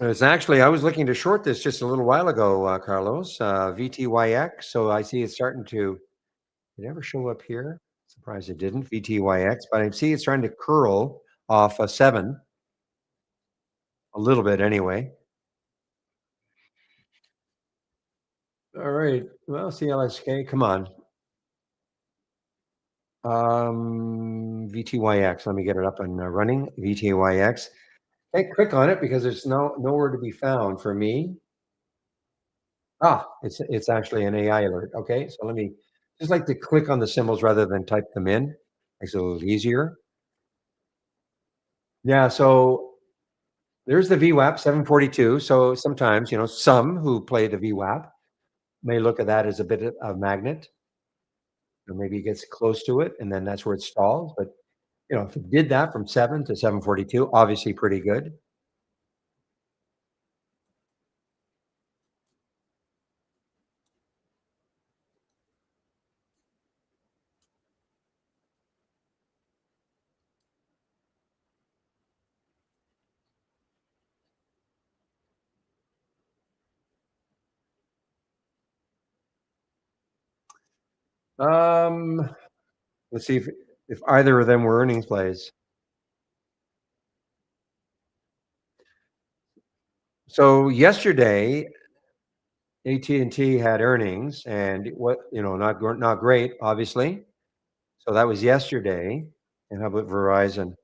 It's actually, I was looking to short this just a little while ago, Carlos, VTYX. So I see it's starting to, did it ever show up here? Surprised it didn't, VTYX, but I see it's trying to curl off a 7, a little bit anyway. All right. Well, CLSK, come on. VTYX. Let me get it up and running. VTYX. Hey, click on it because there's nowhere to be found for me. It's actually an AI alert. Okay, so let me just like to click on the symbols rather than type them in. Makes it a little easier. Yeah, so there's the VWAP 742. So sometimes, some who play the VWAP may look at that as a bit of a magnet, or maybe it gets close to it, and then that's where it stalls. But if it did that from 7 to 742, obviously pretty good. Um, let's see if either of them were earnings plays. So yesterday, AT&T had earnings, and what not great, obviously. So that was yesterday. And how about Verizon?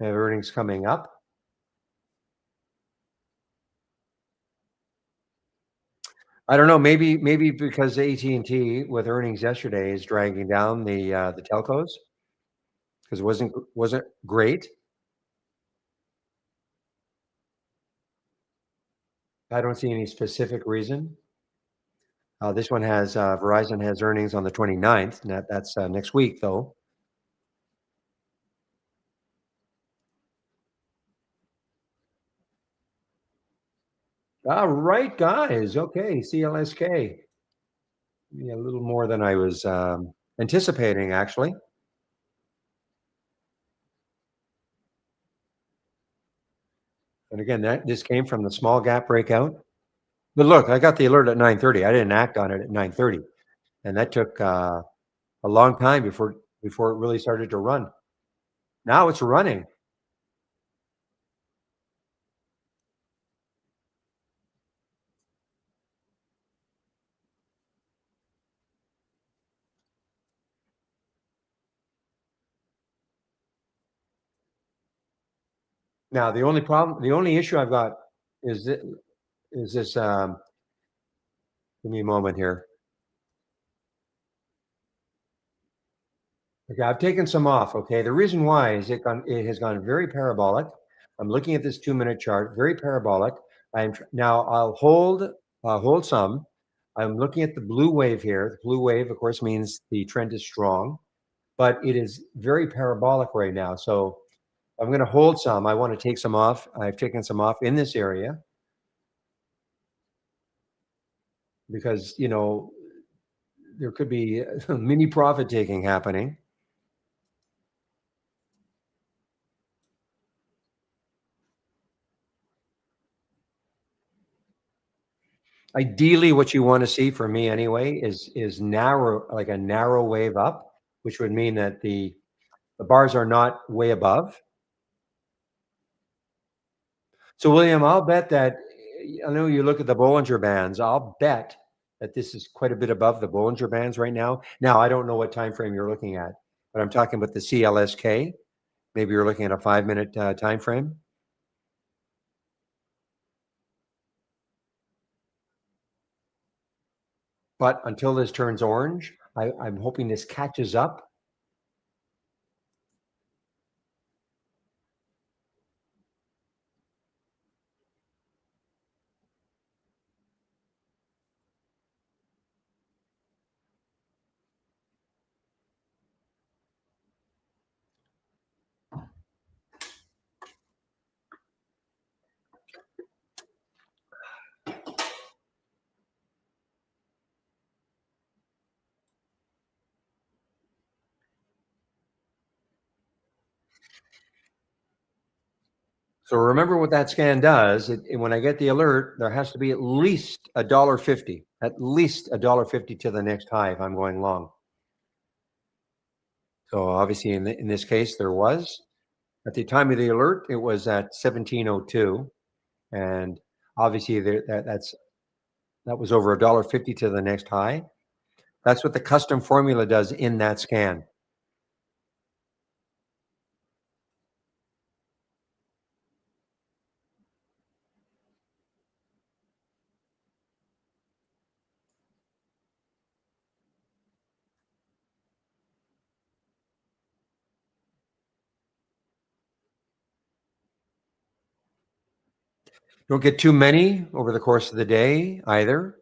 Have earnings coming up. I don't know, maybe because AT&T with earnings yesterday is dragging down the telcos because it wasn't great. I don't see any specific reason. This one has Verizon has earnings on the 29th. That's next week, though. All right, guys. Okay, CLSK. Yeah, a little more than I was anticipating, actually. And again, that this came from the small gap breakout. But look, I got the alert at 9:30. I didn't act on it at 9:30, and that took a long time before it really started to run. Now it's running. Now the only issue I've got is this. Give me a moment here. Okay, I've taken some off. Okay, the reason why is it has gone very parabolic. I'm looking at this 2 minute chart, very parabolic. Now I'll hold some. I'm looking at the blue wave here. The blue wave, of course, means the trend is strong, but it is very parabolic right now. So I'm going to hold some. I want to take some off. I've taken some off in this area because there could be mini profit taking happening. Ideally, what you want to see for me anyway is narrow, like a narrow wave up, which would mean that the bars are not way above. So, William, I'll bet that I know you look at the Bollinger Bands. I'll bet that this is quite a bit above the Bollinger Bands right now. Now, I don't know what time frame you're looking at, but I'm talking about the CLSK. Maybe you're looking at a 5 minute time frame. But until this turns orange, I'm hoping this catches up. So remember what that scan does. When I get the alert, there has to be at least a dollar fifty, at least a dollar fifty to the next high if I'm going long. So obviously, in this case, there was at the time of the alert, it was at 1702, and obviously that was over a dollar fifty to the next high. That's what the custom formula does in that scan. Don't get too many over the course of the day either.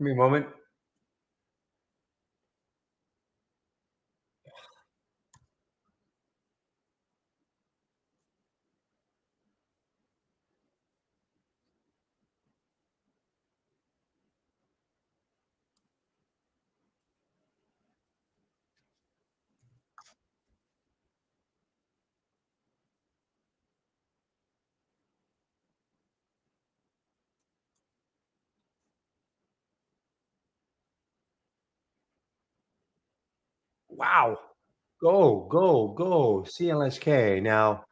Give me a moment. Wow. Go, go, go. CLSK. Now,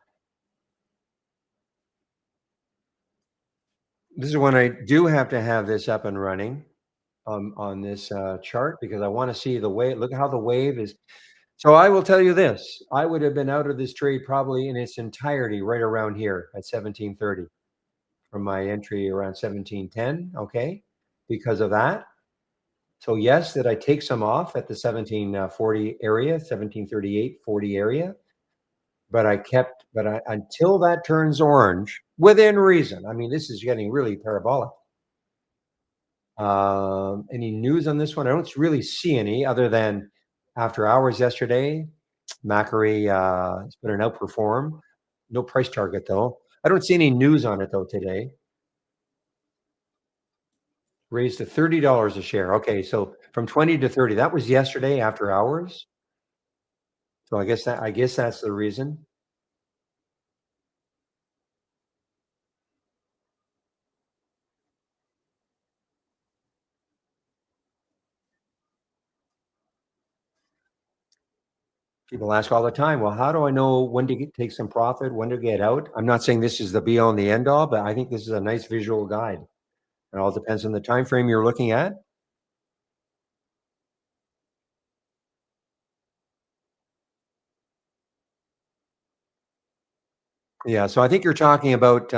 this is when I do have to have this up and running on this chart because I want to see the wave. Look how the wave is. So I will tell you this: I would have been out of this trade probably in its entirety right around here at 1730 from my entry around 1710. Okay, because of that. So yes, did I take some off at the 1740 area, 1738-40 area? But I kept, but I, until that turns orange, within reason. I mean, this is getting really parabolic. Any news on this one? I don't really see any other than after hours yesterday, Macquarie has been an outperform. No price target though. I don't see any news on it though today. Raised to $30 a share. Okay, so from 20 to 30. That was yesterday after hours. So I guess that's the reason. People ask all the time, well, how do I know when to take some profit, when to get out? I'm not saying this is the be all and the end all, but I think this is a nice visual guide. It all depends on the time frame you're looking at. Yeah, so I think you're talking about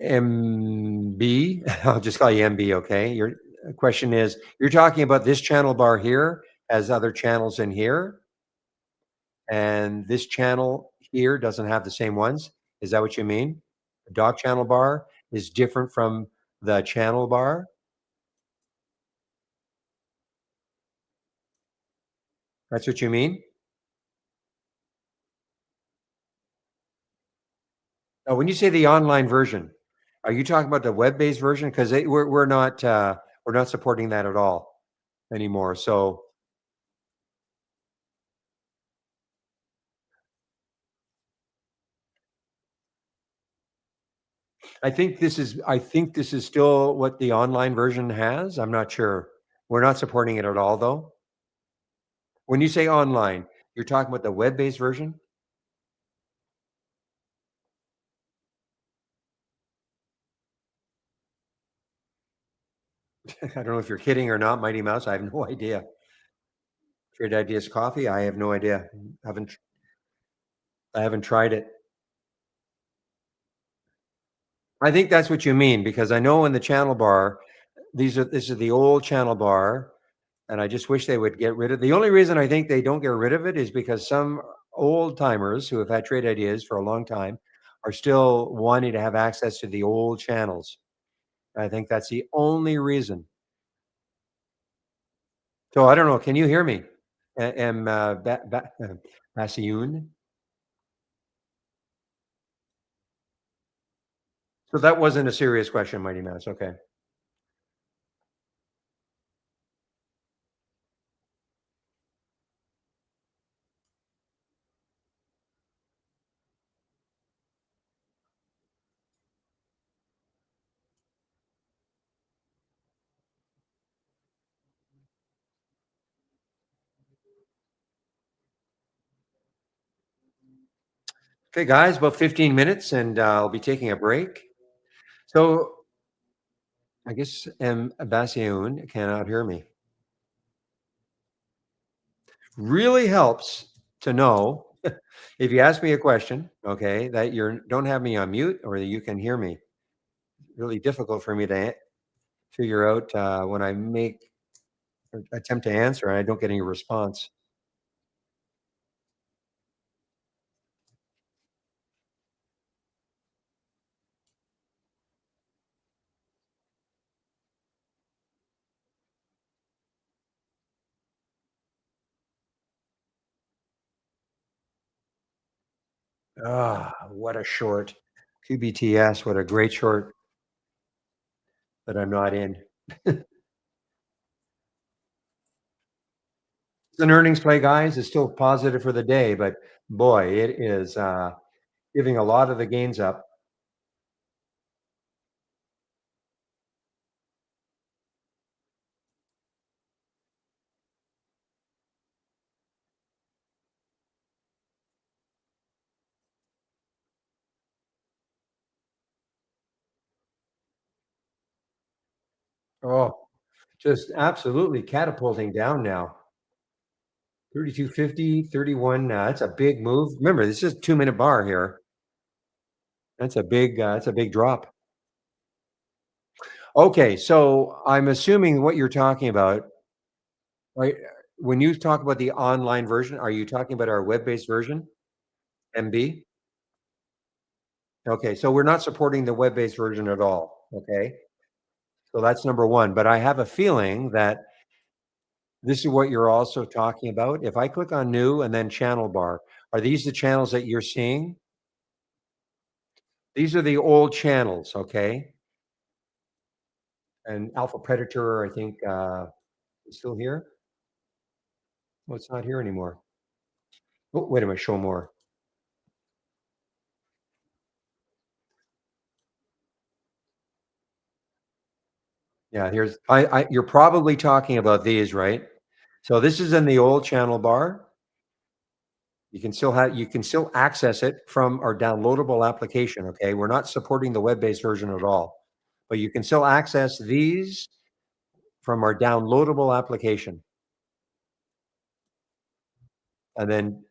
MB. I'll just call you MB, okay? Your question is, you're talking about this channel bar here has other channels in here, and this channel here doesn't have the same ones. Is that what you mean? The dog channel bar is different from the channel bar. That's what you mean? When you say the online version, are you talking about the web-based version? Because we're not supporting that at all anymore. So I think this is still what the online version has. I'm not sure. We're not supporting it at all, though. When you say online, you're talking about the web-based version. I don't know if you're kidding or not, Mighty Mouse. I have no idea. Trade Ideas Coffee. I have no idea. I haven't tried it. I think that's what you mean because I know in the channel bar, this is the old channel bar, and I just wish they would get rid of. The only reason I think they don't get rid of it is because some old timers who have had trade ideas for a long time are still wanting to have access to the old channels. I think that's the only reason. So I don't know. Can you hear me? Am Bassioun? So that wasn't a serious question, Mighty Mouse. Okay. Okay, guys, about 15 minutes, and I'll be taking a break. So I guess Bassioun cannot hear me. Really helps to know if you ask me a question, okay, that you don't have me on mute or that you can hear me. Really difficult for me to figure out when I make or attempt to answer and I don't get any response. What a short. QBTS, what a great short that I'm not in. It's an earnings play, guys. It's still positive for the day, but boy, it is giving a lot of the gains up. Oh, just absolutely catapulting down now. 32.50, 31. That's a big move. Remember, this is a 2 minute bar here. That's a big drop. Okay, so I'm assuming what you're talking about, right? When you talk about the online version, are you talking about our web-based version, MB? Okay, so we're not supporting the web-based version at all. Okay, so that's number one. But I have a feeling that this is what you're also talking about. If I click on new and then channel bar, are these the channels that you're seeing? These are the old channels, okay? And Alpha Predator, I think, is still here. Well, it's not here anymore. Oh, wait a minute, show more. Yeah, here's you're probably talking about these, right? So this is in the old channel bar. You can still access it from our downloadable application, okay? We're not supporting the web-based version at all, but you can still access these from our downloadable application. And then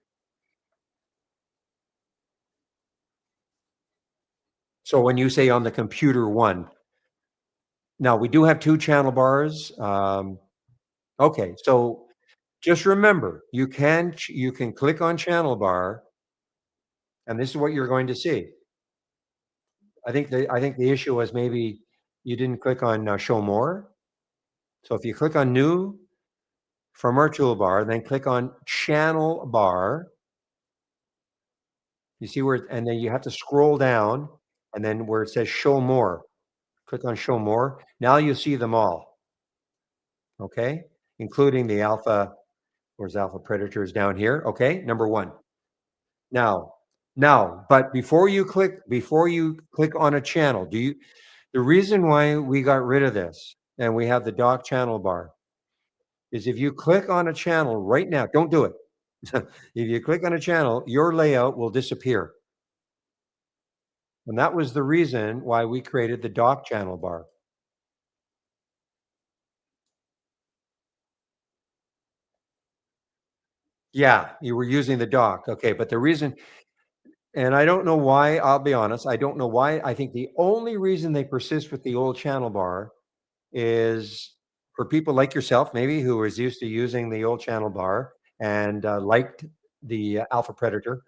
so when you say on the computer one, now we do have 2 channel bars. Okay, so just remember, you can click on channel bar, and this is what you're going to see. I think the issue was maybe you didn't click on, show more. So if you click on new from our toolbar, then click on channel bar, you see where and then you have to scroll down, and then where it says show more, click on show more. Now you see them all, okay? Including the alpha, where's alpha predators down here, okay? Number 1. Now but before you click on a channel, do you the reason why we got rid of this and we have the dock channel bar is if you click on a channel right now, don't do it. If you click on a channel, your layout will disappear. And that was the reason why we created the dock channel bar. Yeah, you were using the dock. Okay, but the reason and I don't know why, I'll be honest, I don't know why. I think the only reason they persist with the old channel bar is for people like yourself, maybe who was used to using the old channel bar and liked the Alpha Predator.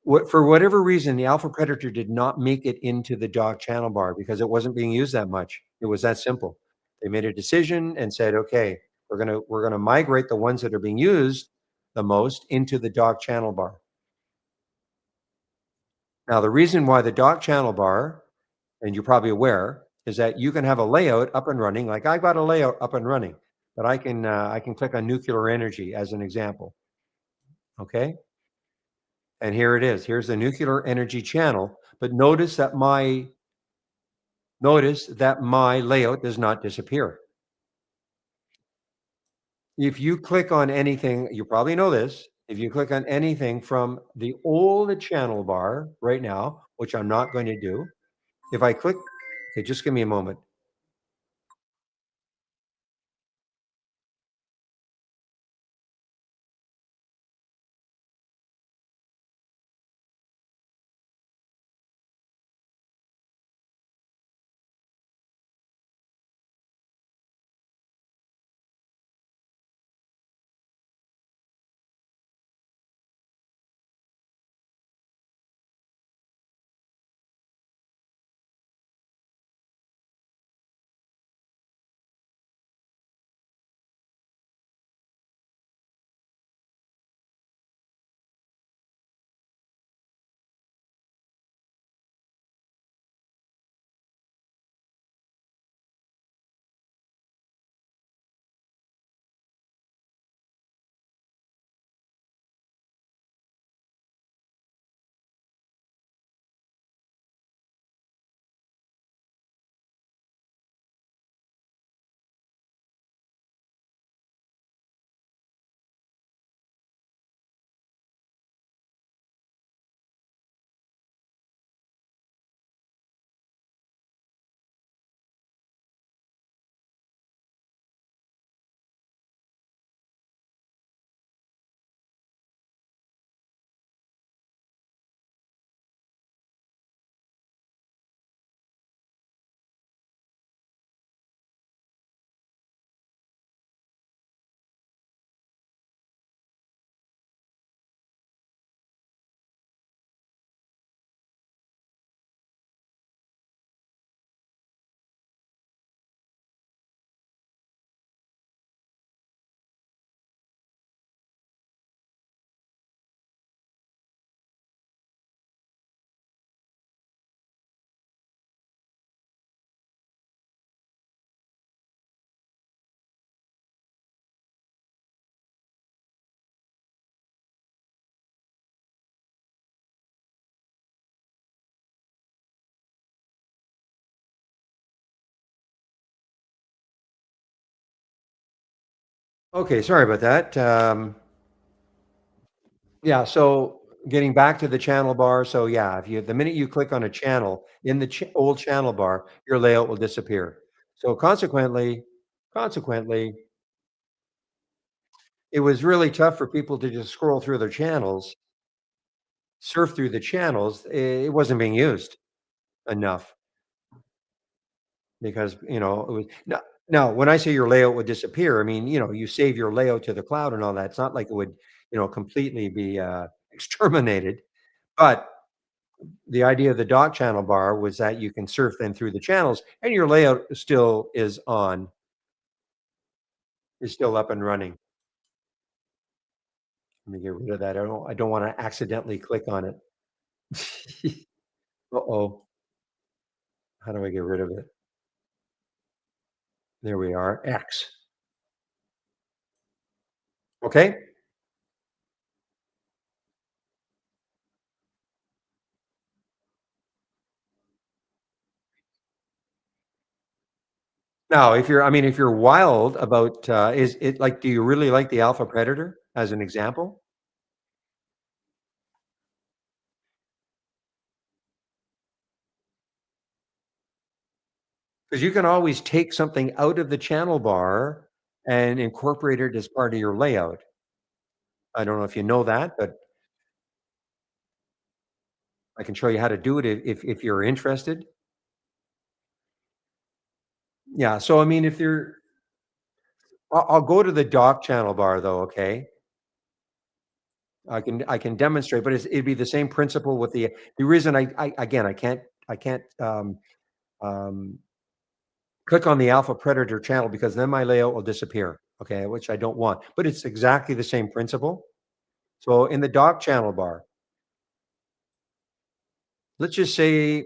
For whatever reason, the Alpha Predator did not make it into the dock channel bar because it wasn't being used that much. It was that simple. They made a decision and said, "Okay, we're gonna migrate the ones that are being used the most into the dock channel bar." Now, the reason why the dock channel bar, and you're probably aware, is that you can have a layout up and running. Like I got a layout up and running, but I can click on nuclear energy as an example. Okay, and here it is. Here's the nuclear energy channel. But notice that my layout does not disappear. If you click on anything, you probably know this. If you click on anything from the old channel bar right now, which I'm not going to do, if I click, okay, just give me a moment. Okay, sorry about that. Yeah, so getting back to the channel bar, so yeah, if you the minute you click on a channel in the old channel bar, your layout will disappear. So consequently, it was really tough for people to just scroll through their channels, surf through the channels. It wasn't being used enough because, it was now, when I say your layout would disappear, I mean, you save your layout to the cloud and all that. It's not like it would, completely be exterminated. But the idea of the dot channel bar was that you can surf then through the channels and your layout still is still up and running. Let me get rid of that. I don't want to accidentally click on it. Uh-oh. How do I get rid of it? There we are. X. Okay. Now, if you're wild about, is it like, do you really like the Alpha Predator as an example? Because you can always take something out of the channel bar and incorporate it as part of your layout. I don't know if you know that, but I can show you how to do it if you're interested. Yeah, so I mean, if you're I'll go to the dock channel bar though, okay? I can demonstrate, but it'd be the same principle with the reason I again, I can't um, click on the Alpha Predator channel because then my layout will disappear, okay, which I don't want. But it's exactly the same principle. So in the dock channel bar, let's just say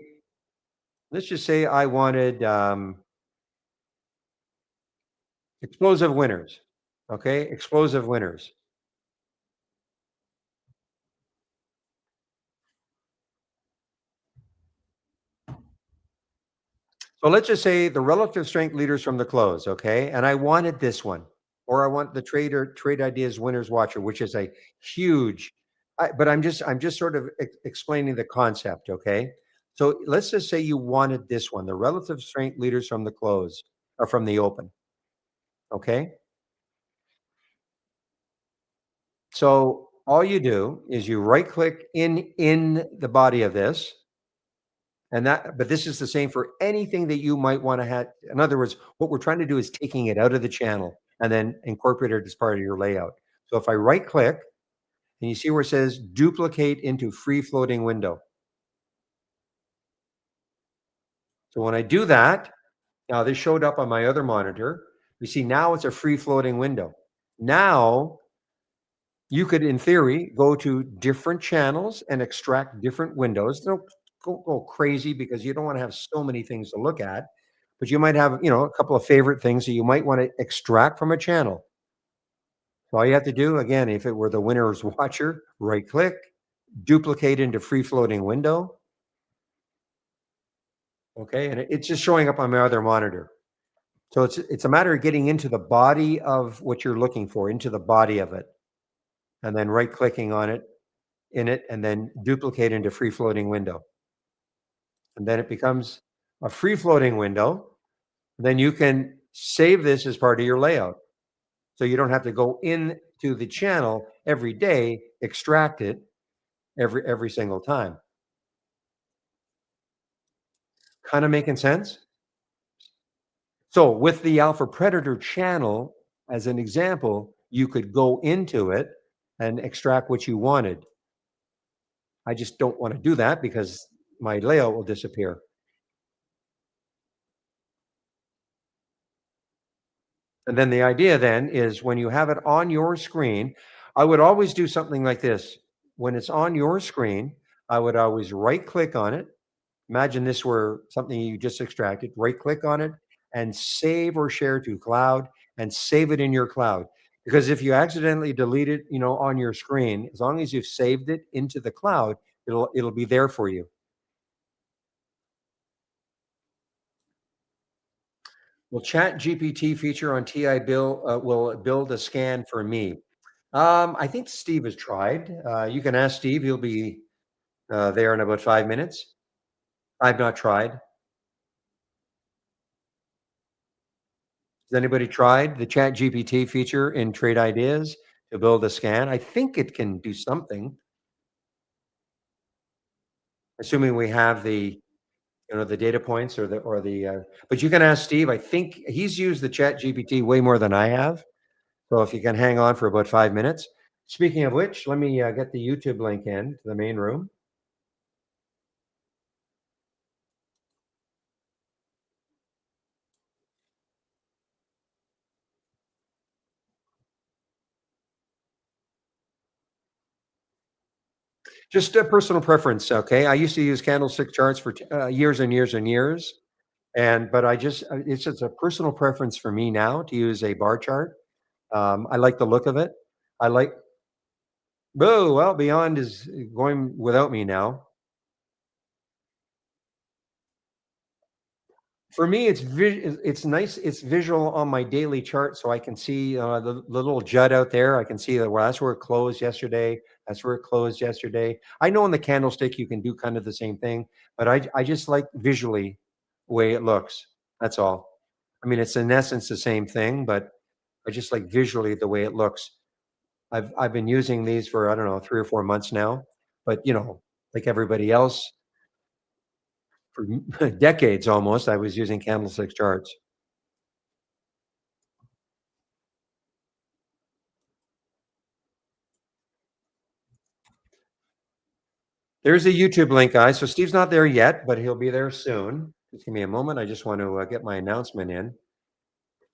let's just say I wanted explosive winners, okay? Explosive winners. So let's just say the relative strength leaders from the close, okay? And I wanted this one, or I want the trade ideas winners watcher, which is a huge. But I'm just sort of explaining the concept, okay? So let's just say you wanted this one, the relative strength leaders from the close or from the open, okay? So all you do is you right click in the body of this, and that but this is the same for anything that you might wanna have. In other words, what we're trying to do is taking it out of the channel and then incorporate it as part of your layout. So if I right click and you see where it says duplicate into free floating window. So when I do that, now this showed up on my other monitor. You see now it's a free floating window. Now you could, in theory, go to different channels and extract different windows. Don't go crazy because you don't want to have so many things to look at, but you might have, a couple of favorite things that you might want to extract from a channel. So all you have to do, again, if it were the winner's watcher, right click, duplicate into free floating window. Okay. And it's just showing up on my other monitor. So it's a matter of getting into the body of what you're looking for, into the body of it, and then right clicking on it in it and then duplicate into free floating window. And then it becomes a free floating window. Then you can save this as part of your layout. So you don't have to go into the channel every day, extract it every single time. Kind of making sense? So with the Alpha Predator channel, as an example, you could go into it and extract what you wanted. I just don't want to do that because my layout will disappear. And then the idea then is when you have it on your screen, I would always do something like this. When it's on your screen, I would always right click on it. Imagine this were something you just extracted, right click on it and save or share to cloud and save it in your cloud. Because if you accidentally delete it, on your screen, as long as you've saved it into the cloud, it'll be there for you. Will Chat GPT feature on TI Bill will it build a scan for me? I think Steve has tried. You can ask Steve. He'll be there in about 5 minutes. I've not tried. Has anybody tried the Chat GPT feature in Trade Ideas to build a scan? I think it can do something, assuming we have the the data points but you can ask Steve. I think he's used the Chat GPT way more than I have. So if you can hang on for about 5 minutes. Speaking of which, let me get the YouTube link in to the main room. Just a personal preference, okay? I used to use candlestick charts for years and years and years, but it's just a personal preference for me now to use a bar chart. I like the look of it. I like Boo, well, Beyond is going without me now. For me, it's nice. It's visual on my daily chart, so I can see the little jut out there. I can see that. Well, that's where it closed yesterday. That's where it closed yesterday. I know in the candlestick you can do kind of the same thing, but I just like visually the way it looks. That's all. I mean, it's in essence the same thing, but I just like visually the way it looks. I've been using these for, I don't know, 3 or 4 months now, but like everybody else, for decades almost, I was using candlestick charts. There's a YouTube link, guys. So Steve's not there yet, but he'll be there soon. Just give me a moment. I just want to get my announcement in.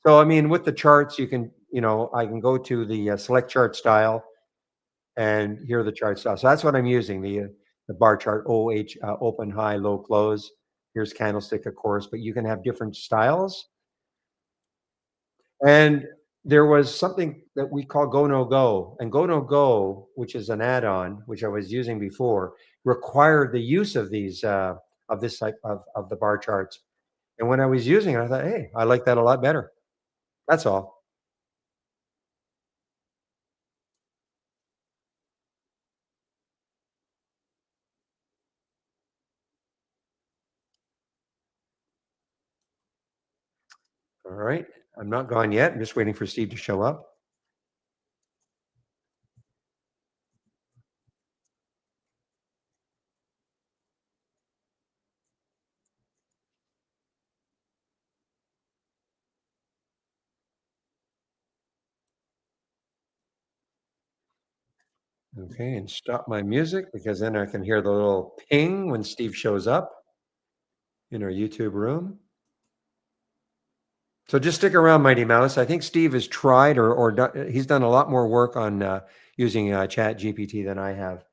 So, I mean, with the charts, I can go to the select chart style, and here are the chart styles. So that's what I'm using, the bar chart, OH, open, high, low, close. Here's candlestick, of course, but you can have different styles. And there was something that we call Go No Go, and Go No Go, which is an add-on which I was using before, required the use of these of this type of the bar charts. And when I was using it, I thought, hey, I like that a lot better. That's all. All right, I'm not gone yet. I'm just waiting for Steve to show up. Okay, and stop my music because then I can hear the little ping when Steve shows up in our YouTube room. So just stick around, Mighty Mouse. I think Steve has tried he's done a lot more work on using Chat GPT than I have.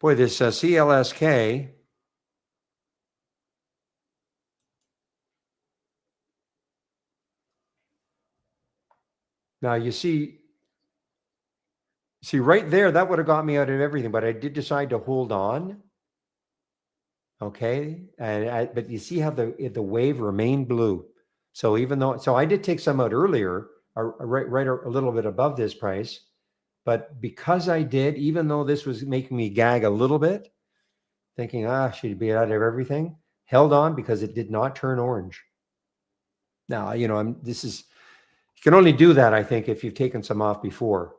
Boy, this CLSK. Now you see right there, that would have got me out of everything, but I did decide to hold on. Okay, but you see how the wave remained blue. So I did take some out earlier, right a little bit above this price, but because I did, even though this was making me gag a little bit, thinking she'd be out of everything, held on because it did not turn orange. Now you can only do that, I think, if you've taken some off before.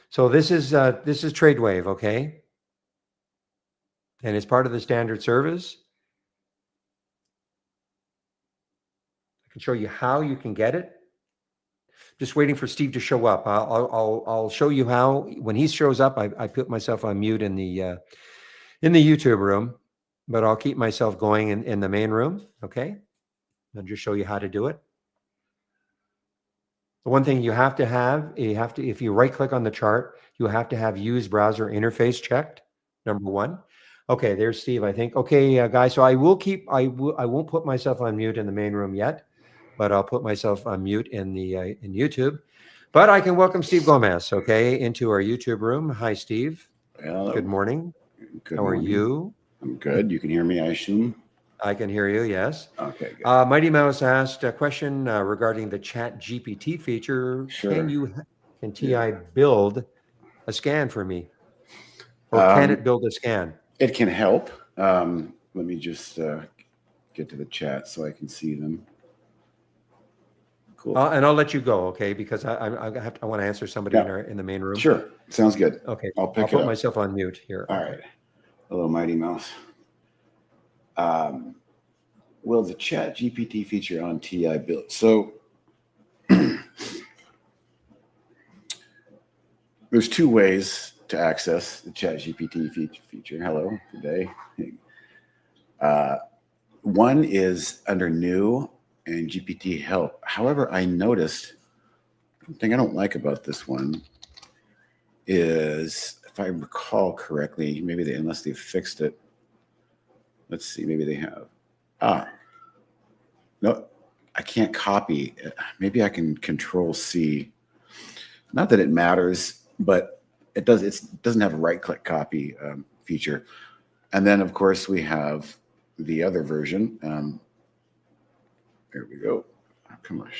So this is TradeWave, okay? And it's part of the standard service. I can show you how you can get it. Just waiting for Steve to show up. I'll show you how. When he shows up, I put myself on mute in the YouTube room, but I'll keep myself going in the main room. Okay, I'll just show you how to do it. The one thing you have to if you right click on the chart, you have to have use browser interface checked. Number one. Okay, there's Steve, I think. Okay, guys. So I won't put myself on mute in the main room yet, but I'll put myself on mute in YouTube. But I can welcome Steve Gomez, okay, into our YouTube room. Hi, Steve. Hello. Good morning. Good How are morning. you? I'm good. You can hear me, I assume? I can hear you, yes. Okay, good. Mighty Mouse asked a question regarding the Chat GPT feature. Sure. Can TI build a scan for me? Or can it build a scan? It can help. Let me just get to the chat so I can see them. Cool. And I'll let you go, okay? Because I want to answer somebody in the main room. Sure. Sounds good. Okay. I'll put myself on mute here. All right. Hello, Mighty Mouse. Will the Chat GPT feature on TI build? So there's two ways to access the Chat GPT feature. Hello, good day. One is under new and GPT help. However, I noticed one thing I don't like about this one is, if I recall correctly, maybe unless they fixed it. Let's see, maybe they have. No, I can't copy. Maybe I can Control C. Not that it matters, but it doesn't have a right-click copy feature. And then, of course, we have the other version. There we go. Come on.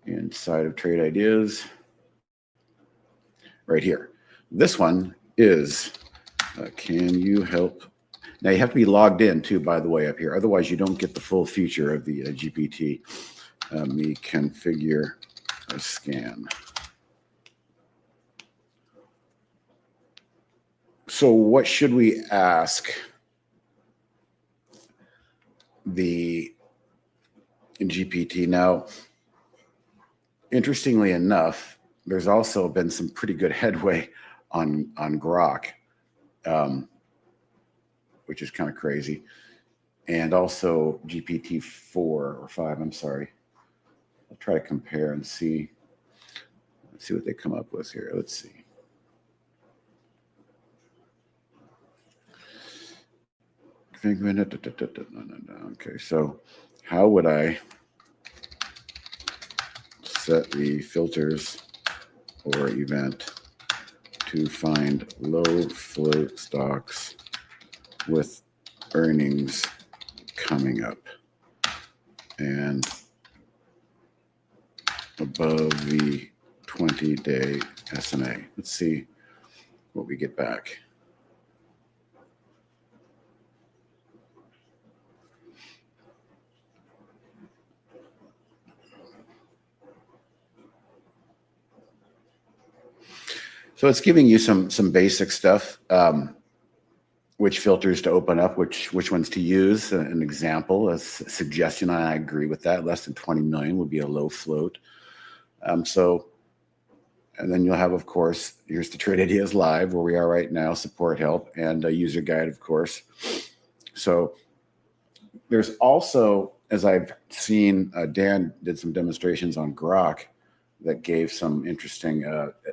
Inside of Trade Ideas, right here. This one is, can you help? Now you have to be logged in too, by the way, up here. Otherwise, you don't get the full feature of the GPT. Me configure a scan. So what should we ask the GPT? Now, interestingly enough, there's also been some pretty good headway on Grok, which is kind of crazy. And also GPT-4 or 5, I'm sorry. I'll try to compare and see. Let's see what they come up with here. Let's see. Okay, so how would I set the filters or event to find low float stocks with earnings coming up and above the 20-day SMA? Let's see what we get back. So it's giving you some basic stuff, which filters to open up, which ones to use. An example, a suggestion, and I agree with that. Less than 20 million would be a low float. And then you'll have, of course, here's the Trade Ideas Live, where we are right now, support help, and a user guide, of course. So there's also, as I've seen, Dan did some demonstrations on Grok that gave some interesting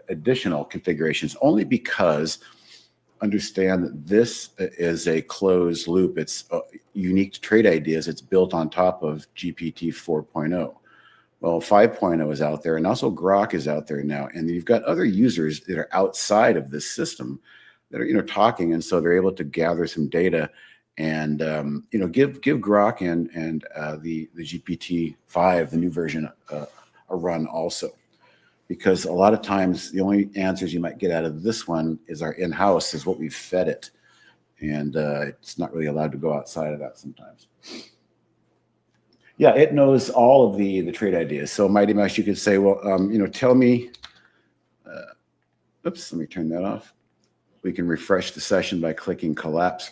additional configurations, only because understand that this is a closed loop. It's unique to Trade Ideas. It's built on top of GPT 4.0. Well, 5.0 is out there, and also Grok is out there now. And you've got other users that are outside of this system that are, talking, and so they're able to gather some data and give Grok and the GPT 5, the new version, a run also, because a lot of times the only answers you might get out of this one is our in-house, is what we've fed it, and it's not really allowed to go outside of that sometimes. Yeah, it knows all of the Trade Ideas. So Mighty Mouse, you could say, well, tell me. Oops, let me turn that off. We can refresh the session by clicking collapse.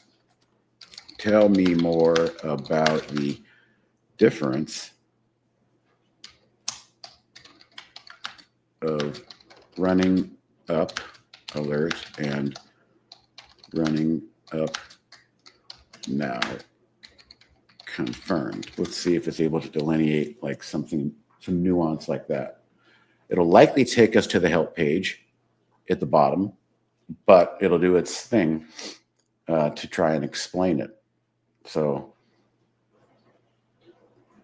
Tell me more about the difference of running up alert and running up now confirmed. Let's see if it's able to delineate like some nuance like that. It'll likely take us to the help page at the bottom, but it'll do its thing to try and explain it. So,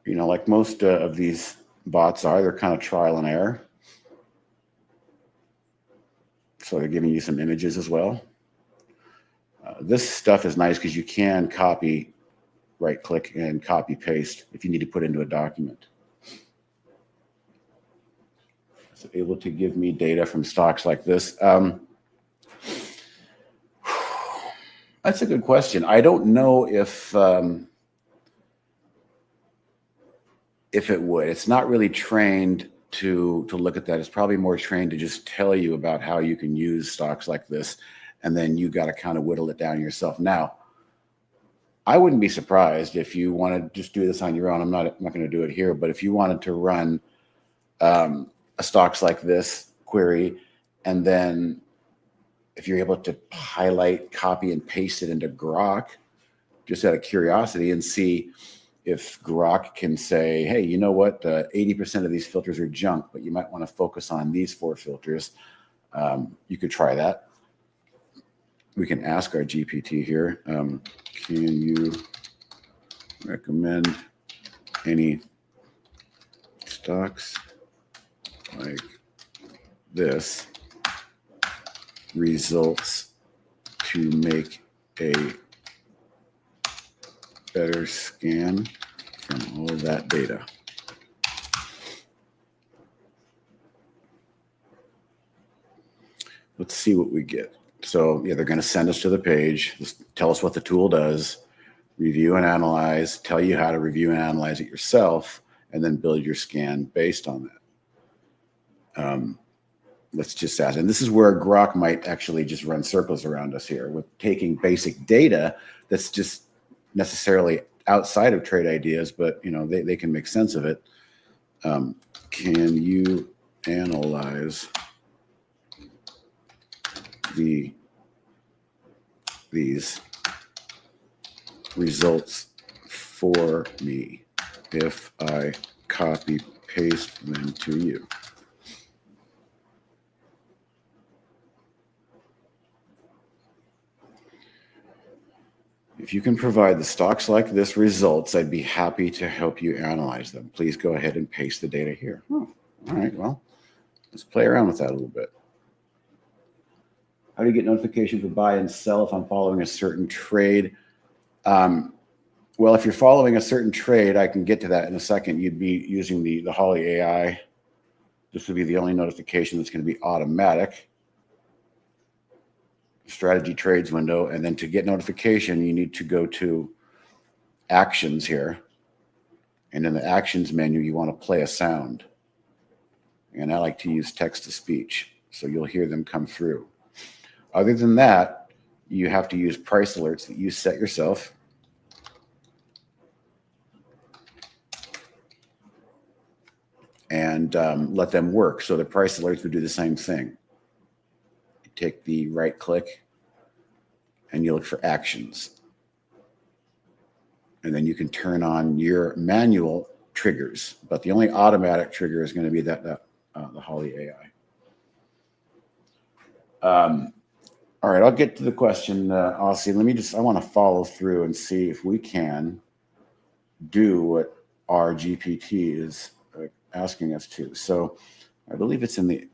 like most of these bots are. They're kind of trial and error. So they're giving you some images as well. This stuff is nice because you can copy, right click and copy paste if you need to put into a document. So able to give me data from stocks like this. That's a good question. I don't know if it would. It's not really trained to look at that. It's probably more trained to just tell you about how you can use stocks like this, and then you got to kind of whittle it down yourself. Now, I wouldn't be surprised if you want to just do this on your own. I'm not going to do it here, but if you wanted to run a stocks like this query, and then if you're able to highlight, copy, and paste it into Grok, just out of curiosity, and see if Grok can say, hey, you know what, 80% of these filters are junk, but you might want to focus on these 4 filters. You could try that. We can ask our GPT here, can you recommend any stocks like this results to make a better scan from all that data? Let's see what we get. So yeah, they're going to send us to the page, just tell us what the tool does, review and analyze, tell you how to review and analyze it yourself, and then build your scan based on that. Let's just ask, and this is where Grok might actually just run circles around us here with taking basic data that's just necessarily outside of trade ideas, but you know, they can make sense of it. Can you analyze these results for me if I copy paste them to you? If you can provide the stocks like this results, I'd be happy to help you analyze them. Please go ahead and paste the data here. Oh, all right, well, let's play around with that a little bit. How do you get notification for buy and sell if I'm following a certain trade? Well, if you're following a certain trade, I can get to that in a second. You'd be using the Holly AI. This would be the only notification that's going to be automatic. Strategy trades window, and then to get notification, you need to go to actions here, and in the actions menu, you want to play a sound. And I like to use text to speech, so you'll hear them come through. Other than that, you have to use price alerts that you set yourself. And let them work. So the price alerts would do the same thing. You take the right click and you look for actions. And then you can turn on your manual triggers, but the only automatic trigger is going to be the Holly AI. All right, I'll get to the question, Aussie. I want to follow through and see if we can do what our GPT is asking us to. So I believe it's in the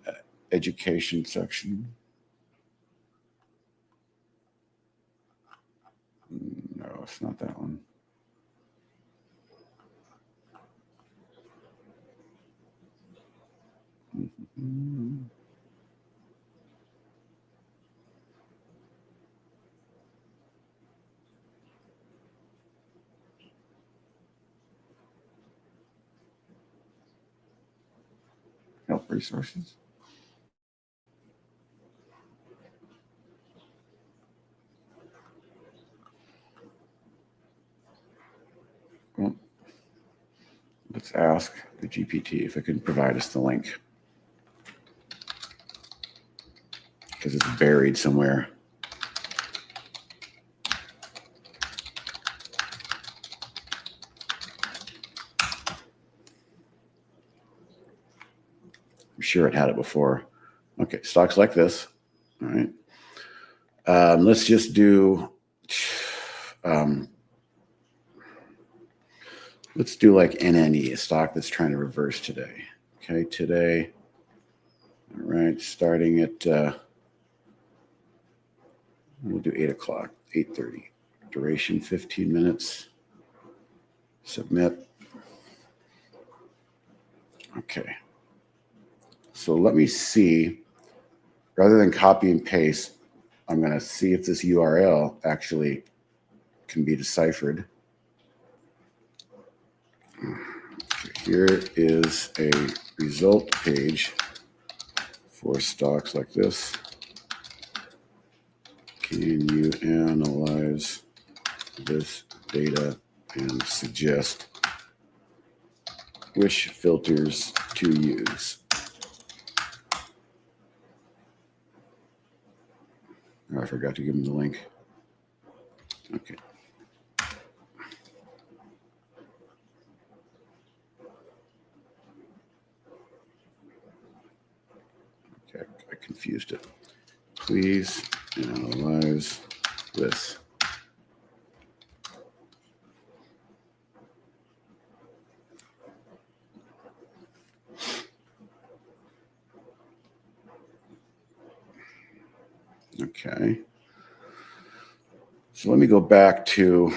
education section. No, it's not that one. Help resources. Well, let's ask the GPT if it can provide us the link, because it's buried somewhere. I'm sure it had it before. Okay, stocks like this. All right. Let's just do Let's do like NNE, a stock that's trying to reverse today. Okay, today. All right, starting at, we'll do 8 o'clock, 8:30. Duration 15 minutes. Submit. Okay. So let me see, rather than copy and paste, I'm going to see if this URL actually can be deciphered. Here is a result page for stocks like this. Can you analyze this data and suggest which filters to use? Oh, I forgot to give him the link. Okay. Okay, I confused it. Please analyze this. Okay. So let me go back to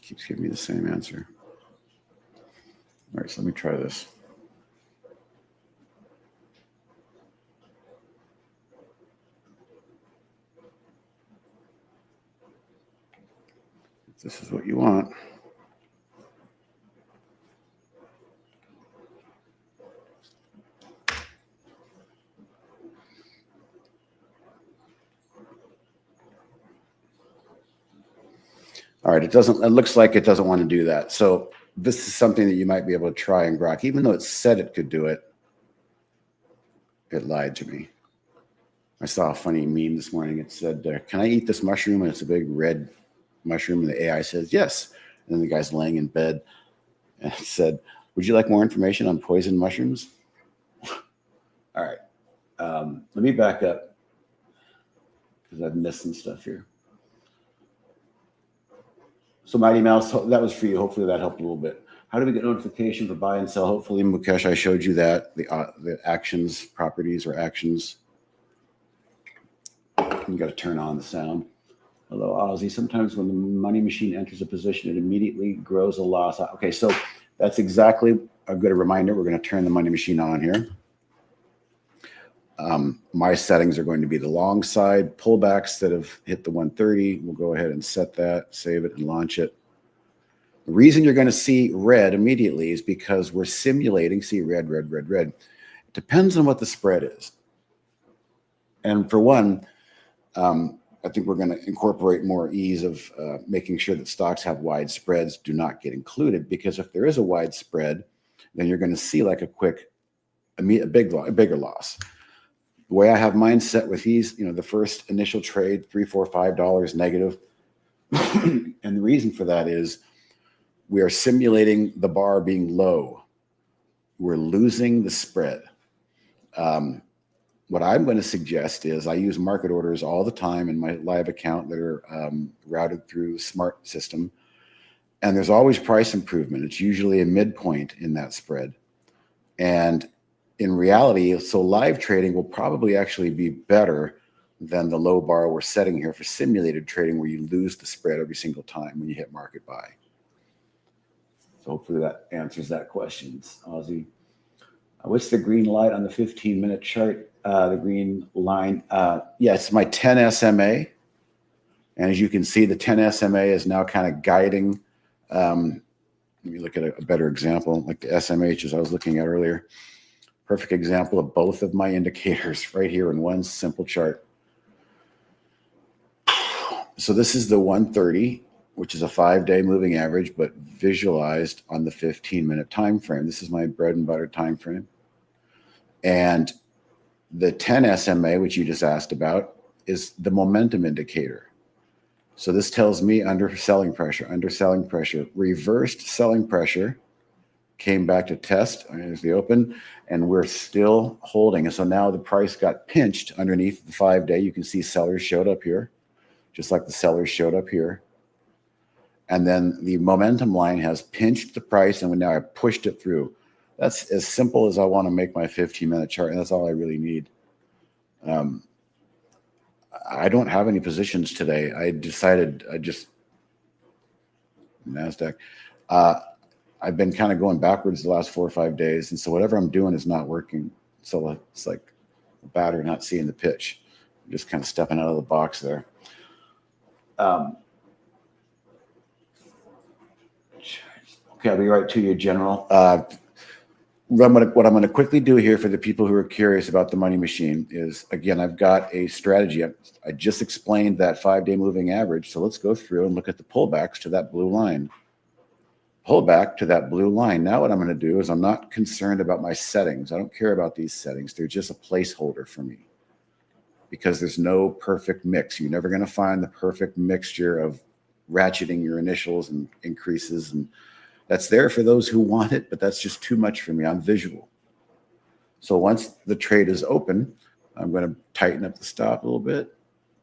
keeps giving me the same answer. All right, so let me try this. If this is what you want. All right, it looks like it doesn't want to do that. So this is something that you might be able to try in Grok. Even though it said it could do it, it lied to me. I saw a funny meme this morning. It said, can I eat this mushroom? And it's a big red mushroom. And the AI says, yes. And then the guy's laying in bed and it said, would you like more information on poison mushrooms? All right. Let me back up because I've missed some stuff here. So Mighty Mouse, that was for you. Hopefully that helped a little bit. How do we get notification for buy and sell? Hopefully, Mukesh, I showed you that, the actions, properties or actions. You got to turn on the sound. Hello, Ozzy. Sometimes when the money machine enters a position, it immediately grows a loss. Okay, so that's exactly a good reminder. We're going to turn the money machine on here. My settings are going to be the long side pullbacks that have hit the 130. We'll go ahead and set that, save it, and launch it. The reason you're going to see red immediately is because we're simulating, see red, red, red, red. It depends on what the spread is. And for one, I think we're going to incorporate more ease of making sure that stocks have wide spreads do not get included, because if there is a wide spread, then you're going to see like a bigger loss. The way I have mine set with these, the first initial trade, $3, $4, $5 negative. And the reason for that is we are simulating the bar being low. We're losing the spread. What I'm going to suggest is I use market orders all the time in my live account that are routed through the smart system. And there's always price improvement. It's usually a midpoint in that spread. And in reality, so live trading will probably actually be better than the low bar we're setting here for simulated trading, where you lose the spread every single time when you hit market buy. So hopefully that answers that question, Ozzy. What's the green light on the 15-minute chart? The green line, yeah, it's my 10 SMA. And as you can see, the 10 SMA is now kind of guiding. Let me look at a better example, like the SMH as I was looking at earlier. Perfect example of both of my indicators right here in one simple chart. So this is the 130, which is a 5-day moving average, but visualized on the 15-minute time frame. This is my bread and butter time frame. And the 10 SMA, which you just asked about, is the momentum indicator. So this tells me under selling pressure, reversed selling pressure, came back to test. There's the open, and we're still holding. And so now the price got pinched underneath the 5-day. You can see sellers showed up here, just like the sellers showed up here. And then the momentum line has pinched the price, and now I pushed it through. That's as simple as I want to make my 15-minute chart, and that's all I really need. I don't have any positions today. I decided NASDAQ. I've been kind of going backwards the last 4 or 5 days, and so whatever I'm doing is not working. So it's like a batter not seeing the pitch. I'm just kind of stepping out of the box there. Okay, I'll be right to you, General. What I'm going to quickly do here for the people who are curious about the money machine is, again, I've got a strategy. I just explained that 5-day moving average. So let's go through and look at the pullbacks to that blue line. Pull back to that blue line. Now what I'm going to do is I'm not concerned about my settings. I don't care about these settings. They're just a placeholder for me because there's no perfect mix. You're never going to find the perfect mixture of ratcheting your initials and increases, and that's there for those who want it, but that's just too much for me. I'm visual. So once the trade is open, I'm going to tighten up the stop a little bit,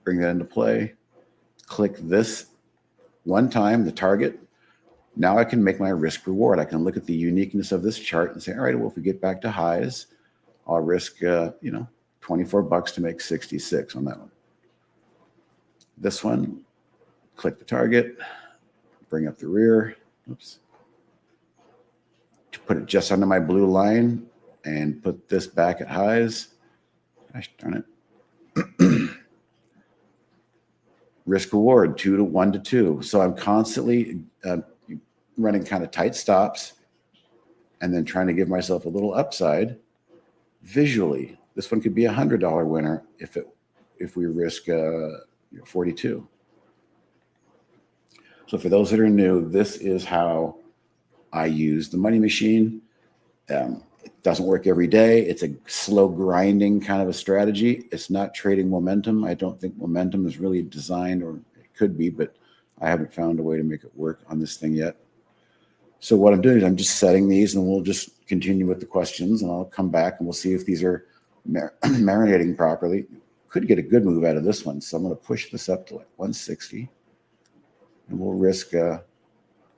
bring that into play, click this one time, the target. Now I can make my risk reward. I can look at the uniqueness of this chart and say, all right, well, if we get back to highs, I'll risk, $24 to make 66 on that one. This one, click the target, bring up the rear. Oops. To put it just under my blue line and put this back at highs. Gosh darn it. Risk reward 1 to 2. So I'm constantly running kind of tight stops and then trying to give myself a little upside visually. This one could be $100 winner if we risk 42. So for those that are new, this is how I use the money machine. It doesn't work every day. It's a slow grinding kind of a strategy. It's not trading momentum. I don't think momentum is really designed, or it could be, but I haven't found a way to make it work on this thing yet. So what I'm doing is I'm just setting these, and we'll just continue with the questions, and I'll come back and we'll see if these are marinating properly. Could get a good move out of this one. So I'm going to push this up to like 160, and we'll risk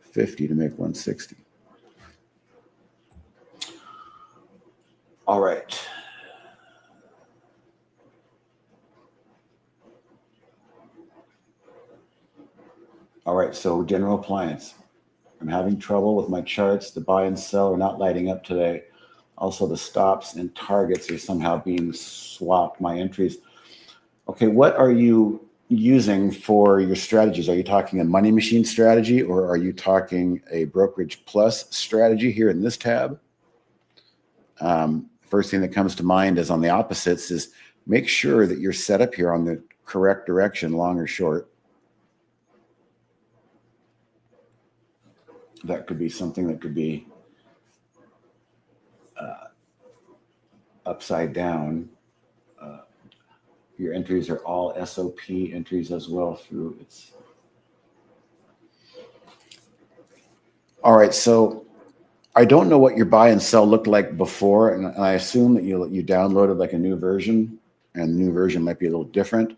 50 to make 160. All right. All right, so general appliance. I'm having trouble with my charts. The buy and sell are not lighting up today. Also, the stops and targets are somehow being swapped, my entries. Okay, what are you using for your strategies? Are you talking a money machine strategy, or are you talking a brokerage plus strategy here in this tab? First thing that comes to mind is on the opposites is make sure that you're set up here on the correct direction, long or short. That could be something that could be upside down. Your entries are all SOP entries as well through its. All right, so I don't know what your buy and sell looked like before, and I assume that you downloaded like a new version, and the new version might be a little different.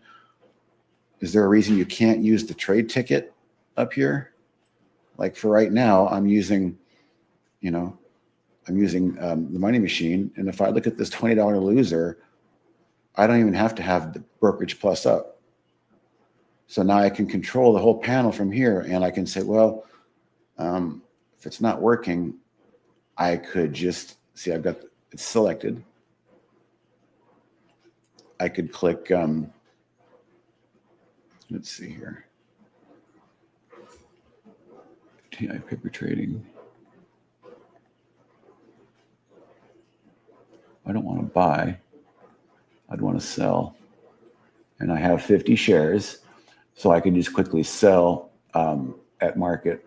Is there a reason you can't use the trade ticket up here? Like for right now, I'm using the money machine, and if I look at this $20 loser, I don't even have to have the brokerage plus up. So now I can control the whole panel from here, and I can say, well, if it's not working, I could just see I've got it selected. I could click, let's see here. TI paper trading. I don't want to buy. I'd want to sell. And I have 50 shares. So I can just quickly sell at market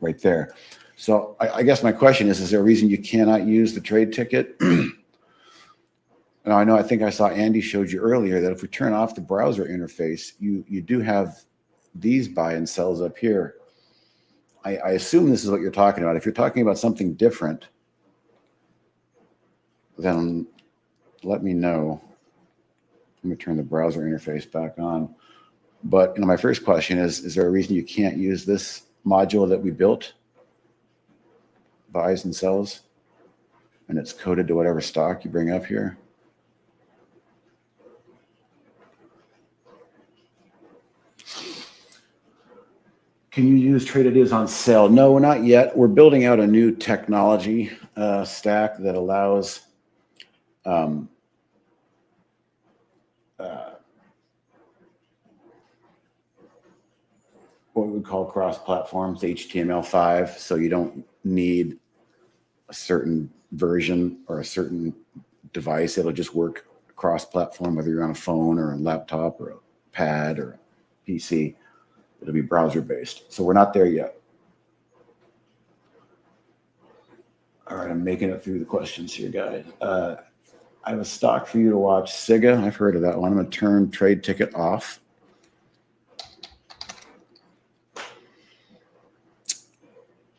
right there. So I guess my question is there a reason you cannot use the trade ticket? Now, I think I saw Andy showed you earlier that if we turn off the browser interface, you do have these buy and sells up here. I assume this is what you're talking about. If you're talking about something different, then let me know. Let me turn the browser interface back on. But my first question is there a reason you can't use this module that we built? Buys and sells, and it's coded to whatever stock you bring up here. Can you use traded is on sale? No, not yet. We're building out a new technology stack that allows what we would call cross platforms, HTML5. So you don't need a certain version or a certain device. It'll just work cross platform, whether you're on a phone or a laptop or a pad or a PC. It'll be browser based. So we're not there yet. All right, I'm making it through the questions here, guys. I have a stock for you to watch, SIGA. I've heard of that one. I'm going to turn trade ticket off.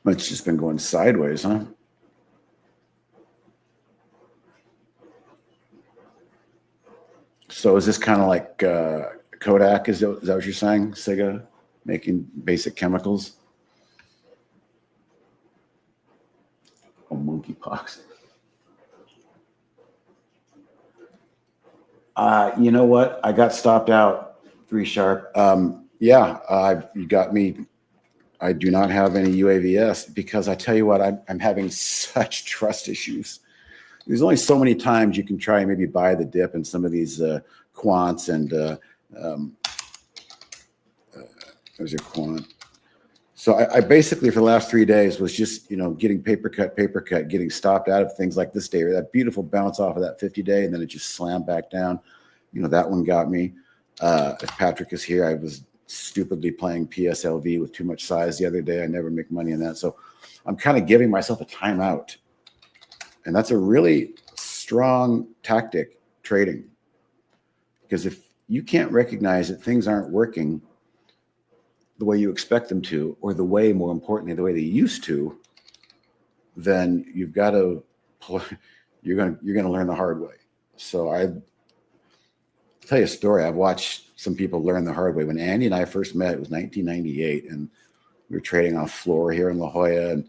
It's just been going sideways, huh? So is this kind of like Kodak? Is that what you're saying? SIGA making basic chemicals? Oh, monkeypox. You know what? I got stopped out 3 sharp. Yeah, you got me. I do not have any UAVS because I tell you what, I'm having such trust issues. There's only so many times you can try and maybe buy the dip in some of these quants and there's a quant. So I basically for the last 3 days was just, getting paper cut, getting stopped out of things like this day or that beautiful bounce off of that 50-day, and then it just slammed back down. That one got me. If Patrick is here, I was stupidly playing PSLV with too much size the other day. I never make money in that. So I'm kind of giving myself a timeout. And that's a really strong tactic trading. Because if you can't recognize that things aren't working the way you expect them to, or the way, more importantly, the way they used to, then you've got to, you're going to learn the hard way. So I'll tell you a story. I've watched some people learn the hard way. When Andy and I first met, it was 1998, and we were trading on floor here in La Jolla, and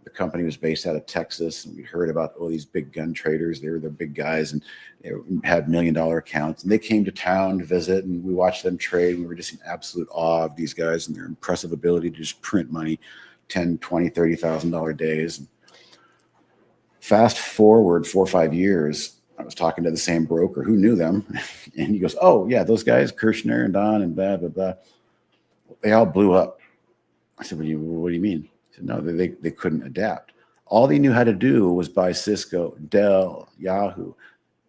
the company was based out of Texas, and we heard about all these big gun traders. They were the big guys, and they had $1 million accounts, and they came to town to visit, and we watched them trade, and we were just in absolute awe of these guys and their impressive ability to just print money, $10,000, $20,000, $30,000 days. And fast forward 4 or 5 years, I was talking to the same broker who knew them, and he goes, "Oh yeah, those guys, Kirshner and Don and blah blah blah, they all blew up." I said, "What do you mean?" He said, "No, they couldn't adapt. All they knew how to do was buy Cisco, Dell, Yahoo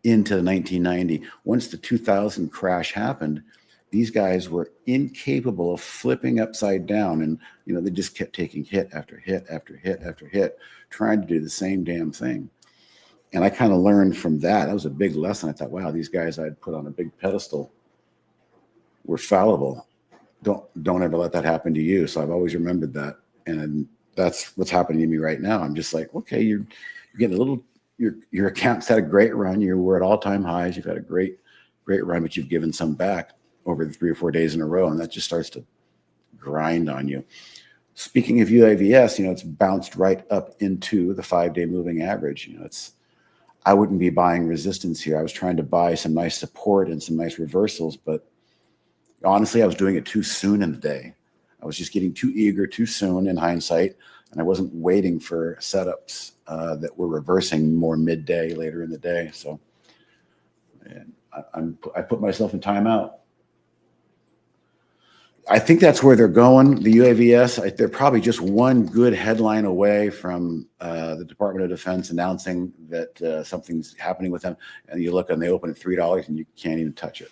into 1990. Once the 2000 crash happened, these guys were incapable of flipping upside down, and they just kept taking hit after hit after hit after hit, trying to do the same damn thing." And I kind of learned from that. That was a big lesson. I thought, wow, these guys I'd put on a big pedestal were fallible. Don't ever let that happen to you. So I've always remembered that. And that's what's happening to me right now. I'm just like, okay, you're getting a little, your account's had a great run. We're at all-time highs. You've had a great run, but you've given some back over the 3 or 4 days in a row. And that just starts to grind on you. Speaking of UAVS, it's bounced right up into the 5-day moving average. I wouldn't be buying resistance here. I was trying to buy some nice support and some nice reversals, but honestly, I was doing it too soon in the day. I was just getting too eager too soon in hindsight, and I wasn't waiting for setups that were reversing more midday later in the day. So I put myself in timeout. I think that's where they're going. The UAVS, they're probably just one good headline away from the Department of Defense announcing that something's happening with them. And you look and they open at $3 and you can't even touch it.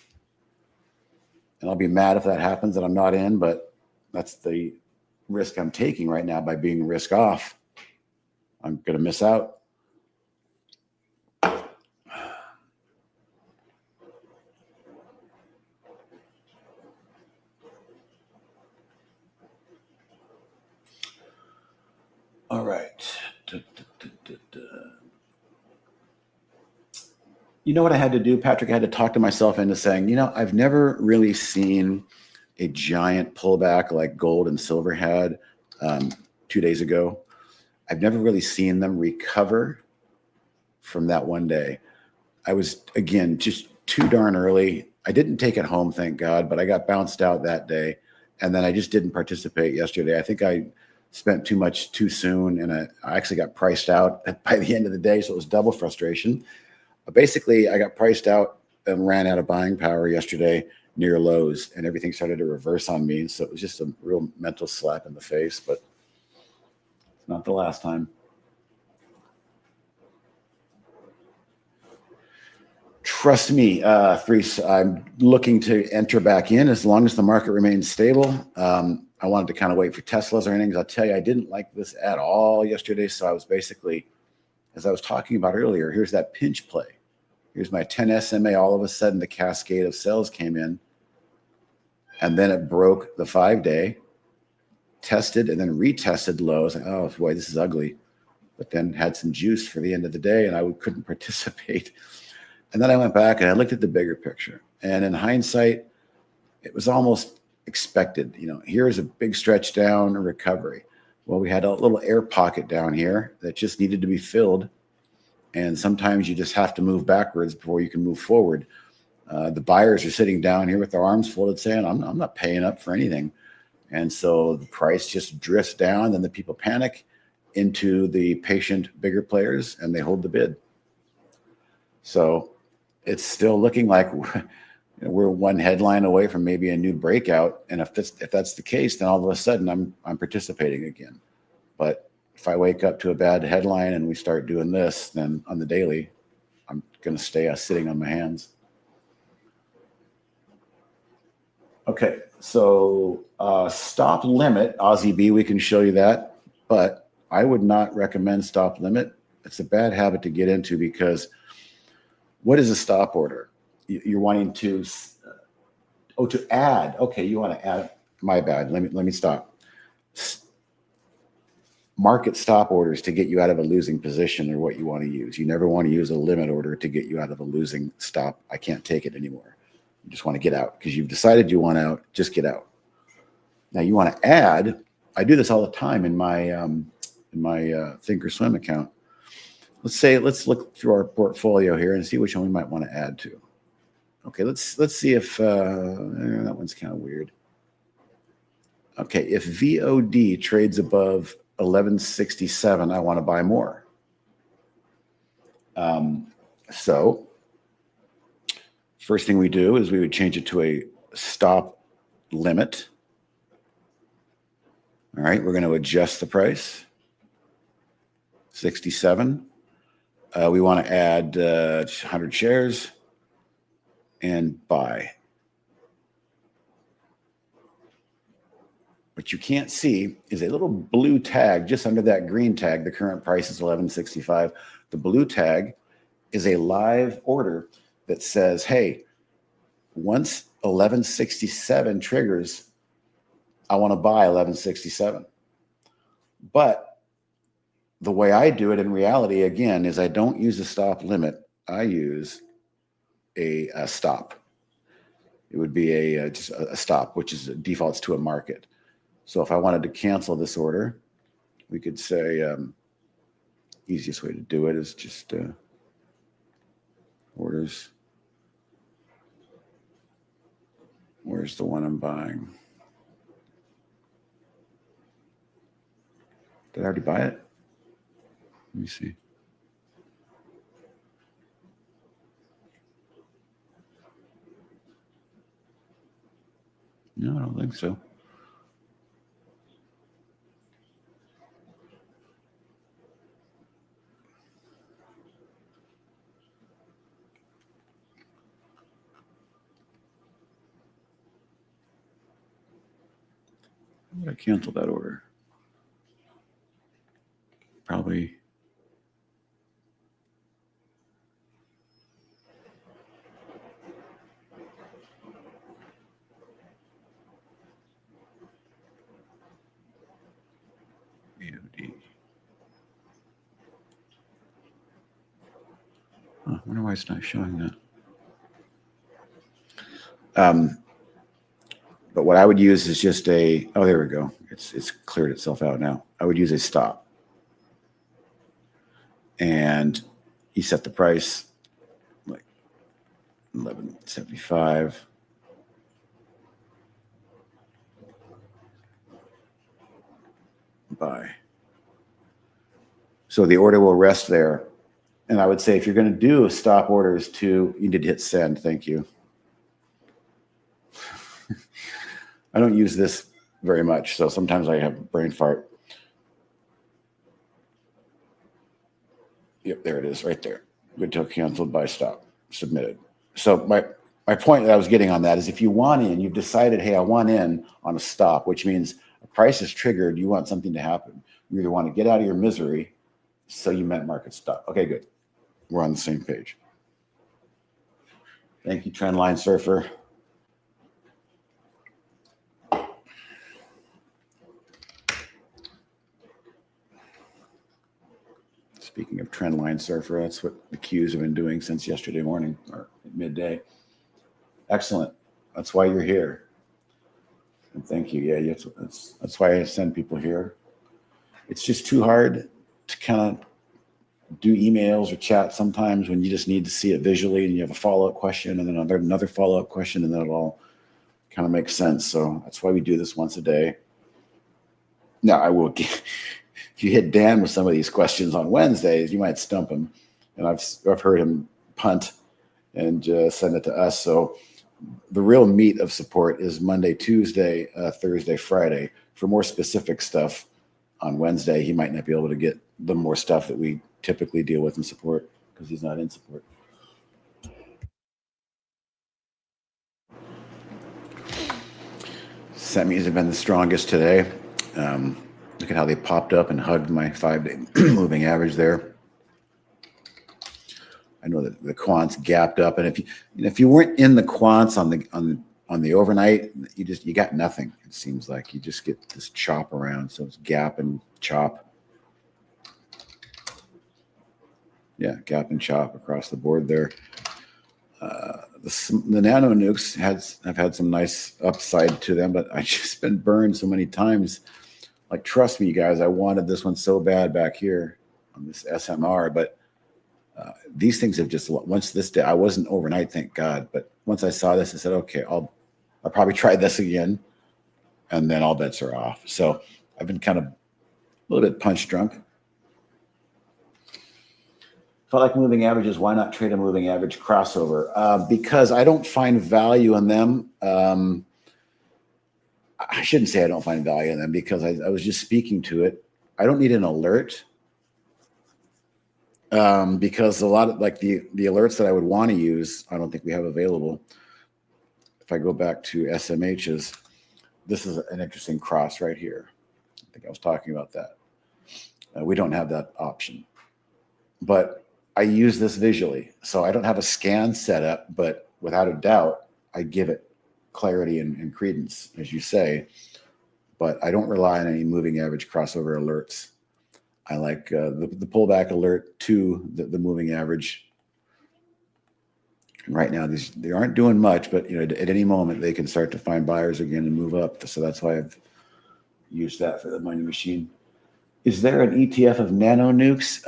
And I'll be mad if that happens and I'm not in, but that's the risk I'm taking right now by being risk off. I'm going to miss out. All right. You know what I had to do, Patrick? I had to talk to myself into saying, I've never really seen a giant pullback like gold and silver had 2 days ago. I've never really seen them recover from that one day. I was, again, just too darn early. I didn't take it home, thank God, but I got bounced out that day. And then I just didn't participate yesterday. I think I spent too much too soon, and I actually got priced out by the end of the day, so it was double frustration. But basically, I got priced out and ran out of buying power yesterday near lows, and everything started to reverse on me. So it was just a real mental slap in the face, but it's not the last time. Trust me, Threes, I'm looking to enter back in as long as the market remains stable. I wanted to kind of wait for Tesla's earnings. I'll tell you, I didn't like this at all yesterday. So I was basically, as I was talking about earlier, here's that pinch play. Here's my 10 SMA. All of a sudden, the cascade of sales came in. And then it broke the 5-day, tested, and then retested lows. Like, oh, boy, this is ugly. But then had some juice for the end of the day, and I couldn't participate. And then I went back and I looked at the bigger picture. And in hindsight, it was almost expected. Here's a big stretch down, a recovery. Well, we had a little air pocket down here that just needed to be filled. And sometimes you just have to move backwards before you can move forward. The buyers are sitting down here with their arms folded saying, I'm not paying up for anything. And so the price just drifts down. Then the people panic into the patient, bigger players, and they hold the bid. So it's still looking like we're one headline away from maybe a new breakout. And if that's the case, then all of a sudden I'm participating again. But if I wake up to a bad headline and we start doing this, then on the daily, I'm going to stay sitting on my hands. Okay, so stop limit, Aussie B, we can show you that, but I would not recommend stop limit. It's a bad habit to get into because what is a stop order? You're wanting to, to add. Okay, you want to add. My bad. Let me stop. Market stop orders to get you out of a losing position are what you want to use. You never want to use a limit order to get you out of a losing stop. I can't take it anymore. You just want to get out because you've decided you want out. Just get out. Now you want to add. I do this all the time in my Thinkorswim account. Let's look through our portfolio here and see which one we might want to add to. Okay, let's see if that one's kind of weird. Okay, if VOD trades above 1167, I want to buy more. So first thing we do is we would change it to a stop limit. All right, we're going to adjust the price. 67. We want to add 100 shares and buy. What you can't see is a little blue tag just under that green tag. The current price is 1165. The blue tag is a live order that says, hey, once 1167 triggers, I want to buy 1167. But the way I do it in reality, again, is I don't use a stop limit. I use a stop. It would be just a stop, which defaults to a market. So if I wanted to cancel this order, we could say easiest way to do it is just orders. Where's the one I'm buying? Did I already buy it? Let me see. No, I don't think so. Why would I cancel that order? Probably. VOD. I wonder why it's not showing that. But what I would use is just oh, there we go. It's cleared itself out now. I would use a stop. And you set the price like $11.75. Buy. So the order will rest there. And I would say if you're going to do stop orders too, you need to hit send. Thank you. I don't use this very much, so sometimes I have a brain fart. Yep, there it is, right there. Good till canceled by stop, submitted. So my point that I was getting on that is if you want in, you've decided, hey, I want in on a stop, which means a price is triggered, you want something to happen. You either want to get out of your misery, so you meant market stop. Okay, good. We're on the same page. Thank you, Trendline Surfer. Speaking of Trendline Surfer, that's what the Qs have been doing since yesterday morning or midday. Excellent. That's why you're here. And thank you. Yeah, that's why I send people here. It's just too hard to kind of do emails or chat sometimes when you just need to see it visually and you have a follow-up question and then another follow-up question and then it all kind of makes sense. So that's why we do this once a day. Now, I will if you hit Dan with some of these questions on Wednesdays, you might stump him. And I've heard him punt and send it to us. So the real meat of support is Monday, Tuesday, Thursday, Friday. For more specific stuff on Wednesday, he might not be able to get the more stuff that we typically deal with in support because he's not in support. Semis have been the strongest today. Look at how they popped up and hugged my 5-day moving average there. I know that the quants gapped up, and if you weren't in the quants on the overnight, you got nothing. It seems like you just get this chop around. So it's gap and chop. Yeah, gap and chop across the board there. The nano nukes have had some nice upside to them, but I've just been burned so many times. Like, trust me, you guys, I wanted this one so bad back here on this SMR, but these things have just, once this day, I wasn't overnight, thank God, but once I saw this, I said, okay, I'll probably try this again, and then all bets are off. So I've been kind of a little bit punch drunk. If I like moving averages, why not trade a moving average crossover? Because I don't find value in them. I shouldn't say I don't find value in them because I was just speaking to it. I don't need an alert because a lot of like the alerts that I would want to use, I don't think we have available. If I go back to SMH's, this is an interesting cross right here. I think I was talking about that. We don't have that option, but I use this visually. So I don't have a scan set up, but without a doubt, I give it clarity and credence, as you say, but I don't rely on any moving average crossover alerts. I like the pullback alert to the moving average. And right now, they aren't doing much, but at any moment they can start to find buyers again and move up. So that's why I've used that for the money machine. Is there an ETF of nano nukes?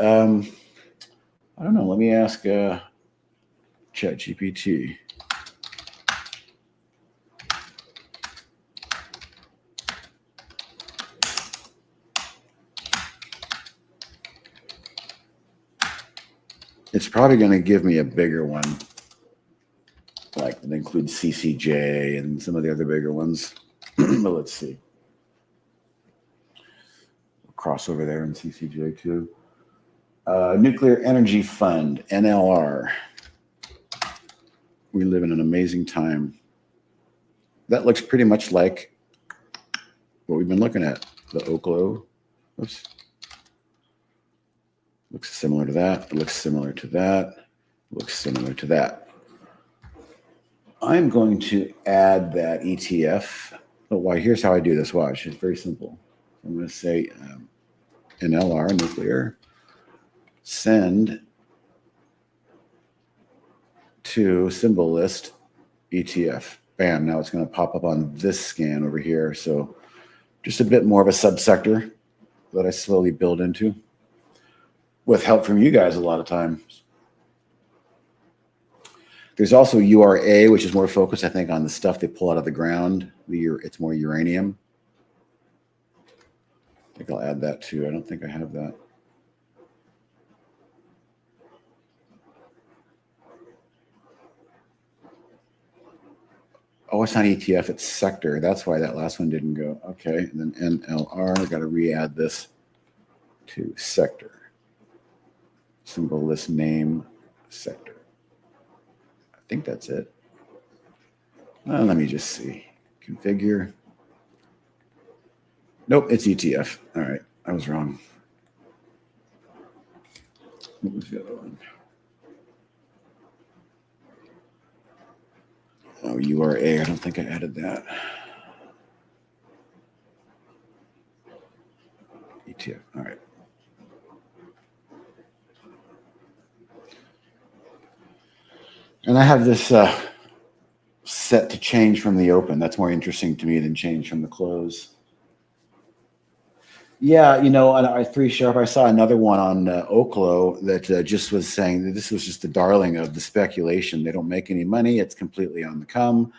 I don't know. Let me ask ChatGPT. It's probably going to give me a bigger one, like that includes CCJ and some of the other bigger ones. But let's see. We'll cross over there in CCJ too. Nuclear Energy Fund, NLR. We live in an amazing time. That looks pretty much like what we've been looking at. The Oklo, oops, looks similar to that. It looks similar to that. Looks similar to that. I'm going to add that ETF. Oh, why? Here's how I do this. Watch. It's very simple. I'm going to say NLR, nuclear, send to symbol list ETF. Bam. Now it's going to pop up on this scan over here. So just a bit more of a subsector that I slowly build into with help from you guys a lot of times. There's also URA, which is more focused, I think, on the stuff they pull out of the ground. It's more uranium. I think I'll add that too. I don't think I have that. Oh, it's not ETF, it's sector. That's why that last one didn't go. Okay, and then NLR, I got to re-add this to sector. Symbol list name sector. I think that's it. Let me just see. Configure. Nope, it's ETF. All right, I was wrong. What was the other one? Oh, URA. I don't think I added that. ETF. All right. And I have this set to change from the open. That's more interesting to me than change from the close. Yeah, you know, on i3Sharp, I saw another one on Oklo that just was saying that this was just the darling of the speculation. They don't make any money. It's completely on the come.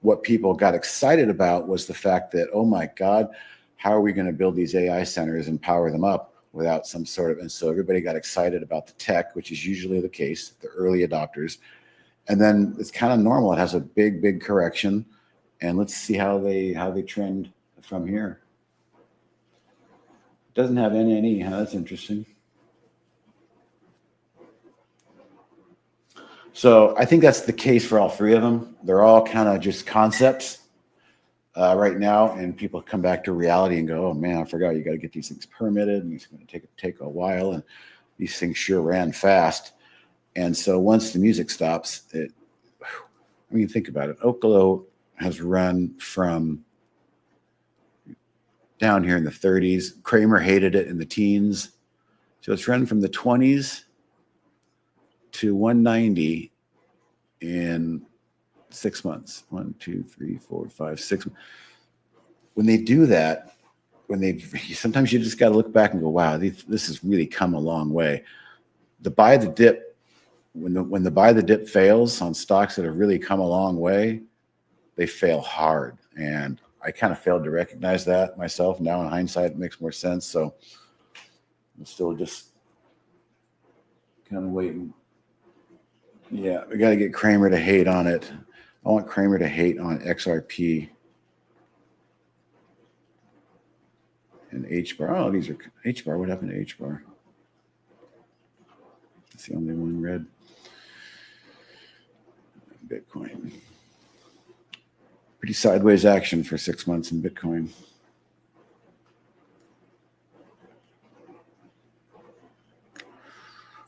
What people got excited about was the fact that, oh my God, how are we going to build these AI centers and power them up without some sort of, and so everybody got excited about the tech, which is usually the case, the early adopters. And then it's kind of normal. It has a big, big correction. And let's see how they trend from here. Doesn't have NNE, huh? That's interesting. So I think that's the case for all three of them. They're all kind of just concepts right now, and people come back to reality and go, "Oh man, I forgot you got to get these things permitted, and it's going to take a while." And these things sure ran fast. And so once the music stops, I mean, think about it. Oklo has run from down here in the 30s. Kramer hated it in the teens. So it's run from the 20s to 190 in 6 months. 1, 2, 3, 4, 5, 6. When they do that, sometimes you just got to look back and go, wow, this has really come a long way. The buy the dip, when the buy the dip fails on stocks that have really come a long way, they fail hard. And I kind of failed to recognize that myself. Now in hindsight, it makes more sense. So I'm still just kind of waiting. Yeah, we got to get Kramer to hate on it. I want Kramer to hate on XRP and HBAR. Oh, these are HBAR. What happened to HBAR? That's the only one red. Bitcoin. Pretty sideways action for 6 months in Bitcoin.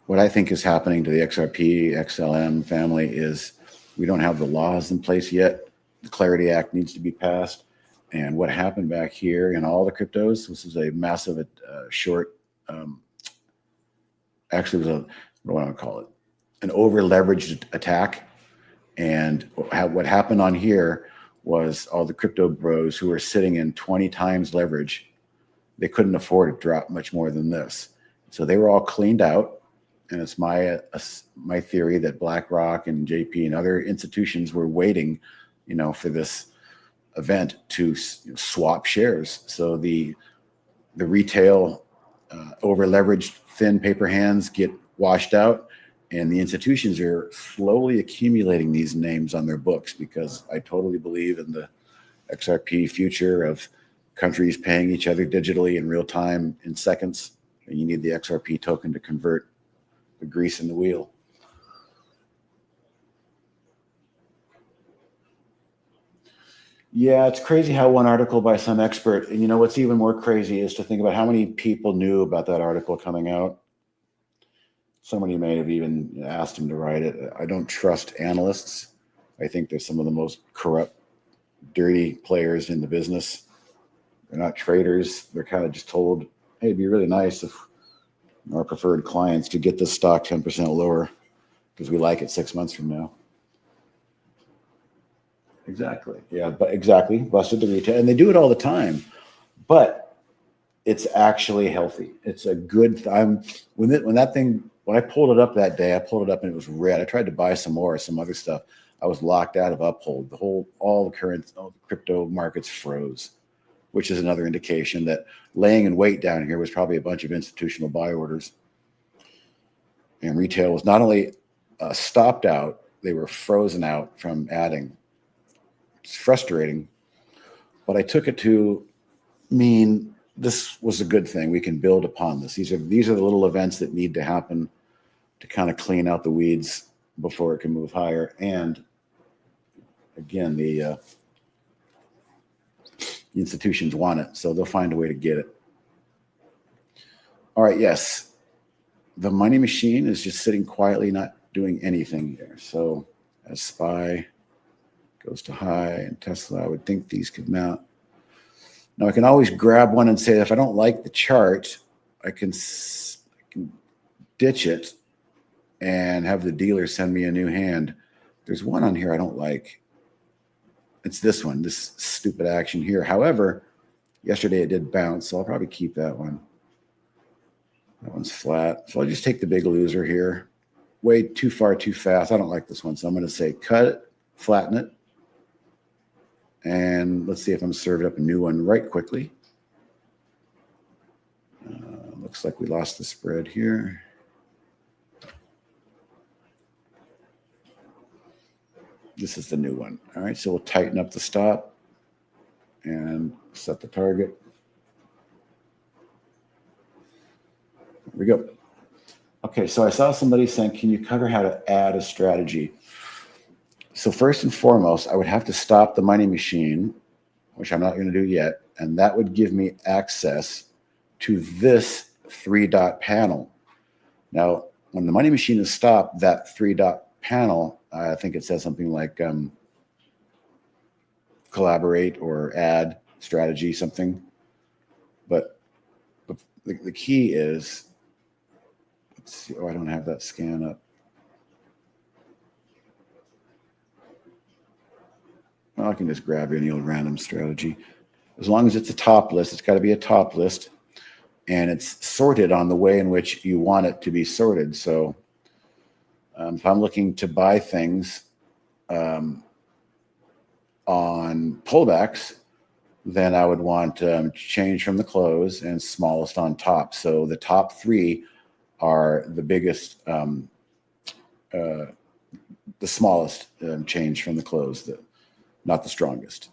What I think is happening to the XRP, XLM family is we don't have the laws in place yet. The Clarity Act needs to be passed. And what happened back here in all the cryptos, this is a massive short, actually it was what do I want to call it? An over-leveraged attack. And what happened on here was all the crypto bros who were sitting in 20 times leverage, they couldn't afford to drop much more than this. So they were all cleaned out. And it's my theory that BlackRock and JP and other institutions were waiting, for this event to swap shares. So the retail over leveraged thin paper hands get washed out, and the institutions are slowly accumulating these names on their books, because I totally believe in the XRP future of countries paying each other digitally in real time in seconds. And you need the XRP token to convert the grease in the wheel. Yeah, it's crazy how one article by some expert, and you know what's even more crazy is to think about how many people knew about that article coming out. Somebody may have even asked him to write it. I don't trust analysts. I think they're some of the most corrupt, dirty players in the business. They're not traders. They're kind of just told, hey, it'd be really nice if our preferred clients to get this stock 10% lower because we like it 6 months from now. Exactly. Yeah, but exactly. Busted the retail. And they do it all the time. But it's actually healthy. It's a good time. When I pulled it up that day, I pulled it up and it was red. I tried to buy some other stuff. I was locked out of Uphold. All the crypto markets froze, which is another indication that laying in wait down here was probably a bunch of institutional buy orders. And retail was not only stopped out, they were frozen out from adding. It's frustrating, but I took it to mean this was a good thing. We can build upon this. These are the little events that need to happen to kind of clean out the weeds before it can move higher. And again, the institutions want it, so they'll find a way to get it. All right, yes. The money machine is just sitting quietly, not doing anything here. So as SPY goes to high and Tesla, I would think these could mount. Now I can always grab one and say, if I don't like the chart, I can ditch it and have the dealer send me a new hand. There's one on here I don't like. It's this one, this stupid action here. However, yesterday it did bounce, so I'll probably keep that one. That one's flat. So I'll just take the big loser here. Way too far, too fast. I don't like this one. So I'm going to say cut it, flatten it. And let's see if I'm serving up a new one right quickly. Looks like we lost the spread here. This is the new one. All right, so we'll tighten up the stop and set the target. There we go. Okay, so I saw somebody saying, can you cover how to add a strategy? So first and foremost, I would have to stop the money machine, which I'm not going to do yet, and that would give me access to this 3-dot panel. Now, when the money machine is stopped, that 3-dot panel, I think it says something like collaborate or add strategy, something. But the key is, let's see, oh, I don't have that scan up. Well, I can just grab any old random strategy. As long as it's a top list, it's got to be a top list. And it's sorted on the way in which you want it to be sorted. So if I'm looking to buy things on pullbacks, then I would want change from the close and smallest on top. So the top 3 are the biggest, the smallest change from the close, not the strongest.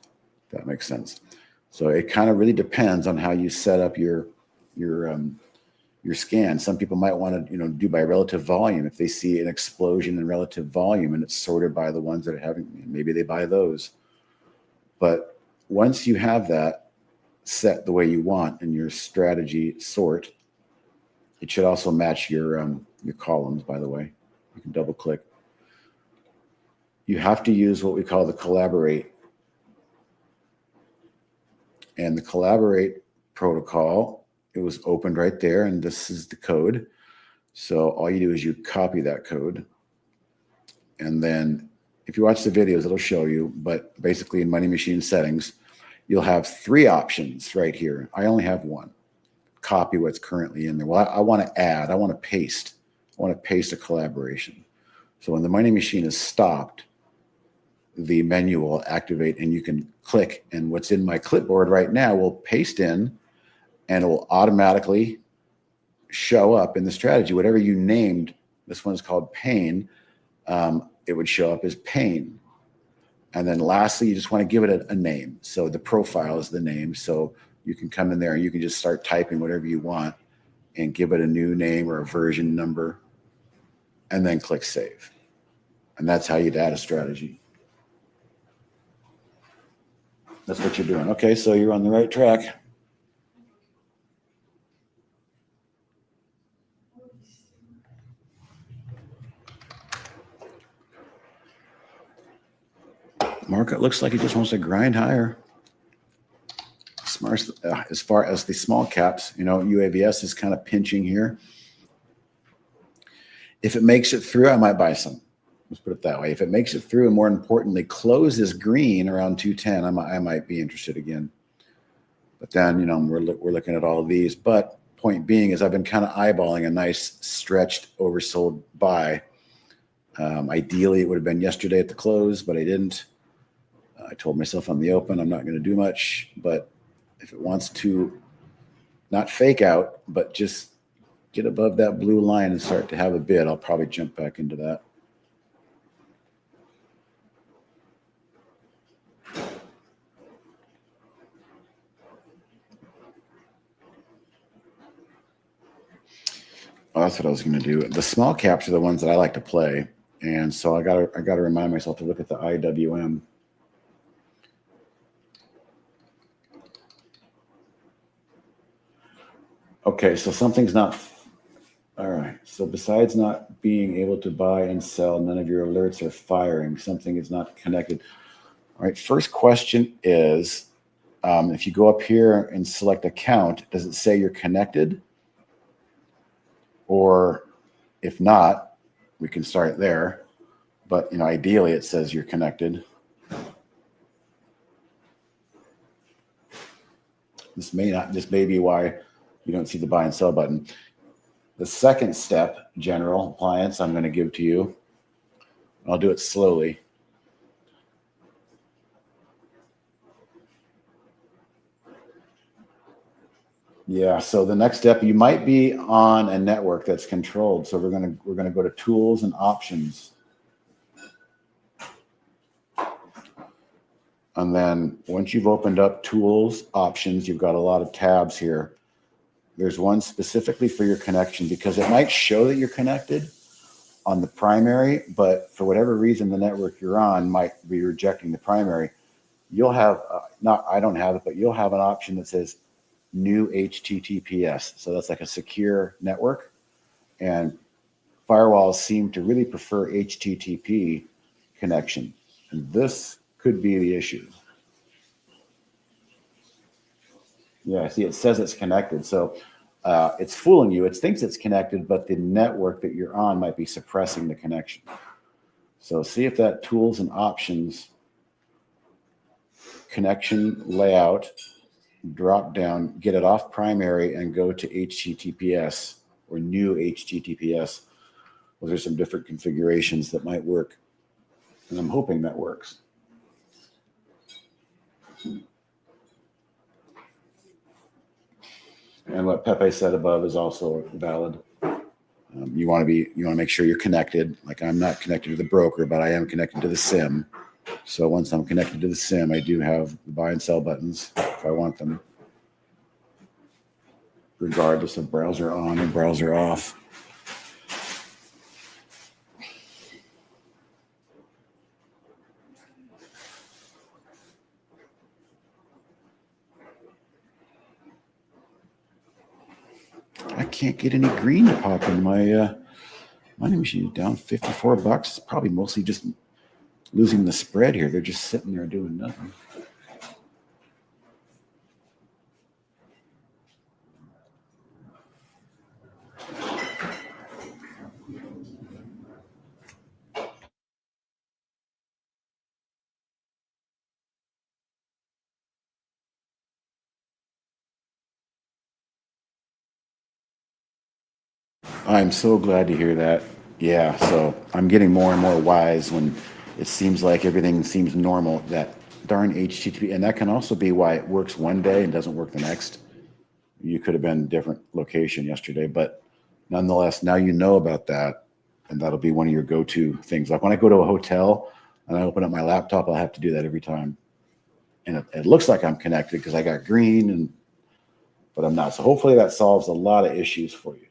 If that makes sense. So it kind of really depends on how you set up your scan. Some people might want to, do by relative volume. If they see an explosion in relative volume and it's sorted by the ones that are having, maybe they buy those. But once you have that set the way you want in your strategy sort, it should also match your columns, by the way. You can double click. You have to use what we call the collaborate. And the collaborate protocol, it was opened right there, and this is the code. So all you do is you copy that code. And then if you watch the videos, it'll show you, but basically in Money Machine settings, you'll have 3 options right here. I only have one. Copy what's currently in there. Well, I want to add, I want to paste. I want to paste a collaboration. So when the Money Machine is stopped, the menu will activate and you can click, and what's in my clipboard right now will paste in, and it will automatically show up in the strategy. Whatever you named, this one's called pain, it would show up as pain. And then lastly, you just want to give it a name. So the profile is the name. So you can come in there and you can just start typing whatever you want and give it a new name or a version number, and then click save. And that's how you'd add a strategy. That's what you're doing. Okay, so you're on the right track. Market looks like it just wants to grind higher. As far as the small caps, UAVS is kind of pinching here. If it makes it through, I might buy some. Let's put it that way. If it makes it through, and more importantly, closes green around 210, I might be interested again. But then, we're looking at all of these. But point being is I've been kind of eyeballing a nice stretched oversold buy. Ideally, it would have been yesterday at the close, but I didn't. I told myself on the open I'm not going to do much. But if it wants to not fake out, but just get above that blue line and start to have a bid, I'll probably jump back into that. Oh, that's what I was going to do. The small caps are the ones that I like to play, and so I got to remind myself to look at the IWM. Okay, so something's not. All right. So besides not being able to buy and sell, none of your alerts are firing. Something is not connected. All right. First question is, if you go up here and select account, does it say you're connected? Or if not, we can start there. But ideally it says you're connected. This may be why you don't see the buy and sell button. The second step, general appliance, I'm going to give to you. I'll do it slowly. Yeah, so the next step, you might be on a network that's controlled. So we're gonna go to tools and options. And then once you've opened up tools, options, you've got a lot of tabs here. There's one specifically for your connection because it might show that you're connected on the primary, but for whatever reason, the network you're on might be rejecting the primary. You'll have, I don't have it, but you'll have an option that says new HTTPS. So that's like a secure network. And firewalls seem to really prefer HTTP connection. And this could be the issue. Yeah, see, it says it's connected. So it's fooling you. It thinks it's connected, but the network that you're on might be suppressing the connection. So see if that tools and options connection layout drop down, get it off primary and go to HTTPS or new HTTPS. Well, there's some different configurations that might work. And I'm hoping that works. And what Pepe said above is also valid. You want to make sure you're connected. Like I'm not connected to the broker, but I am connected to the SIM. So once I'm connected to the SIM, I do have the buy and sell buttons if I want them, regardless of browser on or browser off. I can't get any green to pop in my money machine. Down $54. It's probably mostly just losing the spread here. They're just sitting there doing nothing. I'm so glad to hear that. Yeah, so I'm getting more and more wise when it seems like everything seems normal. That darn HTTP, and that can also be why it works one day and doesn't work the next. You could have been in a different location yesterday, but nonetheless, now you know about that, and that'll be one of your go-to things. Like when I go to a hotel and I open up my laptop, I'll have to do that every time. And it looks like I'm connected because I got green, but I'm not. So hopefully that solves a lot of issues for you.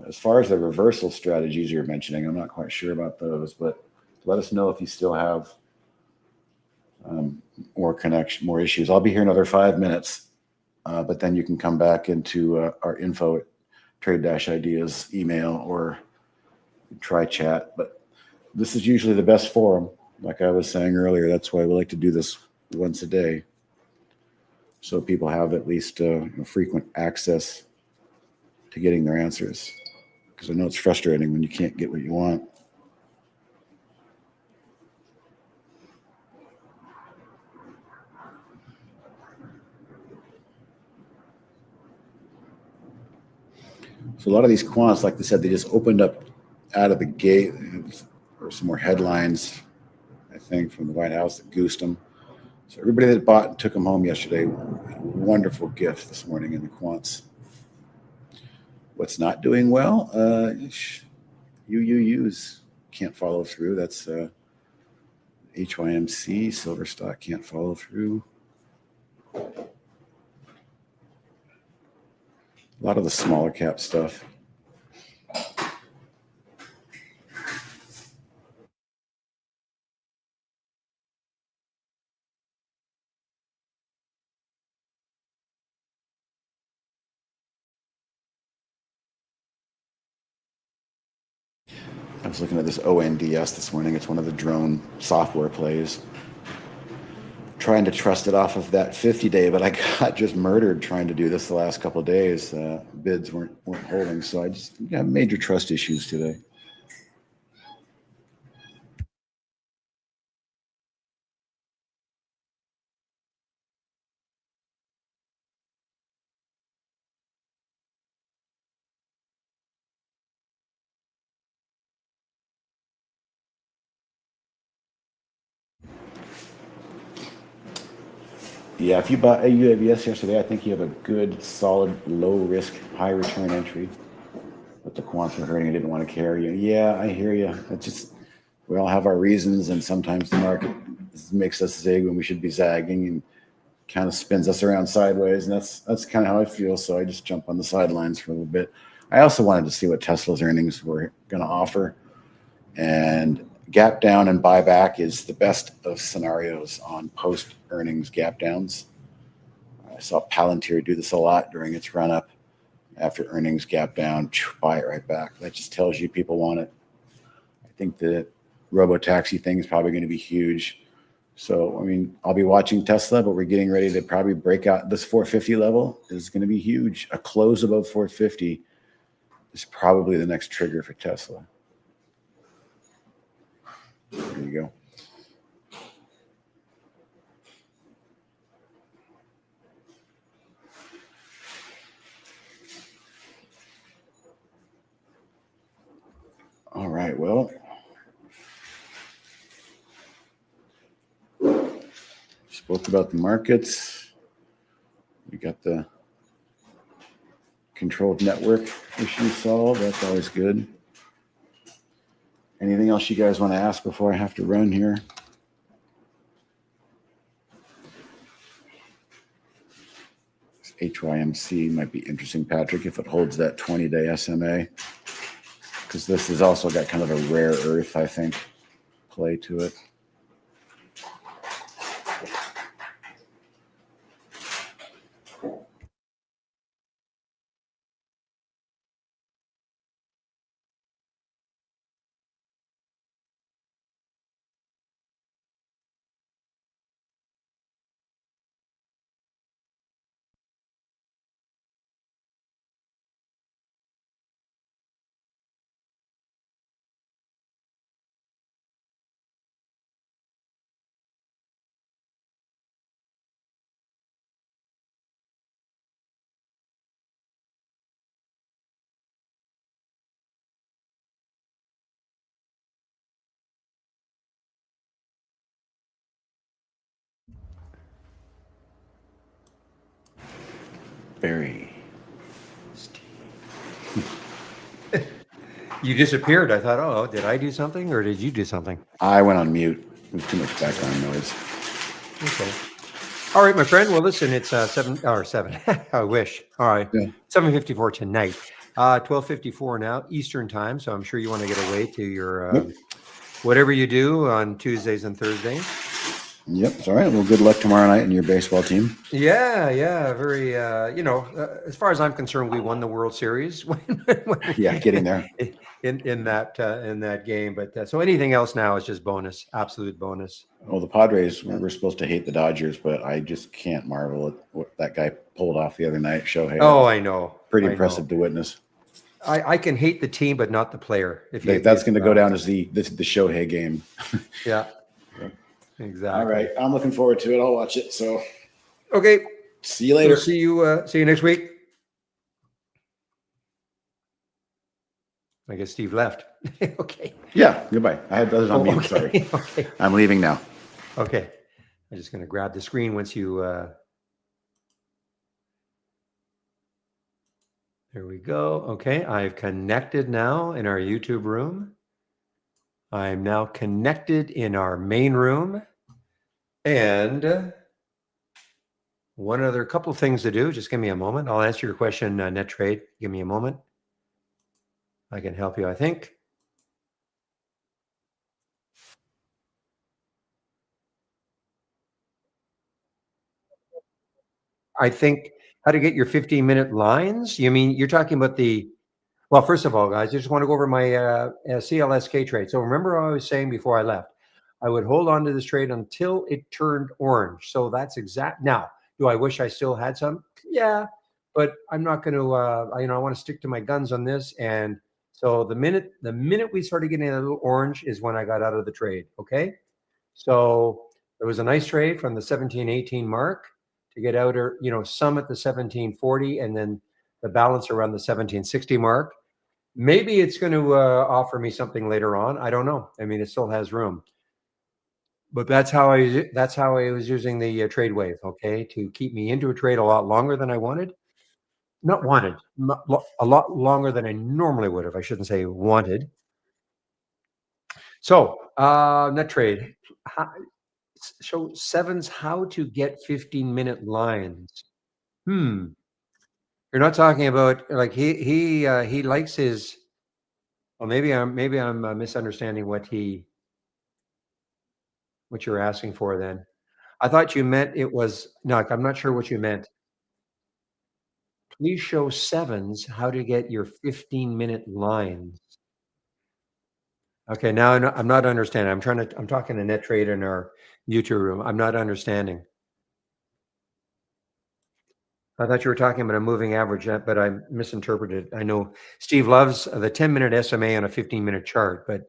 As far as the reversal strategies you're mentioning, I'm not quite sure about those, but let us know if you still have more connection, more issues. I'll be here another 5 minutes, but then you can come back into our info at Trade-Ideas email or try chat. But this is usually the best forum. Like I was saying earlier, that's why we like to do this once a day, so people have at least frequent access to getting their answers. Because I know it's frustrating when you can't get what you want. So a lot of these quants, like they said, they just opened up out of the gate. There were some more headlines, I think, from the White House that goosed them. So everybody that bought and took them home yesterday, wonderful gift this morning in the quants. What's not doing well? UUUs can't follow through. That's HYMC, silver stock can't follow through. A lot of the smaller cap stuff. I was looking at this ONDS this morning. It's one of the drone software plays. Trying to trust it off of that 50-day, but I got just murdered trying to do this the last couple of days. Bids weren't holding, so I just got major trust issues today. Yeah, if you bought UAVS yesterday, I think you have a good, solid, low risk, high return entry. But the quants were hurting. I didn't want to carry you. Yeah, I hear you. It's just, we all have our reasons, and sometimes the market makes us zig when we should be zagging and kind of spins us around sideways. And that's kind of how I feel. So I just jump on the sidelines for a little bit. I also wanted to see what Tesla's earnings were going to offer. And gap down and buyback is the best of scenarios on post earnings gap downs. I saw Palantir do this a lot during its run up. After earnings gap down, buy it right back. That just tells you people want it. I think the robo-taxi thing is probably going to be huge. So, I mean, I'll be watching Tesla, but we're getting ready to probably break out. This 450 level is going to be huge. A close above 450 is probably the next trigger for Tesla. There you go. All right, well, spoke about the markets. We got the controlled network issue solved. That's always good. Anything else you guys want to ask before I have to run here? HYMC might be interesting, Patrick, if it holds that 20-day SMA. Because this has also got kind of a rare earth, I think, play to it. Barry. You disappeared. I thought, oh, did I do something or did you do something? I went on mute. There's too much background noise. Okay. All right, my friend. Well, listen, it's 7. I wish. All right. Yeah. 7:54 tonight. 12:54 now Eastern time. So I'm sure you want to get away to your whatever you do on Tuesdays and Thursdays. Yep. It's all right. Well, good luck tomorrow night in your baseball team. Yeah. Very, as far as I'm concerned, we won the World Series when Yeah, getting there. in that game. But so anything else now is just bonus, absolute bonus. Well, the Padres Yeah. were supposed to hate the Dodgers, but I just can't marvel at what that guy pulled off the other night. Shohei. Oh, I know. Pretty I impressive know. to witness. I can hate the team, but not the player. That's going to go down as the Shohei game. Yeah, exactly. All right. I'm looking forward to it. I'll watch it. So Okay. see you later. So see you next week. I guess Steve left. Okay. Yeah. Goodbye. I had others on mute. Okay. Sorry. Okay. I'm leaving now. Okay. I'm just going to grab the screen once you. There we go. Okay. I've connected now in our YouTube room. I'm now connected in our main room. And one other couple of things to do. Just give me a moment. I'll answer your question, Net Trade. Give me a moment. I can help you, I think. I think how to get your 15-minute lines. You mean you're talking about well, first of all, guys, I just want to go over my CLSK trade. So remember what I was saying before I left. I would hold on to this trade until it turned orange. So that's exact. Now, do I wish I still had some? Yeah, but I'm not going to. I want to stick to my guns on this. And so the minute we started getting a little orange is when I got out of the trade. Okay, so it was a nice trade from the 1718 mark to get out, or some at the 1740, and then the balance around the 1760 mark. Maybe it's going to offer me something later on. I don't know. I mean, it still has room, but that's how I was using the trade wave. Okay, to keep me into a trade a lot longer than I wanted. Not wanted, a lot longer than I normally would have. I shouldn't say wanted. So net trade. Show sevens how to get 15-minute lines. You're not talking about like he likes his. Well, maybe I'm misunderstanding what you're asking for then. I thought you meant it was no, I'm not sure what you meant. Please show sevens how to get your 15-minute lines. Okay, now I'm not understanding. I'm talking to Net Trade in our YouTube room. I'm not understanding. I thought you were talking about a moving average, but I misinterpreted. I know Steve loves the 10-minute SMA on a 15-minute chart, but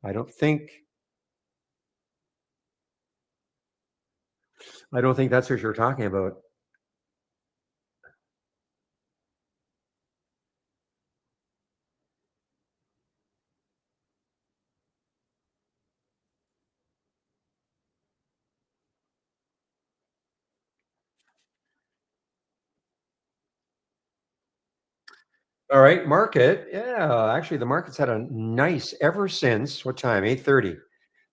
I don't think that's what you're talking about. All right, market. Yeah, actually, the market's had a nice ever since what time? 8:30.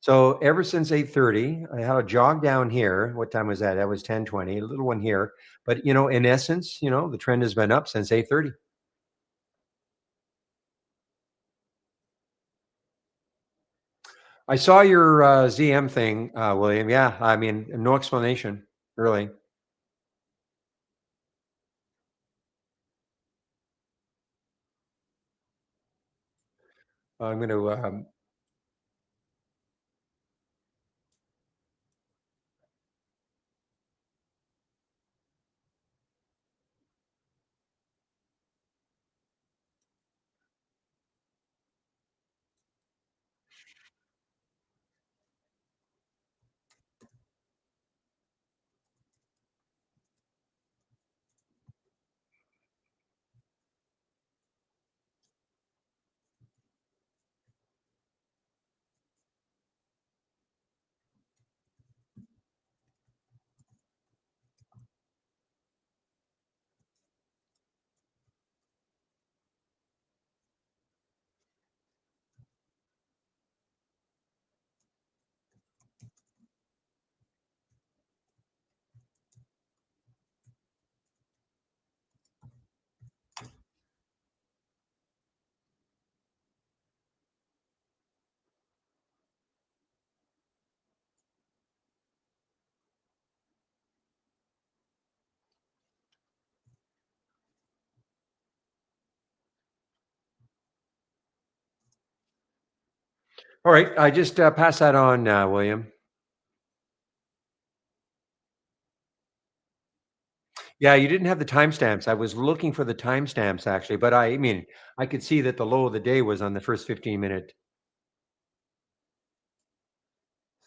So ever since 8:30, I had a jog down here. What time was that? That was 10:20. A little one here, but in essence, the trend has been up since 8:30. I saw your ZM thing, William. Yeah, I mean, no explanation, really. I'm going to. All right, I just passed that on, William. Yeah, you didn't have the timestamps. I was looking for the timestamps actually, but I mean, I could see that the low of the day was on the first 15-minute.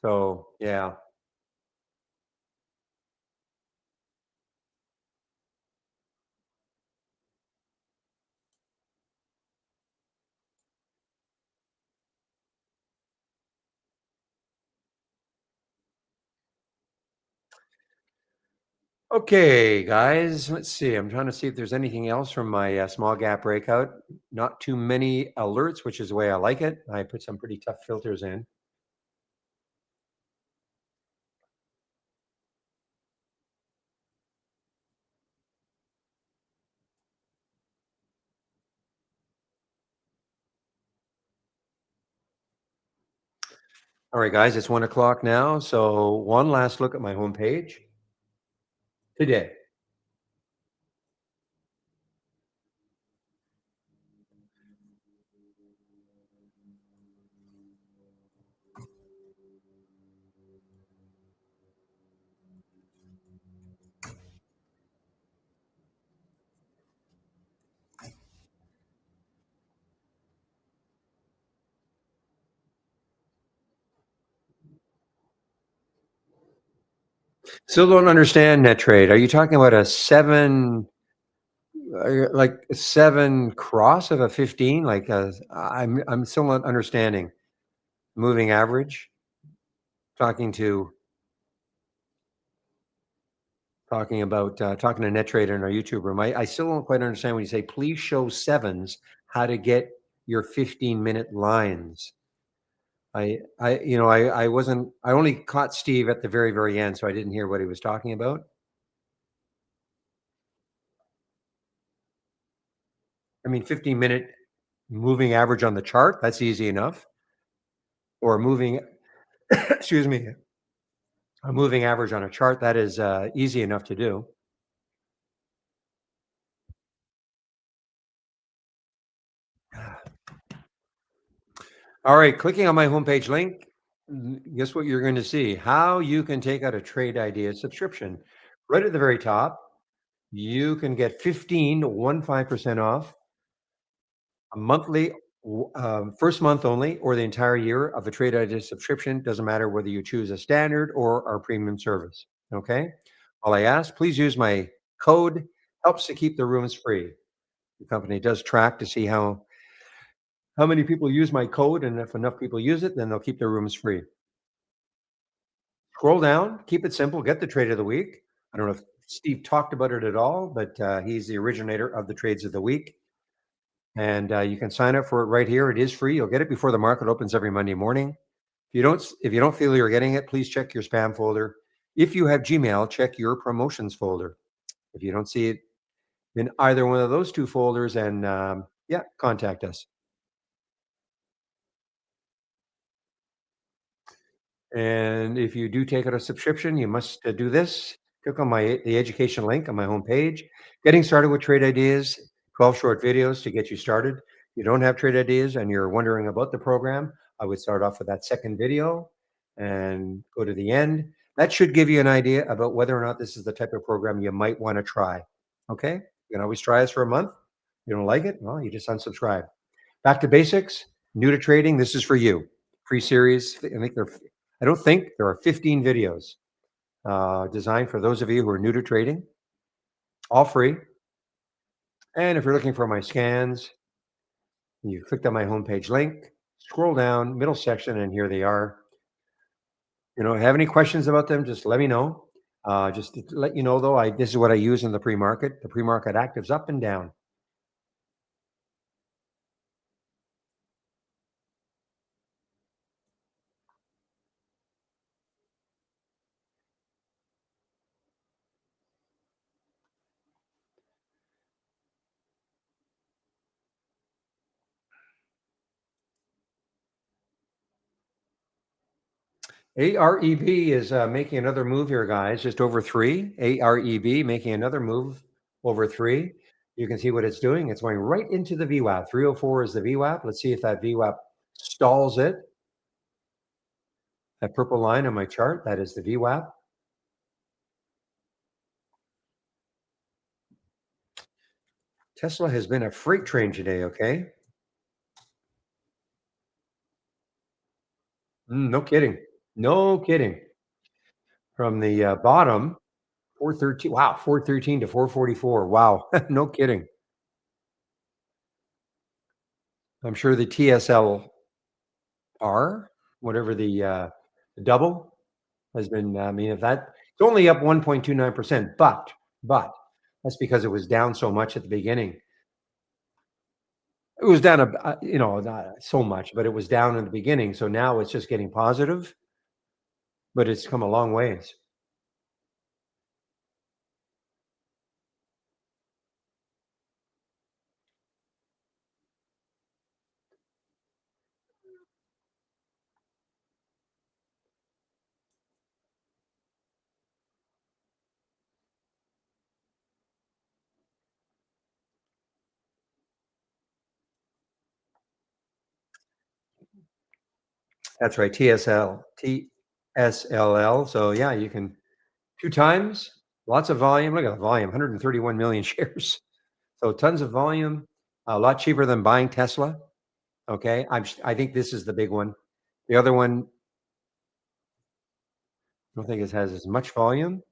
So, yeah. Okay, guys, let's see. I'm trying to see if there's anything else from my small gap breakout. Not too many alerts, which is the way I like it. I put some pretty tough filters in. All right, guys, it's 1 o'clock now. So, one last look at my homepage today. Still don't understand net trade. Are you talking about a seven, like a seven cross of a 15? Like I'm still not understanding. Moving average. Talking to talking about talking to net trader in our YouTube room. I still don't quite understand when you say please show sevens how to get your 15-minute lines. I wasn't. I only caught Steve at the very very end, so I didn't hear what he was talking about. I mean, 15-minute moving average on the chart, that's easy enough. Or moving, excuse me, a moving average on a chart, that is easy enough to do. All right, clicking on my homepage link, guess what you're going to see? How you can take out a Trade Ideas subscription. Right at the very top, you can get 15% off a monthly, first month only, or the entire year of a Trade Ideas subscription. Doesn't matter whether you choose a standard or our premium service. Okay. All I ask, please use my code. Helps to keep the rooms free. The company does track to see how many people use my code, and if enough people use it, then they'll keep their rooms free. Scroll down, keep it simple, get the trade of the week. I don't know if Steve talked about it at all, but he's the originator of the trades of the week. And you can sign up for it right here. It is free. You'll get it before the market opens every Monday morning. If you don't feel you're getting it, please check your spam folder. If you have Gmail, check your promotions folder. If you don't see it in either one of those two folders, and yeah, contact us. And if you do take out a subscription, you must do this. Click on the education link on my homepage. Getting started with Trade Ideas, 12 short videos to get you started. If you don't have Trade Ideas and you're wondering about the program, I would start off with that second video and go to the end. That should give you an idea about whether or not this is the type of program you might want to try. Okay? You can always try us for a month. You don't like it? Well, you just unsubscribe. Back to basics. New to trading, this is for you. Free series. I don't think there are 15 videos designed for those of you who are new to trading, all free. And if you're looking for my scans, you clicked on my homepage link, scroll down, middle section, and here they are. Have any questions about them, just let me know. Just to let you know, though, this is what I use in the pre-market. The pre-market actives up and down. AREB is making another move here, guys, just over 3. AREB making another move over 3. You can see what it's doing. It's going right into the VWAP. 304 is the VWAP. Let's see if that VWAP stalls it. That purple line on my chart, that is the VWAP. Tesla has been a freight train today, okay? No kidding. No kidding. From the, bottom, 413, wow, 413 to 444. Wow, no kidding. I'm sure the TSLR, whatever the double has been, I mean, if that it's only up 1.29%, but that's because it was down so much at the beginning. It was down not so much, but it was down in the beginning, so now it's just getting positive, but it's come a long ways. That's right, TSLL, so yeah, you can 2 times, lots of volume, look at the volume, 131,000,000 shares. So tons of volume, a lot cheaper than buying Tesla, okay? I think this is the big one. The other one, I don't think it has as much volume.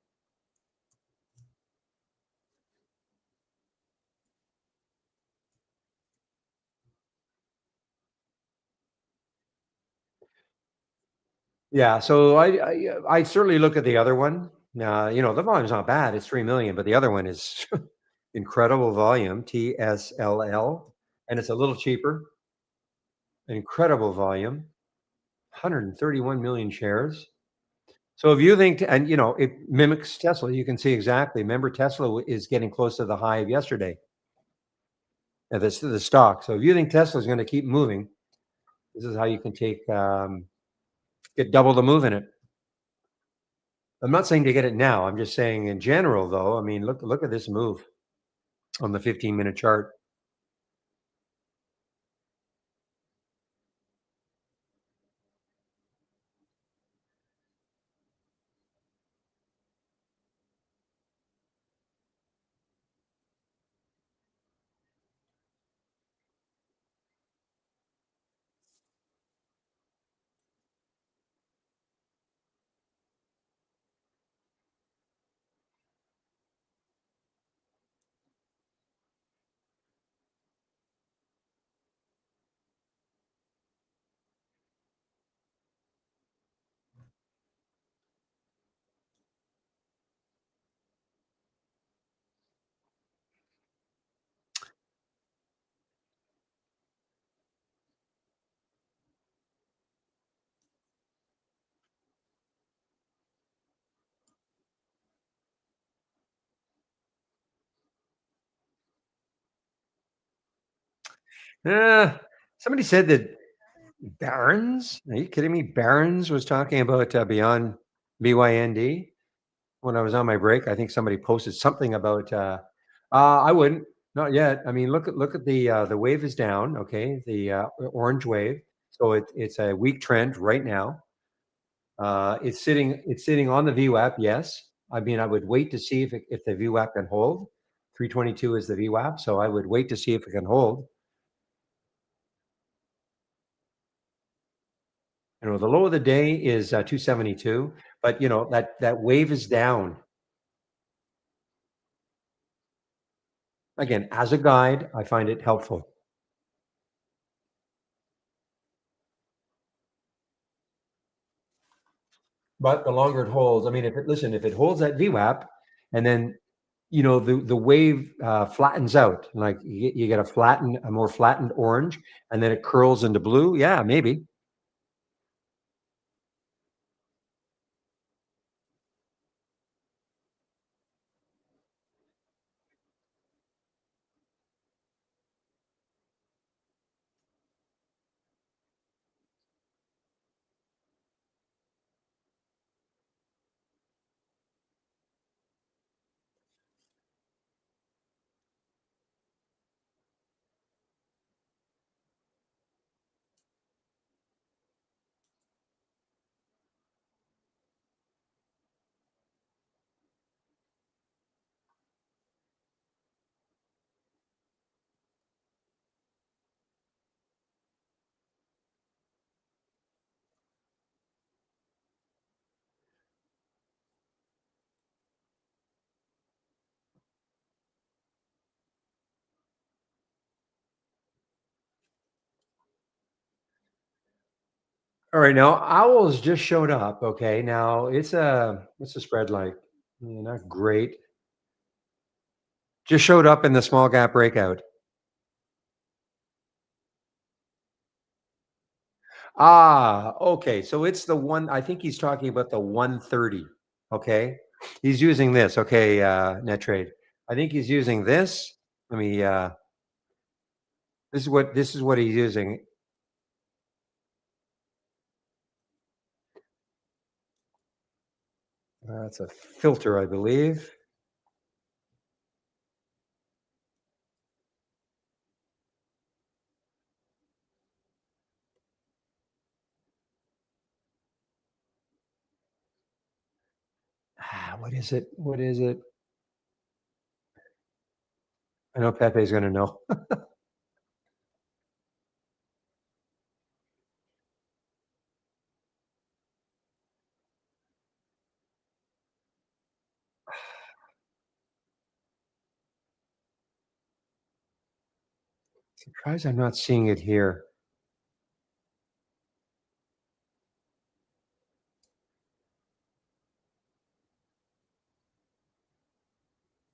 Yeah, so I certainly look at the other one. The volume's not bad, it's 3,000,000, but the other one is incredible volume, TSLL, and it's a little cheaper. Incredible volume, 131,000,000 shares. So if you think and, it mimics Tesla, you can see exactly. Remember, Tesla is getting close to the high of yesterday, the stock. So if you think Tesla is gonna keep moving, this is how you can get double the move in it. I'm not saying to get it now. I'm just saying in general, though. I mean, look at this move on the 15-minute chart. Uh, Somebody said that Barron's. Are you kidding me? Barron's was talking about beyond BYND when I was on my break. I think somebody posted something about. I wouldn't, not yet. I mean, look at the wave is down. Okay, the orange wave. So it's a weak trend right now. It's sitting on the VWAP. Yes, I mean I would wait to see if the VWAP can hold. 322 is the VWAP, so I would wait to see if it can hold. The low of the day is 272, but that wave is down. Again, as a guide, I find it helpful. But the longer it holds, I mean, if it holds that VWAP, and then the wave flattens out, like you get a more flattened orange, and then it curls into blue. Yeah, maybe. All right, now owls just showed up. Okay, now it's a what's the spread like? Not great. Just showed up in the small gap breakout. Okay. So it's the one. I think he's talking about the 130. Okay, he's using this. Okay, net trade. I think he's using this. Let me. This is what he's using. It's a filter, I believe. What is it? What is it? I know Pepe's going to know. Surprised I'm not seeing it here.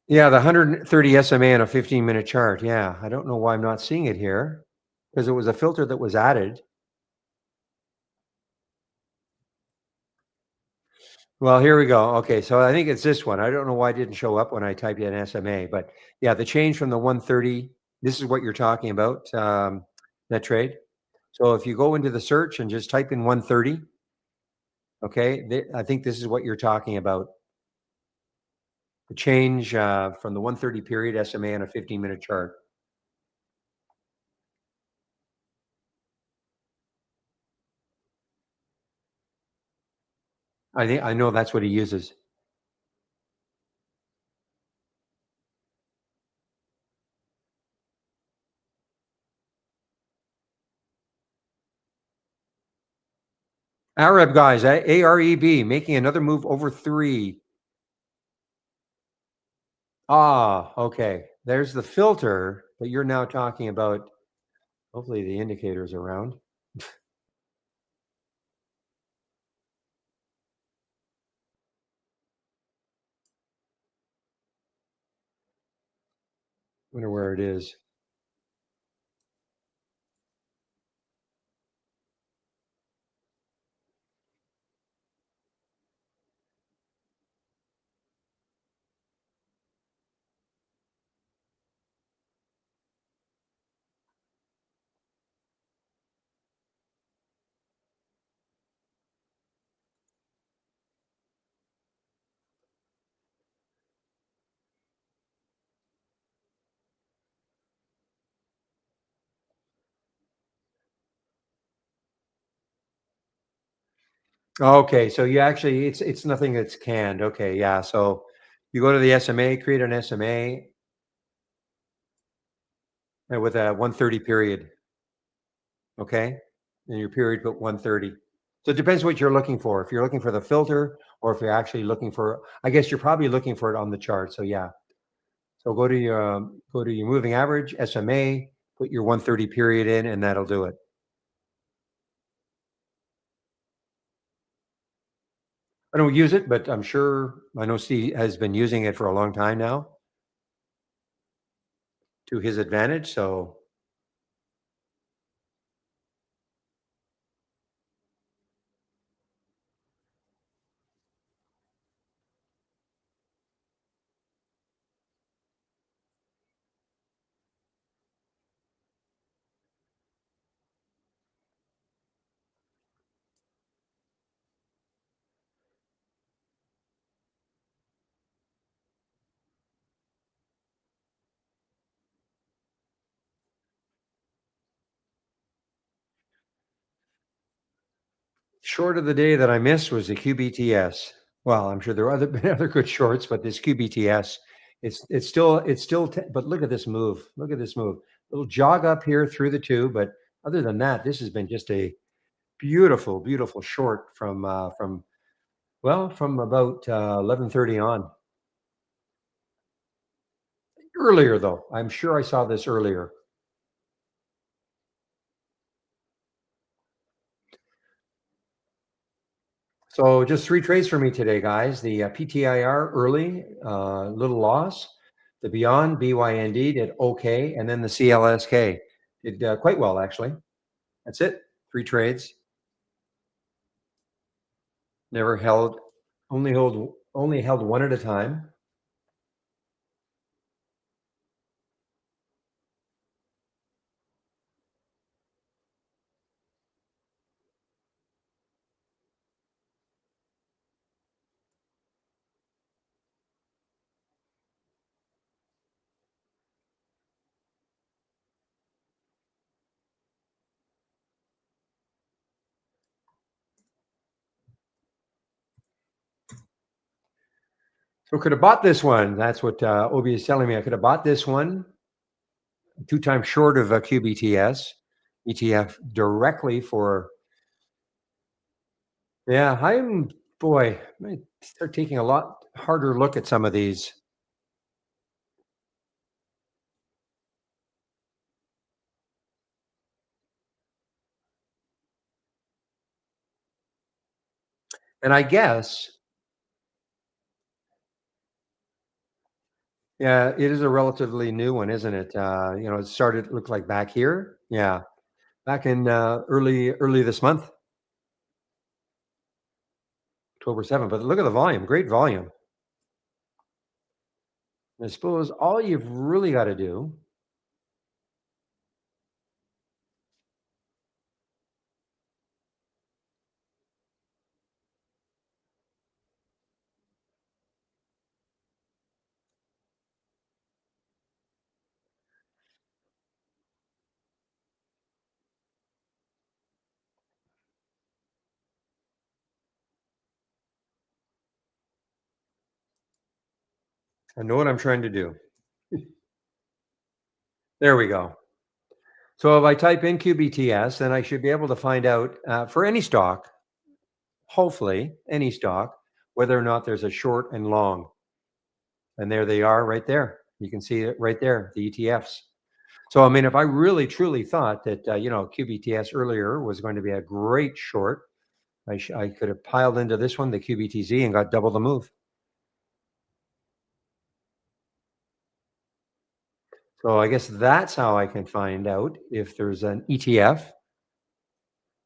Yeah, the 130 SMA on a 15-minute chart. Yeah, I don't know why I'm not seeing it here because it was a filter that was added. Well, here we go. Okay, so I think it's this one. I don't know why it didn't show up when I typed in SMA, but yeah, the change from the 130. This is what you're talking about, net trade. So if you go into the search and just type in 130, okay, I think this is what you're talking about. The change from the 130 period SMA on a 15-minute chart. I know that's what he uses. Arab guys, AREB making another move over 3. Okay. There's the filter, but you're now talking about hopefully the indicators around. Wonder where it is. Okay, so you actually it's nothing that's canned. Okay, yeah. So you go to the SMA, create an SMA with a 130 period. Okay. And your period put 130. So it depends what you're looking for. If you're looking for the filter or if you're actually looking for, I guess you're probably looking for it on the chart. So yeah. So go to your moving average, SMA, put your 130 period in, and that'll do it. I don't use it, but I'm sure I know Steve has been using it for a long time now to his advantage. So short of the day that I missed was the QBTS. Well, I'm sure there are other been other good shorts, but this QBTS, but look at this move. Look at this move. Little jog up here through the two, but other than that, this has been just a beautiful, beautiful short from about 11:30 on. Earlier though, I'm sure I saw this earlier. So just three trades for me today, guys. The PTIR early, little loss. The Beyond BYND did okay, and then the CLSK did quite well actually. That's it. Three trades. Never held. Only held one at a time. So could have bought this one. That's what Obi is telling me. I could have bought this one 2 times short of QBTS ETF directly for. Yeah, I'm boy. I might start taking a lot harder look at some of these. And I guess, yeah, it is a relatively new one, isn't it? It started looked like back here. Yeah, back in early this month, October 7th. But look at the volume, great volume. I suppose all you've really got to do. I know what I'm trying to do. There we go. So if I type in QBTS, then I should be able to find out for any stock, hopefully any stock, whether or not there's a short and long. And there they are right there. You can see it right there, the ETFs. So, I mean, if I really truly thought that, QBTS earlier was going to be a great short, I could have piled into this one, the QBTZ, and got double the move. So I guess that's how I can find out if there's an ETF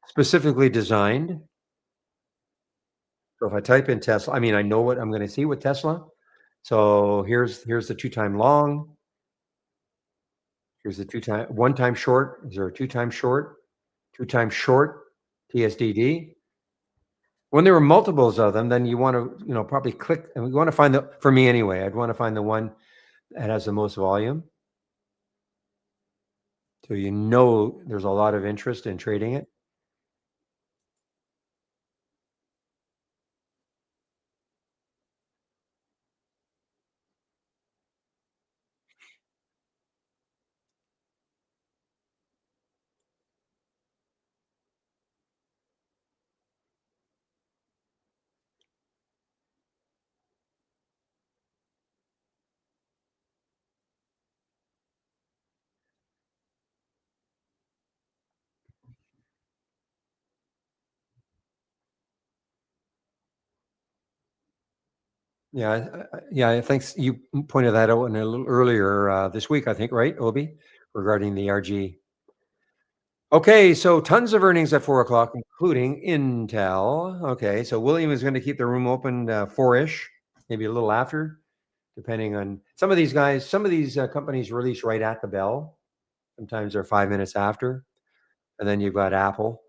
specifically designed. So if I type in Tesla, I mean, I know what I'm going to see with Tesla. So here's the 2-time long. Here's the 1-time short. Is there a 2-time short? 2-time short, TSDD. When there were multiples of them, then you want to, probably click, and we want to find for me anyway, I'd want to find the one that has the most volume. So there's a lot of interest in trading it. Yeah, yeah. I think you pointed that out in a little earlier this week. I think, right, Obi, regarding the RG. Okay, so tons of earnings at 4 o'clock, including Intel. Okay, so William is going to keep the room open 4-ish, maybe a little after, depending on some of these guys. Some of these companies release right at the bell. Sometimes they're 5 minutes after, and then you've got Apple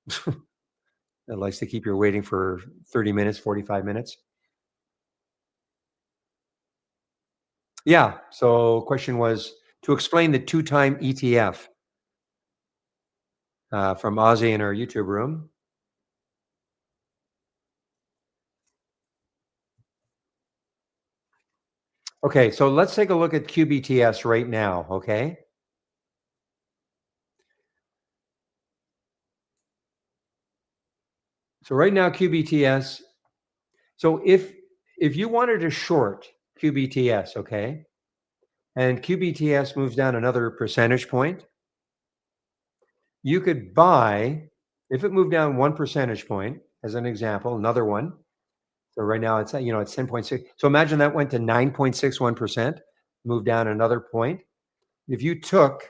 that likes to keep you waiting for 30 minutes, 45 minutes. Yeah. So question was to explain the 2-time ETF from Ozzy in our YouTube room. Okay, so let's take a look at QBTS right now, okay? So right now, QBTS, so if you wanted to short QBTS, okay, and QBTS moves down another percentage point, you could buy, if it moved down 1 percentage point, as an example, another one. So right now it's, it's 10.6. So imagine that went to 9.61%, moved down another point. If you took,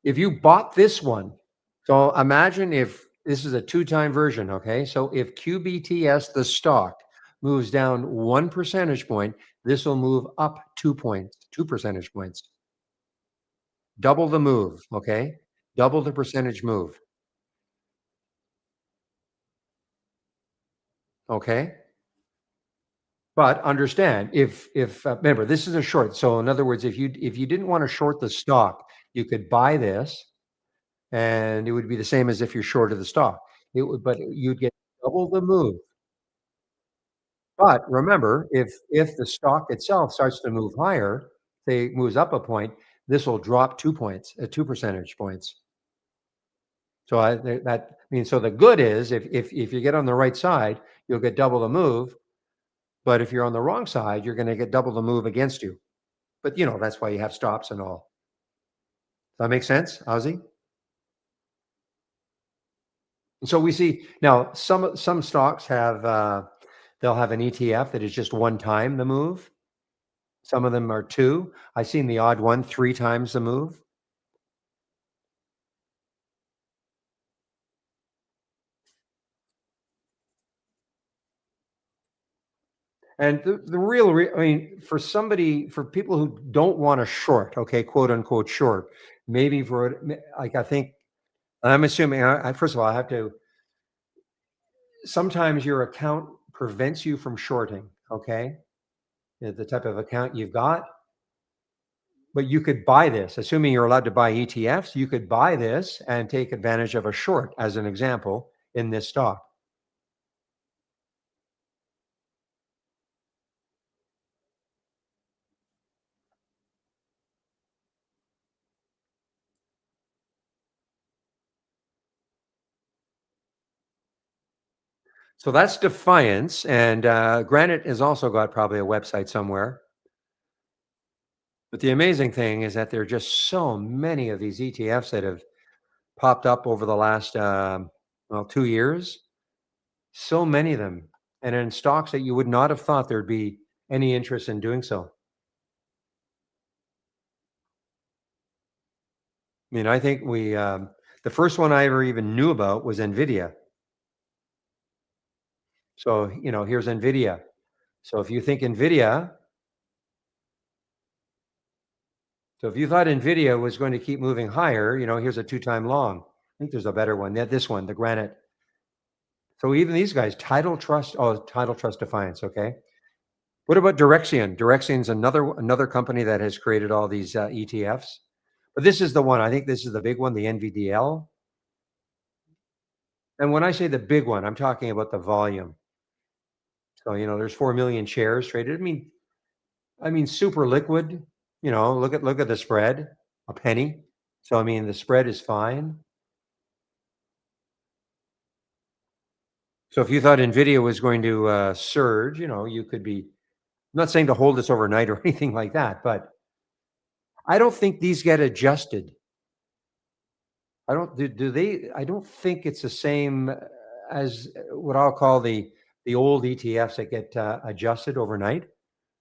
if you bought this one, so imagine if this is a two-time version, okay? So if QBTS, the stock, moves down 1 percentage point, this will move up 2 points, 2 percentage points. Double the move, okay? Double the percentage move, okay? But understand, if remember, this is a short. So in other words, if you didn't want to short the stock, you could buy this, and it would be the same as if you're short of the stock. It would, but you'd get double the move. But remember, if the stock itself starts to move higher, say it moves up a point, this will drop 2 points, 2 percentage points. So that means, so the good is if you get on the right side, you'll get double the move. But if you're on the wrong side, you're going to get double the move against you. But that's why you have stops and all. Does that make sense, Ozzy? And so we see now some stocks have they'll have an ETF that is just one time the move. Some of them are two. I've seen the odd one three times the move. And the real, I mean, for people who don't want to short, okay, quote unquote short, maybe for like, I think, I'm assuming, first of all, I have to, sometimes your account prevents you from shorting, okay? The type of account you've got, but you could buy this, assuming you're allowed to buy ETFs, you could buy this and take advantage of a short, as an example, in this stock. So that's Defiance, and Granite has also got probably a website somewhere. But the amazing thing is that there are just so many of these ETFs that have popped up over the last 2 years. So many of them, and in stocks that you would not have thought there'd be any interest in doing so. I mean, I think the first one I ever even knew about was Nvidia. So here's Nvidia. So if you think Nvidia, so if you thought Nvidia was going to keep moving higher, here's a two-time long. I think there's a better one. This one, the Granite. So even these guys, Title Trust, Title Trust Defiance, okay. What about Direxion? Direxion's another company that has created all these ETFs. But this is the one, I think this is the big one, the NVDL. And when I say the big one, I'm talking about the volume. So, there's 4 million shares traded. I mean, super liquid. Look at the spread, a penny. So, I mean, the spread is fine. So if you thought Nvidia was going to surge, you could be, I'm not saying to hold this overnight or anything like that, but I don't think these get adjusted. I don't do they. I don't think it's the same as what I'll call the old ETFs that get adjusted overnight,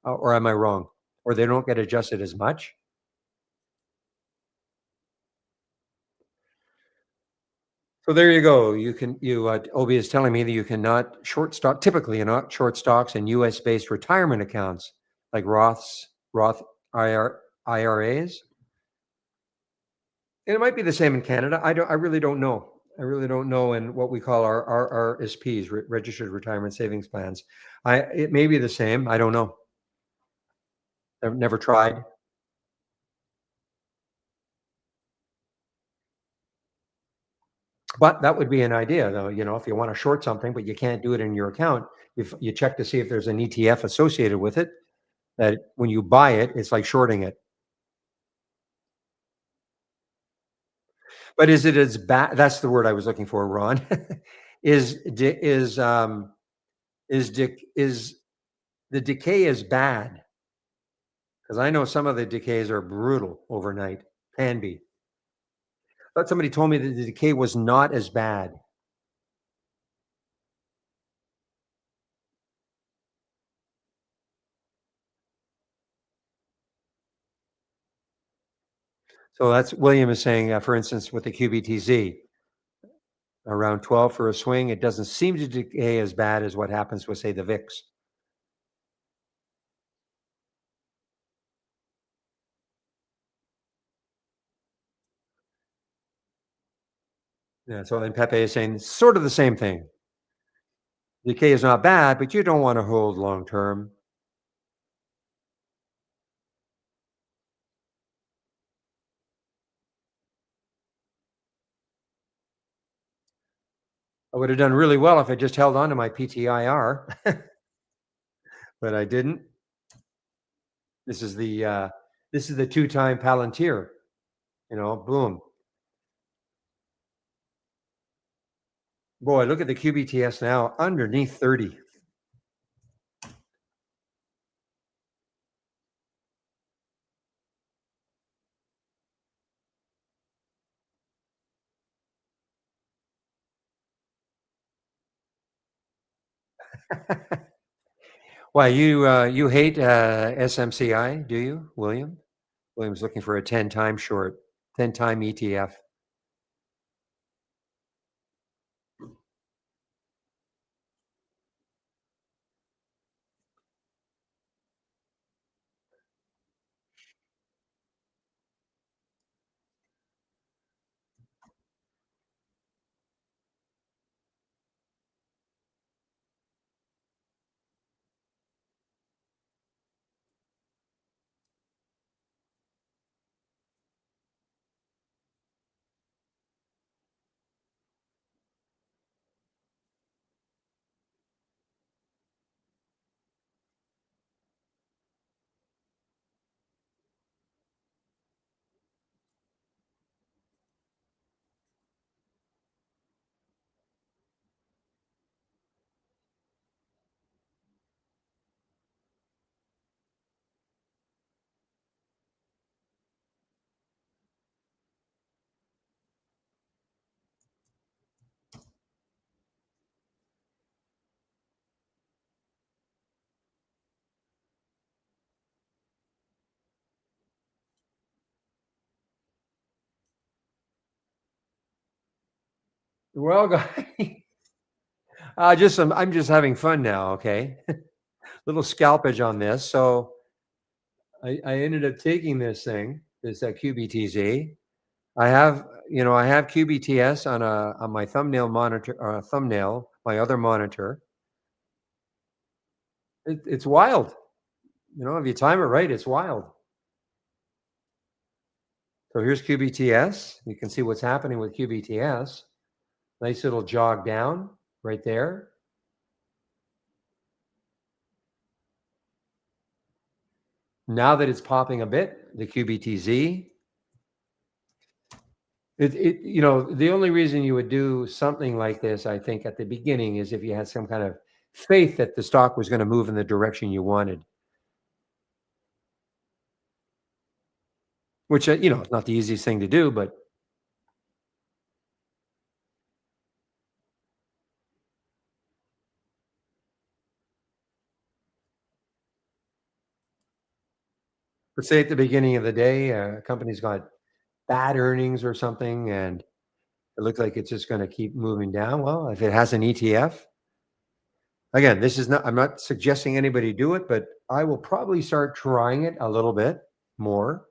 or am I wrong? Or they don't get adjusted as much. So there you go. Obi is telling me that you cannot short stock. Typically, you're not short stocks in U.S. based retirement accounts like Roth IRAs. And it might be the same in Canada. I really don't know. I really don't know in what we call our RSPs, registered retirement savings plans. It may be the same. I don't know. I've never tried. But that would be an idea, though. If you want to short something, but you can't do it in your account, if you check to see if there's an ETF associated with it, that when you buy it, it's like shorting it. But is it as bad? That's the word I was looking for, Ron. Is the decay is bad? Because I know some of the decays are brutal overnight. Can be. But somebody told me that the decay was not as bad. So that's William is saying, for instance, with the QBTZ, around 12 for a swing, it doesn't seem to decay as bad as what happens with, say, the VIX. Yeah. So then Pepe is saying sort of the same thing. Decay is not bad, but you don't want to hold long term. I would have done really well if I just held on to my PTIR, but I didn't. This is the two-time Palantir. Boom. Boy, look at the QBTS now underneath 30. Why you hate SMCI? Do you, William? William's looking for a 10-time short, 10-time ETF. Well, guy, I'm just having fun now. Okay, little scalpage on this. So I ended up taking this thing, this QBTZ. I have QBTS on my thumbnail monitor, my other monitor. It's wild. If you time it right, it's wild. So here's QBTS. You can see what's happening with QBTS. Nice little jog down right there. Now that it's popping a bit, the QBTZ. The only reason you would do something like this, I think, at the beginning is if you had some kind of faith that the stock was going to move in the direction you wanted. Which, it's not the easiest thing to do, but say at the beginning of the day, a company's got bad earnings or something, and it looks like it's just going to keep moving down. Well, if it has an ETF, again, I'm not suggesting anybody do it, but I will probably start trying it a little bit more.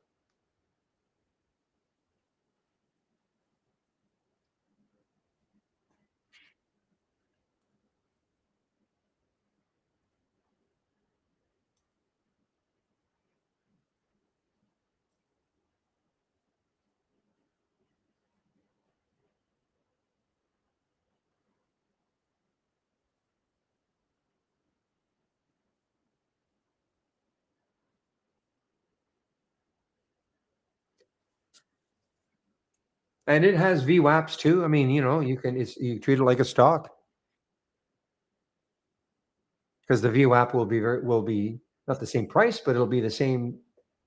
And it has VWAPs too. I mean, you treat it like a stock because the VWAP will be not the same price, but it'll be the same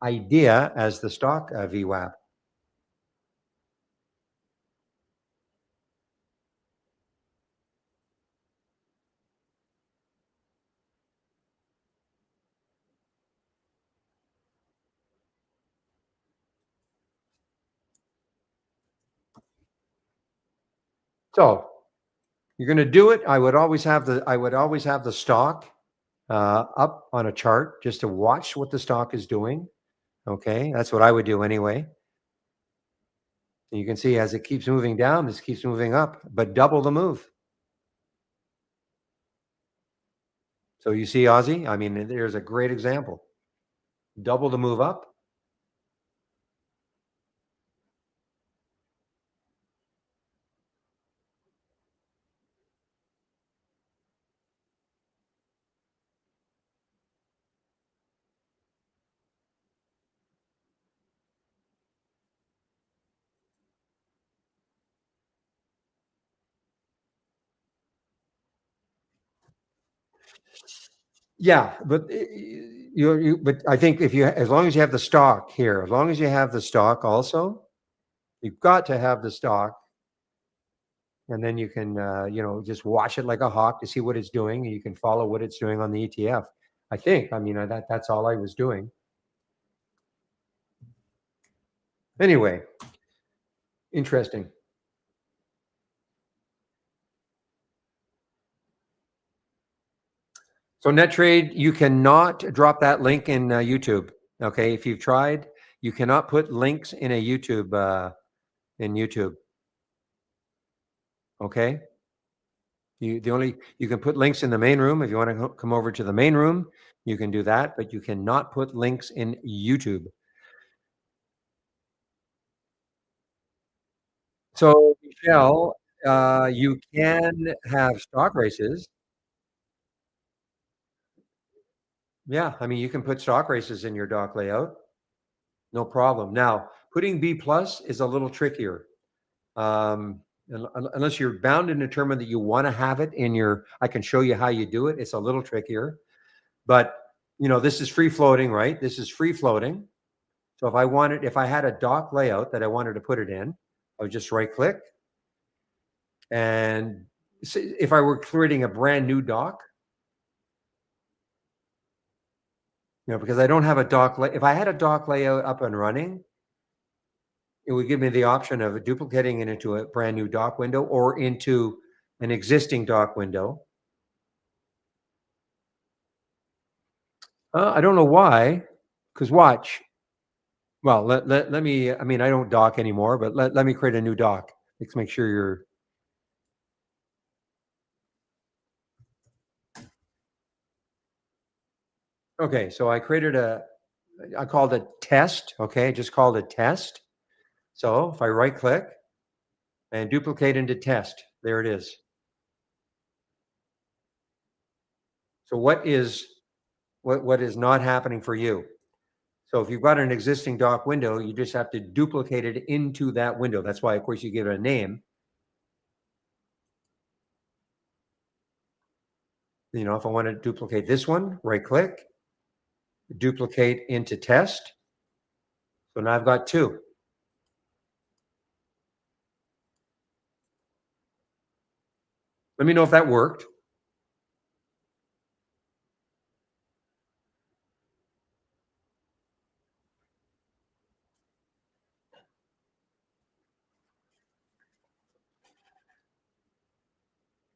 idea as the stock VWAP. So you're going to do it. I would always have the stock up on a chart just to watch what the stock is doing. Okay, that's what I would do anyway. You can see as it keeps moving down, this keeps moving up, but double the move. So you see Aussie, I mean, there's a great example. Double the move up. Yeah, but but I think if you, as long as you have the stock here, as long as you have the stock also, you've got to have the stock, and then you can just watch it like a hawk to see what it's doing, and you can follow what it's doing on the ETF. I think. I mean, that's all I was doing. Anyway, interesting. So NetTrade, you cannot drop that link in YouTube. Okay, if you've tried, you cannot put links in a YouTube in YouTube. Okay, you can put links in the main room if you want to come over to the main room. You can do that, but you cannot put links in YouTube. So Michelle, you can have stock races. Yeah, I mean you can put stock races in your dock layout, no problem. Now putting B plus is a little trickier. Unless you're bound and determined that you want to have it in your, I can show you how you do it. It's a little trickier, but this is free floating, right? This is free floating. So if I had a dock layout that I wanted to put it in, I would just right click. And if I were creating a brand new dock, because I don't have a dock, if I had a dock layout up and running, it would give me the option of duplicating it into a brand new dock window or into an existing dock window. I don't know why, because watch. Well, let me, I mean, I don't dock anymore, but let me create a new dock. Let's make sure you're, okay. So I called it test. Okay. I just called it test. So if I right click and duplicate into test, there it is. So what is not happening for you? So if you've got an existing dock window, you just have to duplicate it into that window. That's why, of course, you give it a name. If I want to duplicate this one, right click, duplicate into test. So now I've got two. Let me know if that worked.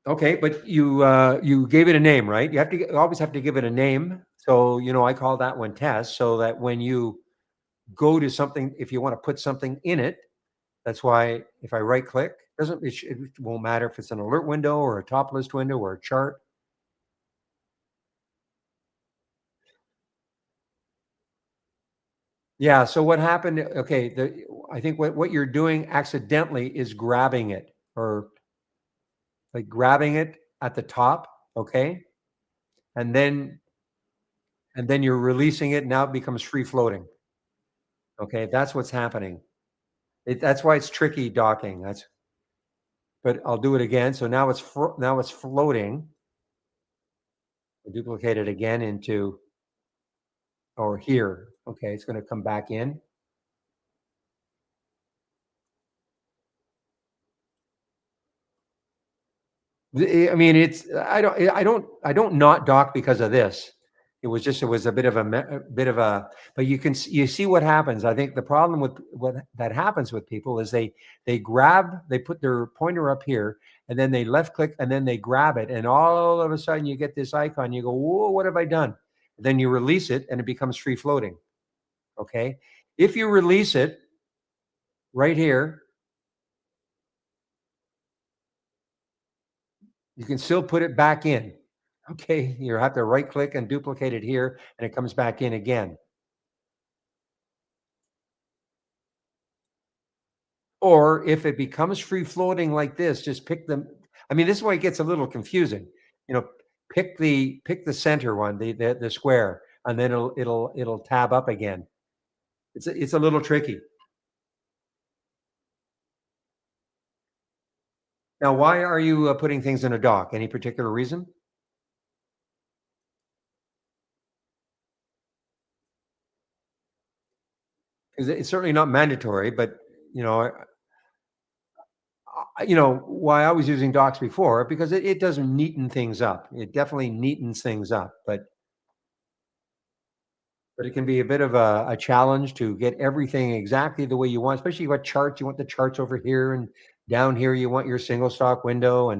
Okay, but you gave it a name, right? You always have to give it a name. So I call that one test, so that when you go to something, if you want to put something in it, that's why if I right click, it won't matter if it's an alert window or a top list window or a chart. Yeah. So what happened? Okay, I think what you're doing accidentally is grabbing it, or like grabbing it at the top. Okay, and then you're releasing it. Now it becomes free floating. Okay, that's what's happening. That's why it's tricky docking. But I'll do it again. So now it's floating. I'll duplicate it again into, or here. Okay, it's going to come back in. I mean, I don't not dock because of this. It was a bit of a bit of a, but you see what happens. I think the problem with what that happens with people is they put their pointer up here and then they left click and then they grab it and all of a sudden you get this icon. You go, whoa, what have I done? Then you release it and it becomes free floating. Okay, if you release it right here, you can still put it back in. Okay, you have to right click and duplicate it here, and it comes back in again. Or if it becomes free floating like this, just pick them. I mean, this is why it gets a little confusing. You know, pick the center one, the square, and then it'll tab up again. It's a little tricky. Now, why are you putting things in a dock? Any particular reason? Because it's certainly not mandatory, but you know, why I was using docs before because it does neaten things up. It definitely neatens things up, but it can be a bit of a challenge to get everything exactly the way you want. Especially what charts you want the charts over here and down here. You want your single stock window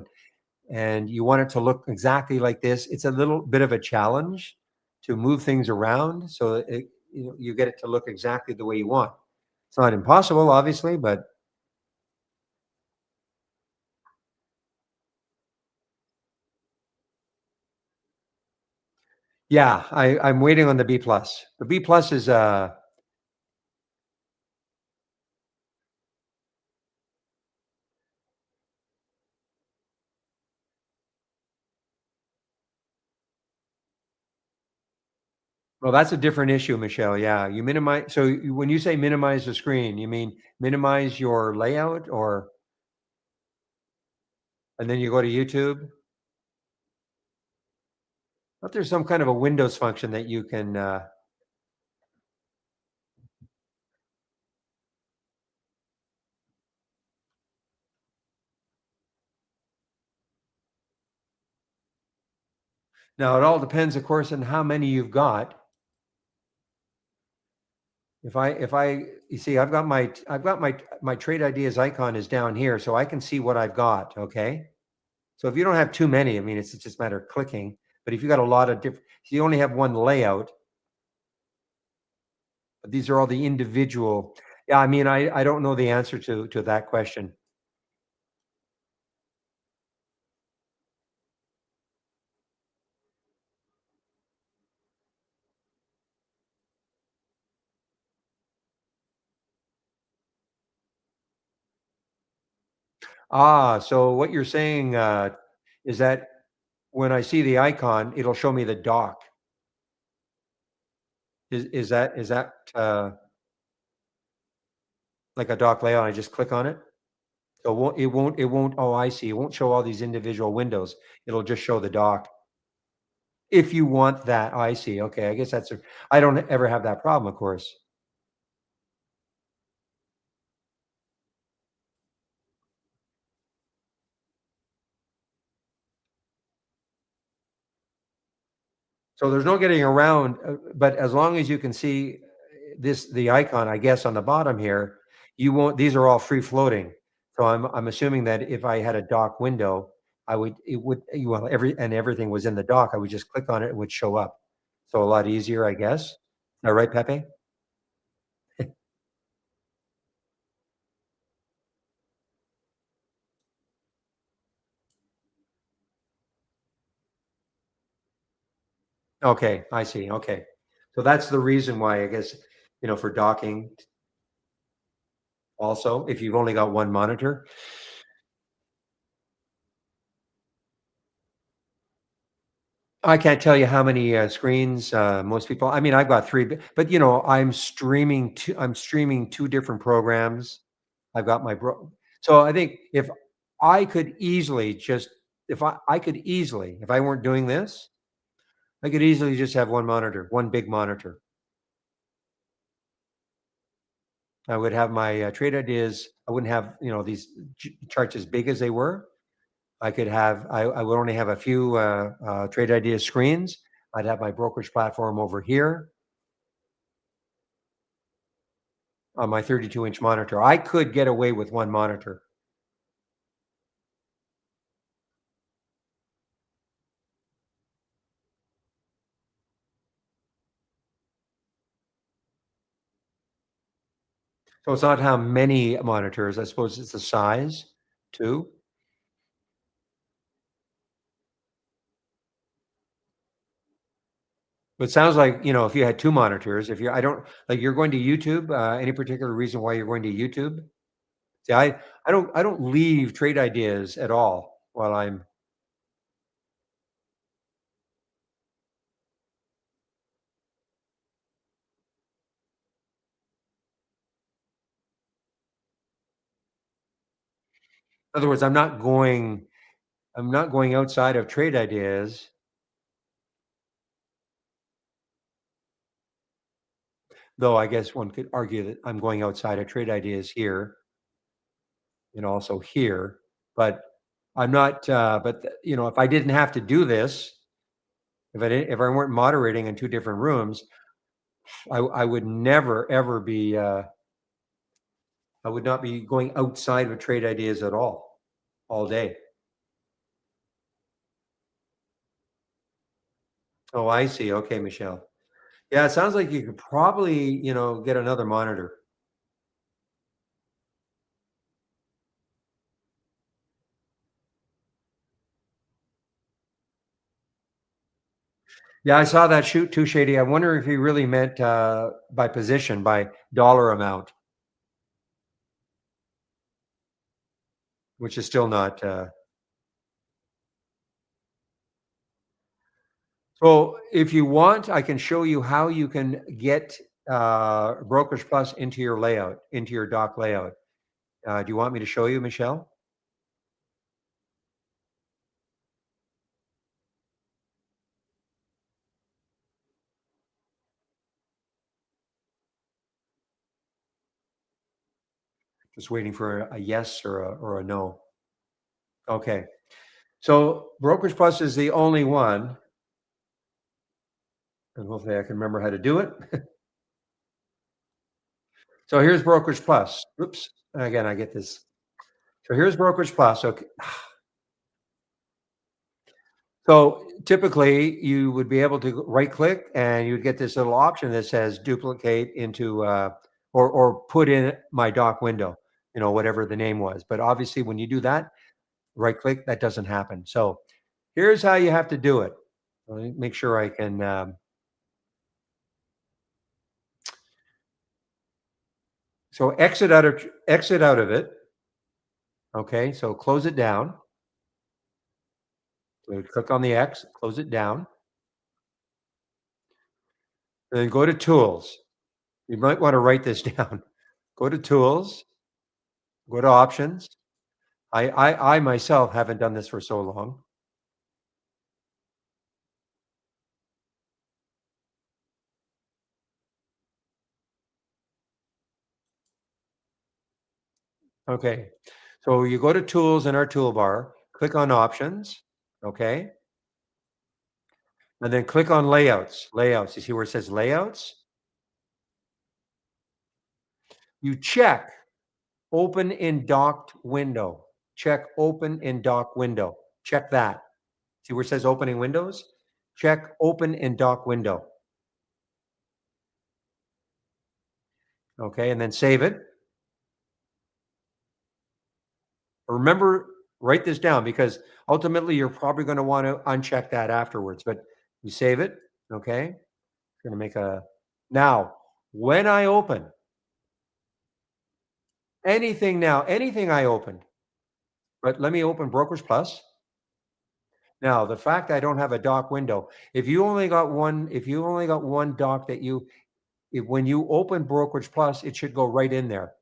and you want it to look exactly like this. It's a little bit of a challenge to move things around so you get it to look exactly the way you want. It's not impossible, obviously, but yeah, I'm waiting on the B plus. The B plus is well, that's a different issue, Michelle. Yeah, you minimize. So when you say minimize the screen, you mean minimize your layout, or and then you go to YouTube. But there's some kind of a Windows function that you can. Now it all depends, of course, on how many you've got. You see, I've got my trade ideas icon is down here, so I can see what I've got. Okay, so if you don't have too many, I mean, it's just a matter of clicking. But if you got a lot of different, if you only have one layout, but these are all the individual. Yeah, I mean, I don't know the answer to that question. Ah, so what you're saying is that when I see the icon, it'll show me the dock. Is that like a dock layout? I just click on it. So it won't. Oh, I see. It won't show all these individual windows. It'll just show the dock. If you want that, I see. Okay, I guess that's. I don't ever have that problem, of course. So there's no getting around, but as long as you can see the icon, I guess, on the bottom here, you won't these are all free floating. So I'm assuming that if I had a dock window, it would well everything was in the dock, I would just click on it, it would show up. So a lot easier, I guess. Is that right, Pepe? Okay, I see. Okay. So that's the reason why I guess, for docking also, if you've only got one monitor. I can't tell you how many screens most people. I mean, I've got three, but I'm streaming two different programs. I've got so I think if I could easily just if I could easily if I weren't doing this, I could easily just have one monitor, one big monitor. I would have my trade ideas. I wouldn't have, these charts as big as they were. I would only have a few trade idea screens. I'd have my brokerage platform over here on my 32-inch monitor. I could get away with one monitor. So it's not how many monitors, I suppose it's the size too. But it sounds like, if you had two monitors, if you're, I don't like you're going to YouTube, any particular reason why you're going to YouTube? See, I don't leave trade ideas at all while I'm. In other words, I'm not going outside of trade ideas, though I guess one could argue that I'm going outside of trade ideas here and also here, but I'm not, but if I didn't have to do this, if I weren't moderating in two different rooms, I would never ever be, I would not be going outside of trade ideas at all day. Oh, I see. Okay, Michelle. Yeah, it sounds like you could probably, get another monitor. Yeah, I saw that shoot too, Shady. I wonder if he really meant by position, by dollar amount, which is still not. So, if you want, I can show you how you can get Brokerage Plus into your layout, into your dock layout. Do you want me to show you, Michelle? Just waiting for a yes or a no. Okay. So Brokerage Plus is the only one, and hopefully I can remember how to do it. So here's Brokerage Plus. Oops. Again, I get this. So here's Brokerage Plus. Okay. So typically you would be able to right click and you would get this little option that says duplicate into or put in my dock window, whatever the name was. But obviously when you do that, right click, that doesn't happen. So here's how you have to do it. Let me make sure I can. So exit out of it. Okay, so close it down. So click on the X, close it down, and then go to Tools. You might want to write this down. Go to Tools, go to Options. I myself haven't done this for so long. Okay, so you go to Tools in our toolbar, click on Options, okay, and then click on Layouts. Layouts. You see where it says Layouts? You check Open in Docked Window. Check Open in Dock Window. Check that. See where it says Opening Windows? Check Open in Dock Window. Okay, and then save it. Remember, write this down because ultimately you're probably going to want to uncheck that afterwards. But you save it. Okay. Going to make a. Now, when I open anything I opened, but let me open Brokers Plus. Now, the fact I don't have a dock window, if you only got one dock when you open Brokerage Plus, it should go right in there.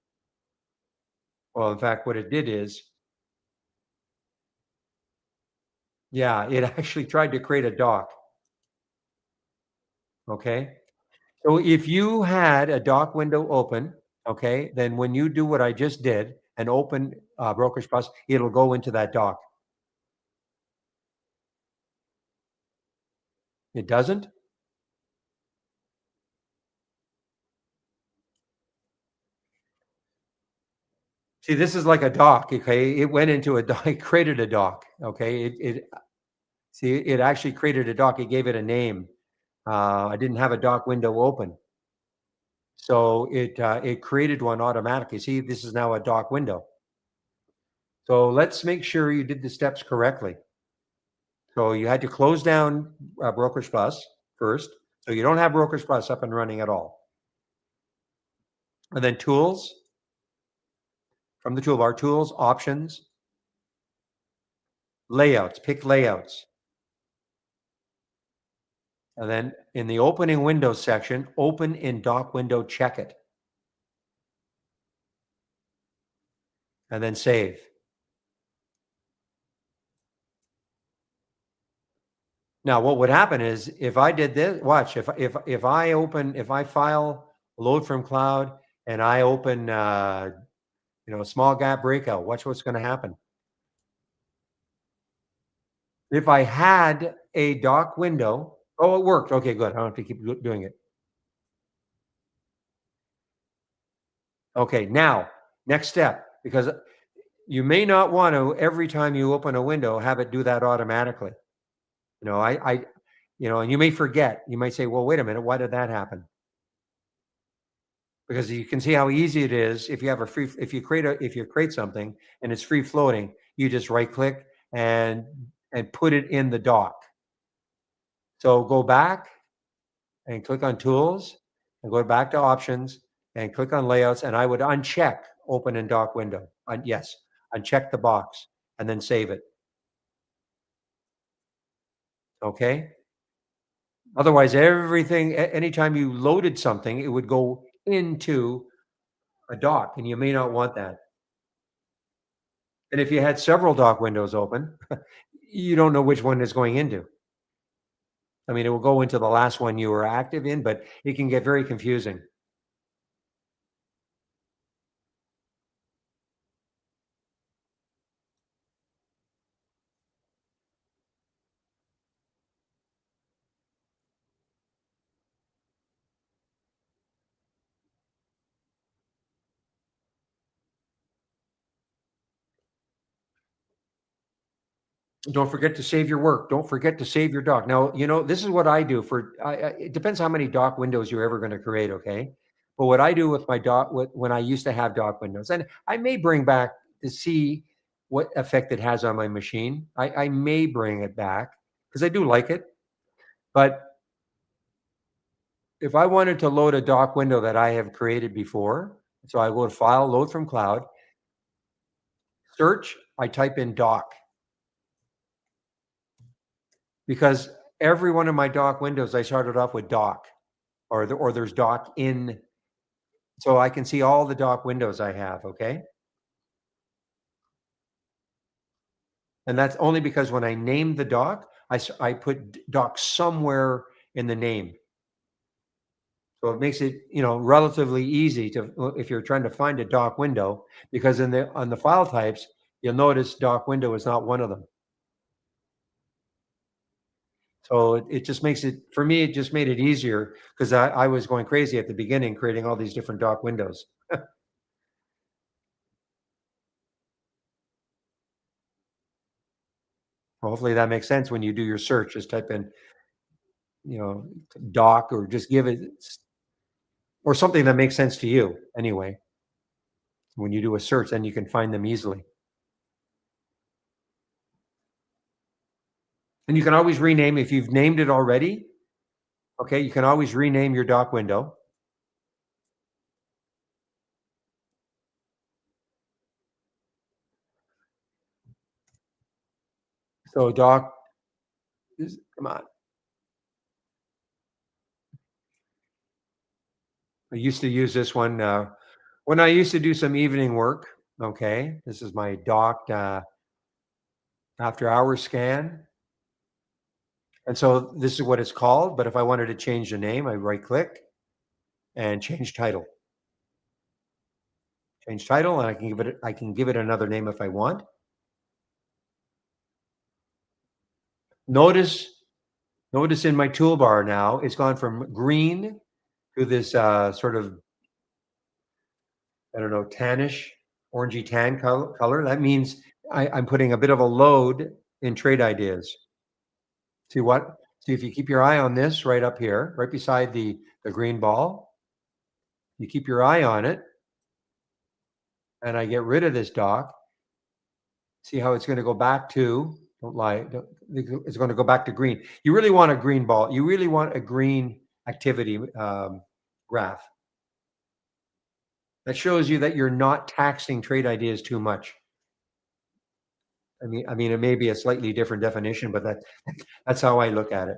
Well, in fact, what it did is, yeah, it actually tried to create a dock. Okay. So if you had a dock window open, okay, then when you do what I just did and open Brokerage Plus, it'll go into that dock. It doesn't? See, this is like a dock, okay? It went into a dock, it created a dock, okay? See, it actually created a dock. It gave it a name. I didn't have a dock window open. So it created one automatically. See, this is now a dock window. So let's make sure you did the steps correctly. So you had to close down Brokerage Plus first. So you don't have Brokerage Plus up and running at all. And then tools, from the toolbar, tools, options, layouts, pick layouts. And then in the opening windows section, open in dock window, check it. And then save. Now, what would happen is if I did this, watch, if I file load from cloud and I open small gap breakout, watch what's going to happen. If I had a dock window, oh, it worked. Okay, good. I don't have to keep doing it. Okay, now, next step, because you may not want to, every time you open a window, have it do that automatically. And you may forget. You might say, well, wait a minute, why did that happen? Because you can see how easy it is if you create something and it's free floating, you just right click and put it in the dock. So go back and click on tools and go back to options and click on layouts, and I would uncheck open in dock window. Yes, uncheck the box and then save it. Okay. Otherwise, anytime you loaded something, it would go into a dock, and you may not want that. And if you had several dock windows open, you don't know which one is going into. I mean, it will go into the last one you were active in, but it can get very confusing. Don't forget to save your work. Don't forget to save your dock. Now, this is what I do it depends how many dock windows you're ever going to create, okay? But what I do with my dock, when I used to have dock windows, and I may bring back to see what effect it has on my machine. I may bring it back because I do like it. But if I wanted to load a dock window that I have created before, so I go to File, Load from Cloud, search, I type in dock. Because every one of my dock windows, I started off with dock, or there's dock in, so I can see all the dock windows I have, okay? And that's only because when I named the dock, I put dock somewhere in the name. So it makes it, relatively easy if you're trying to find a dock window, because on the file types, you'll notice dock window is not one of them. So it just makes it, for me, it just made it easier because I was going crazy at the beginning, creating all these different dock windows. Hopefully that makes sense when you do your search. Just type in, dock, or just give it, or something that makes sense to you anyway. When you do a search, then you can find them easily. And you can always rename if you've named it already. Okay, you can always rename your dock window. So dock, come on. I used to use this one when I used to do some evening work. Okay, this is my docked after hours scan. And so this is what it's called. But if I wanted to change the name, I right click and change title. Change title, and I can give it another name if I want. Notice notice in my toolbar now, it's gone from green to this, sort of, I don't know, tannish, orangey tan color. That means I'm putting a bit of a load in trade ideas. See what? See if you keep your eye on this right up here, right beside the green ball. You keep your eye on it, and I get rid of this dock. See how it's going to go back to? Don't lie. It's going to go back to green. You really want a green ball. You really want a green activity graph. That shows you that you're not taxing trade ideas too much. I mean, it may be a slightly different definition, but that's how I look at it.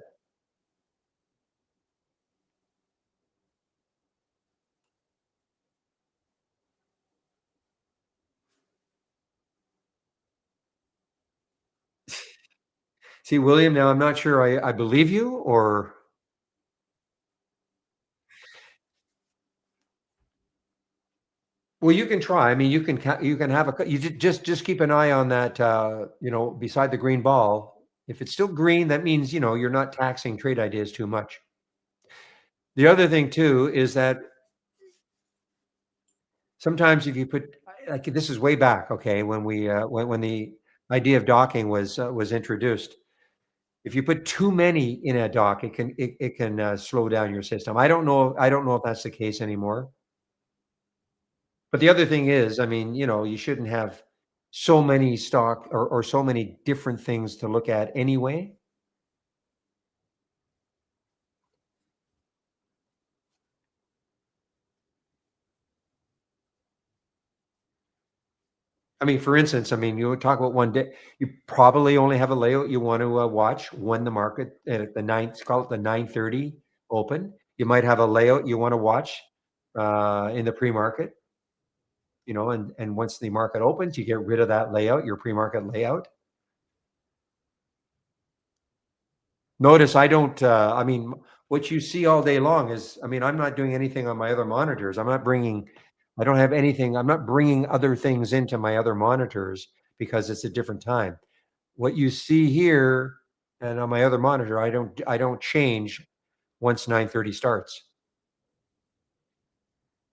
See, William, now I'm not sure I believe you or well, you can try. I mean, you can have you just keep an eye on that, beside the green ball. If it's still green, that means, you're not taxing trade ideas too much. The other thing too is that sometimes if you put like this is way back, okay, when when the idea of docking was introduced. If you put too many in a dock, it can slow down your system. I don't know if that's the case anymore. But the other thing is, I mean, you shouldn't have so many stock or so many different things to look at anyway. I mean, for instance, I mean, you would talk about one day, you probably only have a layout you want to watch when the market at the ninth, call it the 9:30 open. You might have a layout you want to watch in the pre-market, and once the market opens, you get rid of that layout, your pre-market layout. Notice I don't, I mean, what you see all day long is, I mean, I'm not doing anything on my other monitors. I don't have anything. I'm not bringing other things into my other monitors because it's a different time. What you see here and on my other monitor, I don't change once 9:30 starts.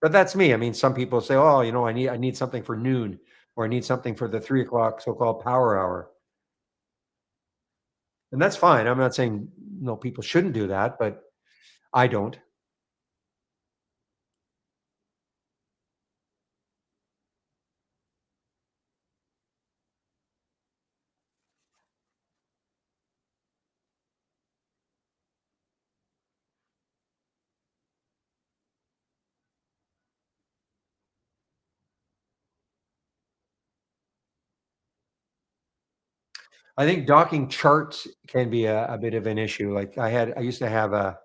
But that's me. I mean, some people say, oh, I need something for noon or I need something for the 3 o'clock so-called power hour. And that's fine. I'm not saying no people shouldn't do that, but I don't. I think docking charts can be a bit of an issue. Like I used to have a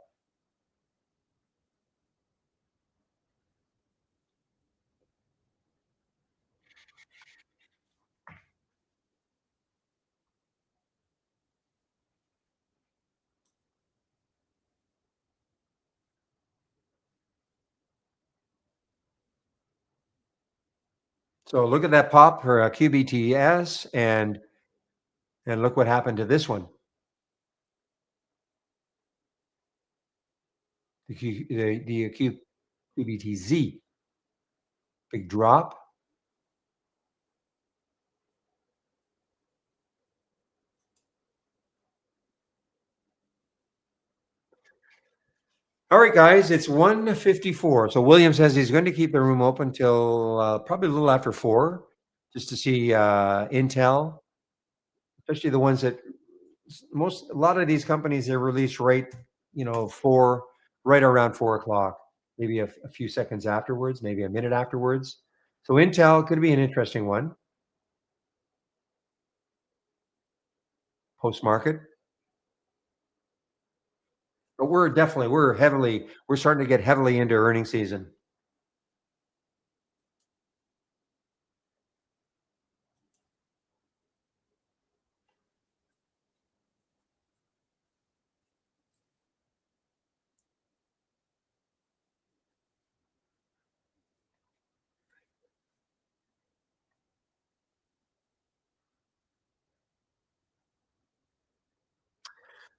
so look at that pop for a QBTS and look what happened to this one. The QBTZ, big drop. All right, guys, it's 1:54. So William says he's going to keep the room open till probably a little after 4, just to see Intel, especially the ones that a lot of these companies they release right, 4, right around 4 o'clock, maybe a few seconds afterwards, maybe a minute afterwards. So Intel could be an interesting one post market. But we're starting to get heavily into earning season.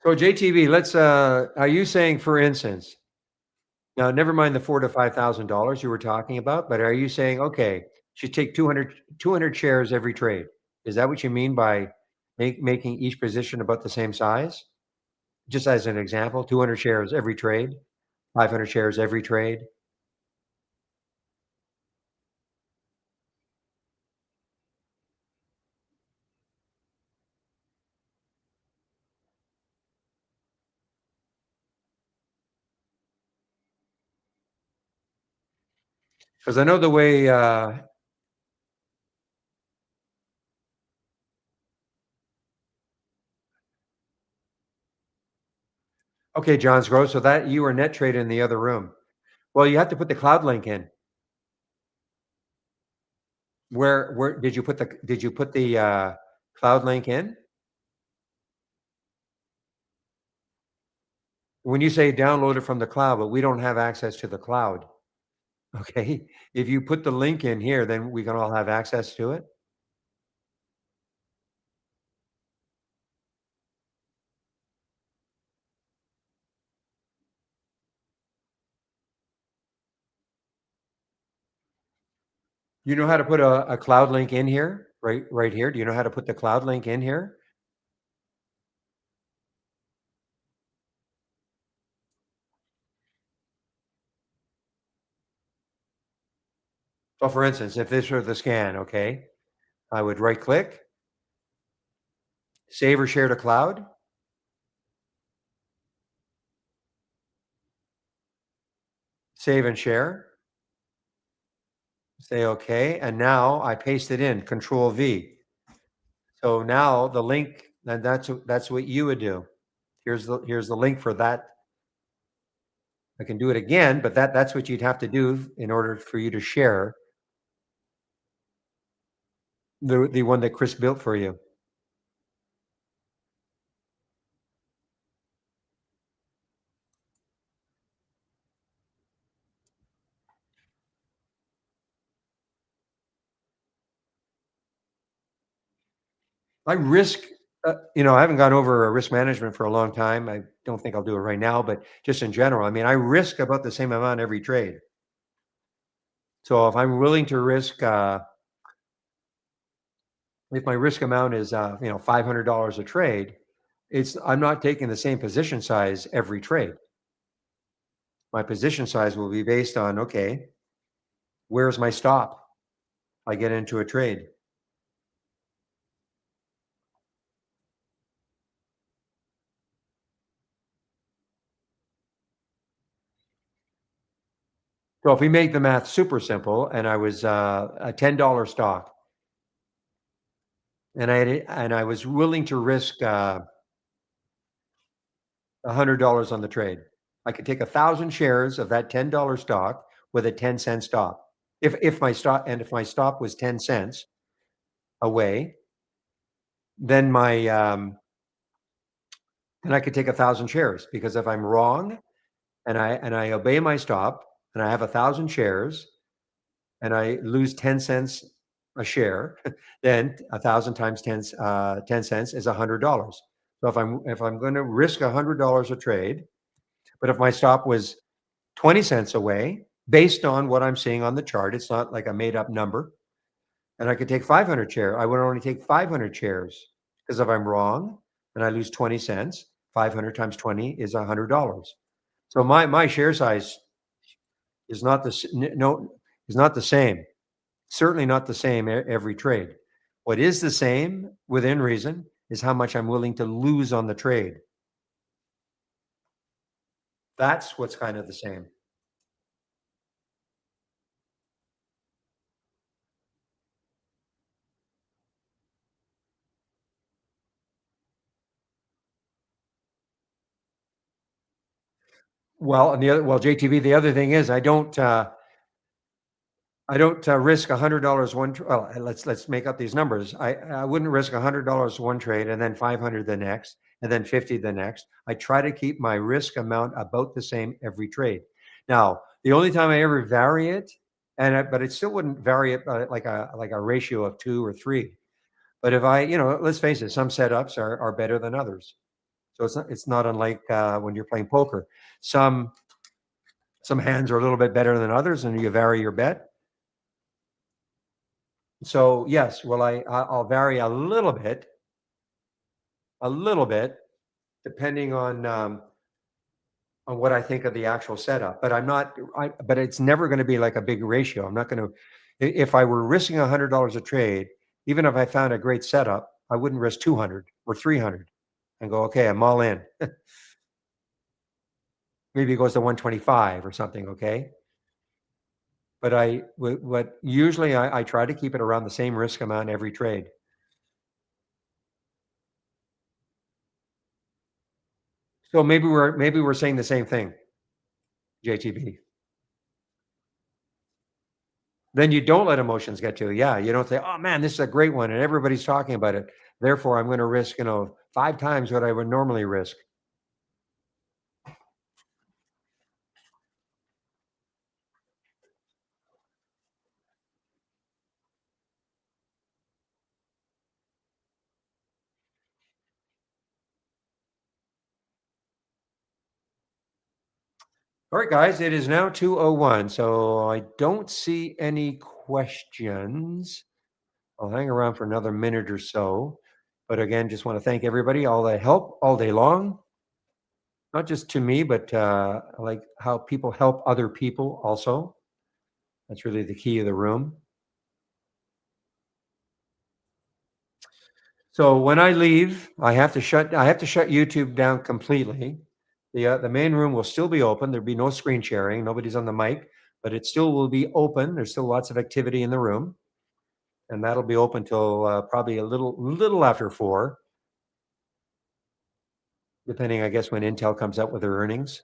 So JTV, let's, are you saying, for instance, now never mind the four to $5,000 you were talking about, but are you saying, okay, should take 200 shares every trade? Is that what you mean by making each position about the same size? Just as an example, 200 shares every trade, 500 shares every trade. Because I know the way, okay, John's Grove, so that you were net trading in the other room. Well, you have to put the cloud link in. Where did you put the cloud link in? When you say download it from the cloud, but we don't have access to the cloud. Okay. If you put the link in here, then we can all have access to it. You know how to put a cloud link in here? Right here. Do you know how to put the cloud link in here? So for instance, if this were the scan, okay, I would right click, save or share to cloud, save and share, say okay, and now I paste it in, Control V. So now the link, and that's what you would do. Here's the link for that. I can do it again, but that's what you'd have to do in order for you to share the one that Chris built for you. I risk, I haven't gone over risk management for a long time. I don't think I'll do it right now, but just in general, I mean, I risk about the same amount every trade. So if I'm willing to risk, if my risk amount is, $500 a trade, I'm not taking the same position size every trade. My position size will be based on, okay, where's my stop? I get into a trade. So if we make the math super simple, and I was a $10 stock, and I was willing to risk $100 on the trade, I could take 1,000 shares of that $10 stock with a 10-cent stop. If my stop was 10 cents away, then then I could take 1,000 shares, because if I'm wrong and I obey my stop and I have 1,000 shares and I lose 10 cents a share, then 1,000 times 10 cents is $100. So if I'm going to risk $100 a trade, but if my stop was 20 cents away, based on what I'm seeing on the chart, it's not like a made up number, and I could take 500 shares. I would only take 500 shares, because if I'm wrong and I lose 20 cents, 500 times 20 is $100. So my share size is not no, is not the same. Certainly not the same every trade. What is the same within reason is how much I'm willing to lose on the trade. That's what's kind of the same. Well, and JTV, the other thing is I don't risk $100 well, let's make up these numbers. I wouldn't risk $100 one trade and then 500 the next, and then 50 the next. I try to keep my risk amount about the same every trade. Now, the only time I ever vary it, but it still wouldn't vary it like a ratio of 2 or 3. But if let's face it, some setups are better than others. So it's not unlike when you're playing poker. Some hands are a little bit better than others, and you vary your bet. So yes, well, I'll vary a little bit, depending on what I think of the actual setup. But I'm not. But it's never going to be like a big ratio. I'm not going to. If I were risking $100 a trade, even if I found a great setup, I wouldn't risk 200 or 300 and go, okay, I'm all in. Maybe it goes to 125 or something. Okay. But usually I try to keep it around the same risk amount every trade. So maybe we're saying the same thing, JTB. Then you don't let emotions get to you. Yeah, you don't say, "Oh man, this is a great one and everybody's talking about it. Therefore, I'm going to risk, 5 times what I would normally risk." All right, guys, it is now 2:01, so I don't see any questions. I'll hang around for another minute or so. But again, just want to thank everybody, all the help all day long. Not just to me, but I like how people help other people also. That's really the key of the room. So when I leave, I have to shut YouTube down completely. The main room will still be open. There'll be no screen sharing. Nobody's on the mic, but it still will be open. There's still lots of activity in the room, and that'll be open till probably a little after 4, depending, I guess, when Intel comes out with their earnings.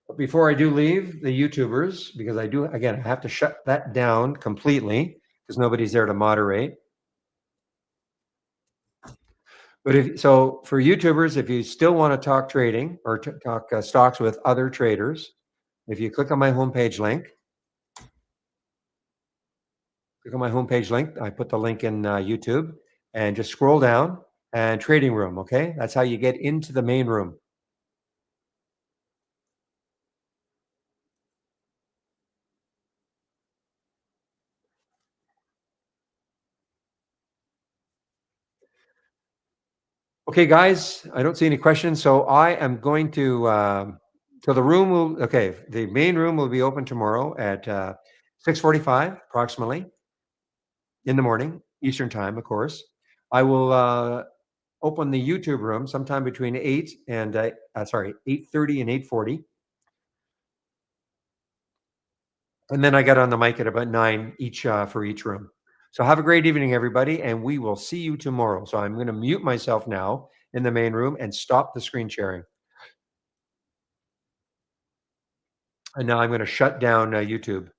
But before I do leave the YouTubers, because I have to shut that down completely because nobody's there to moderate. But for YouTubers, if you still want to talk trading or talk stocks with other traders, if you click on my homepage link, I put the link in YouTube, and just scroll down and trading room. Okay, that's how you get into the main room. Okay, guys, I don't see any questions, so I am going to. So the main room will be open tomorrow at 6:45 approximately in the morning, Eastern time, of course. I will open the YouTube room sometime between 8:30 and 8:40, and then I get on the mic at about 9 each for each room. So have a great evening, everybody, and we will see you tomorrow. So I'm going to mute myself now in the main room and stop the screen sharing. And now I'm going to shut down YouTube.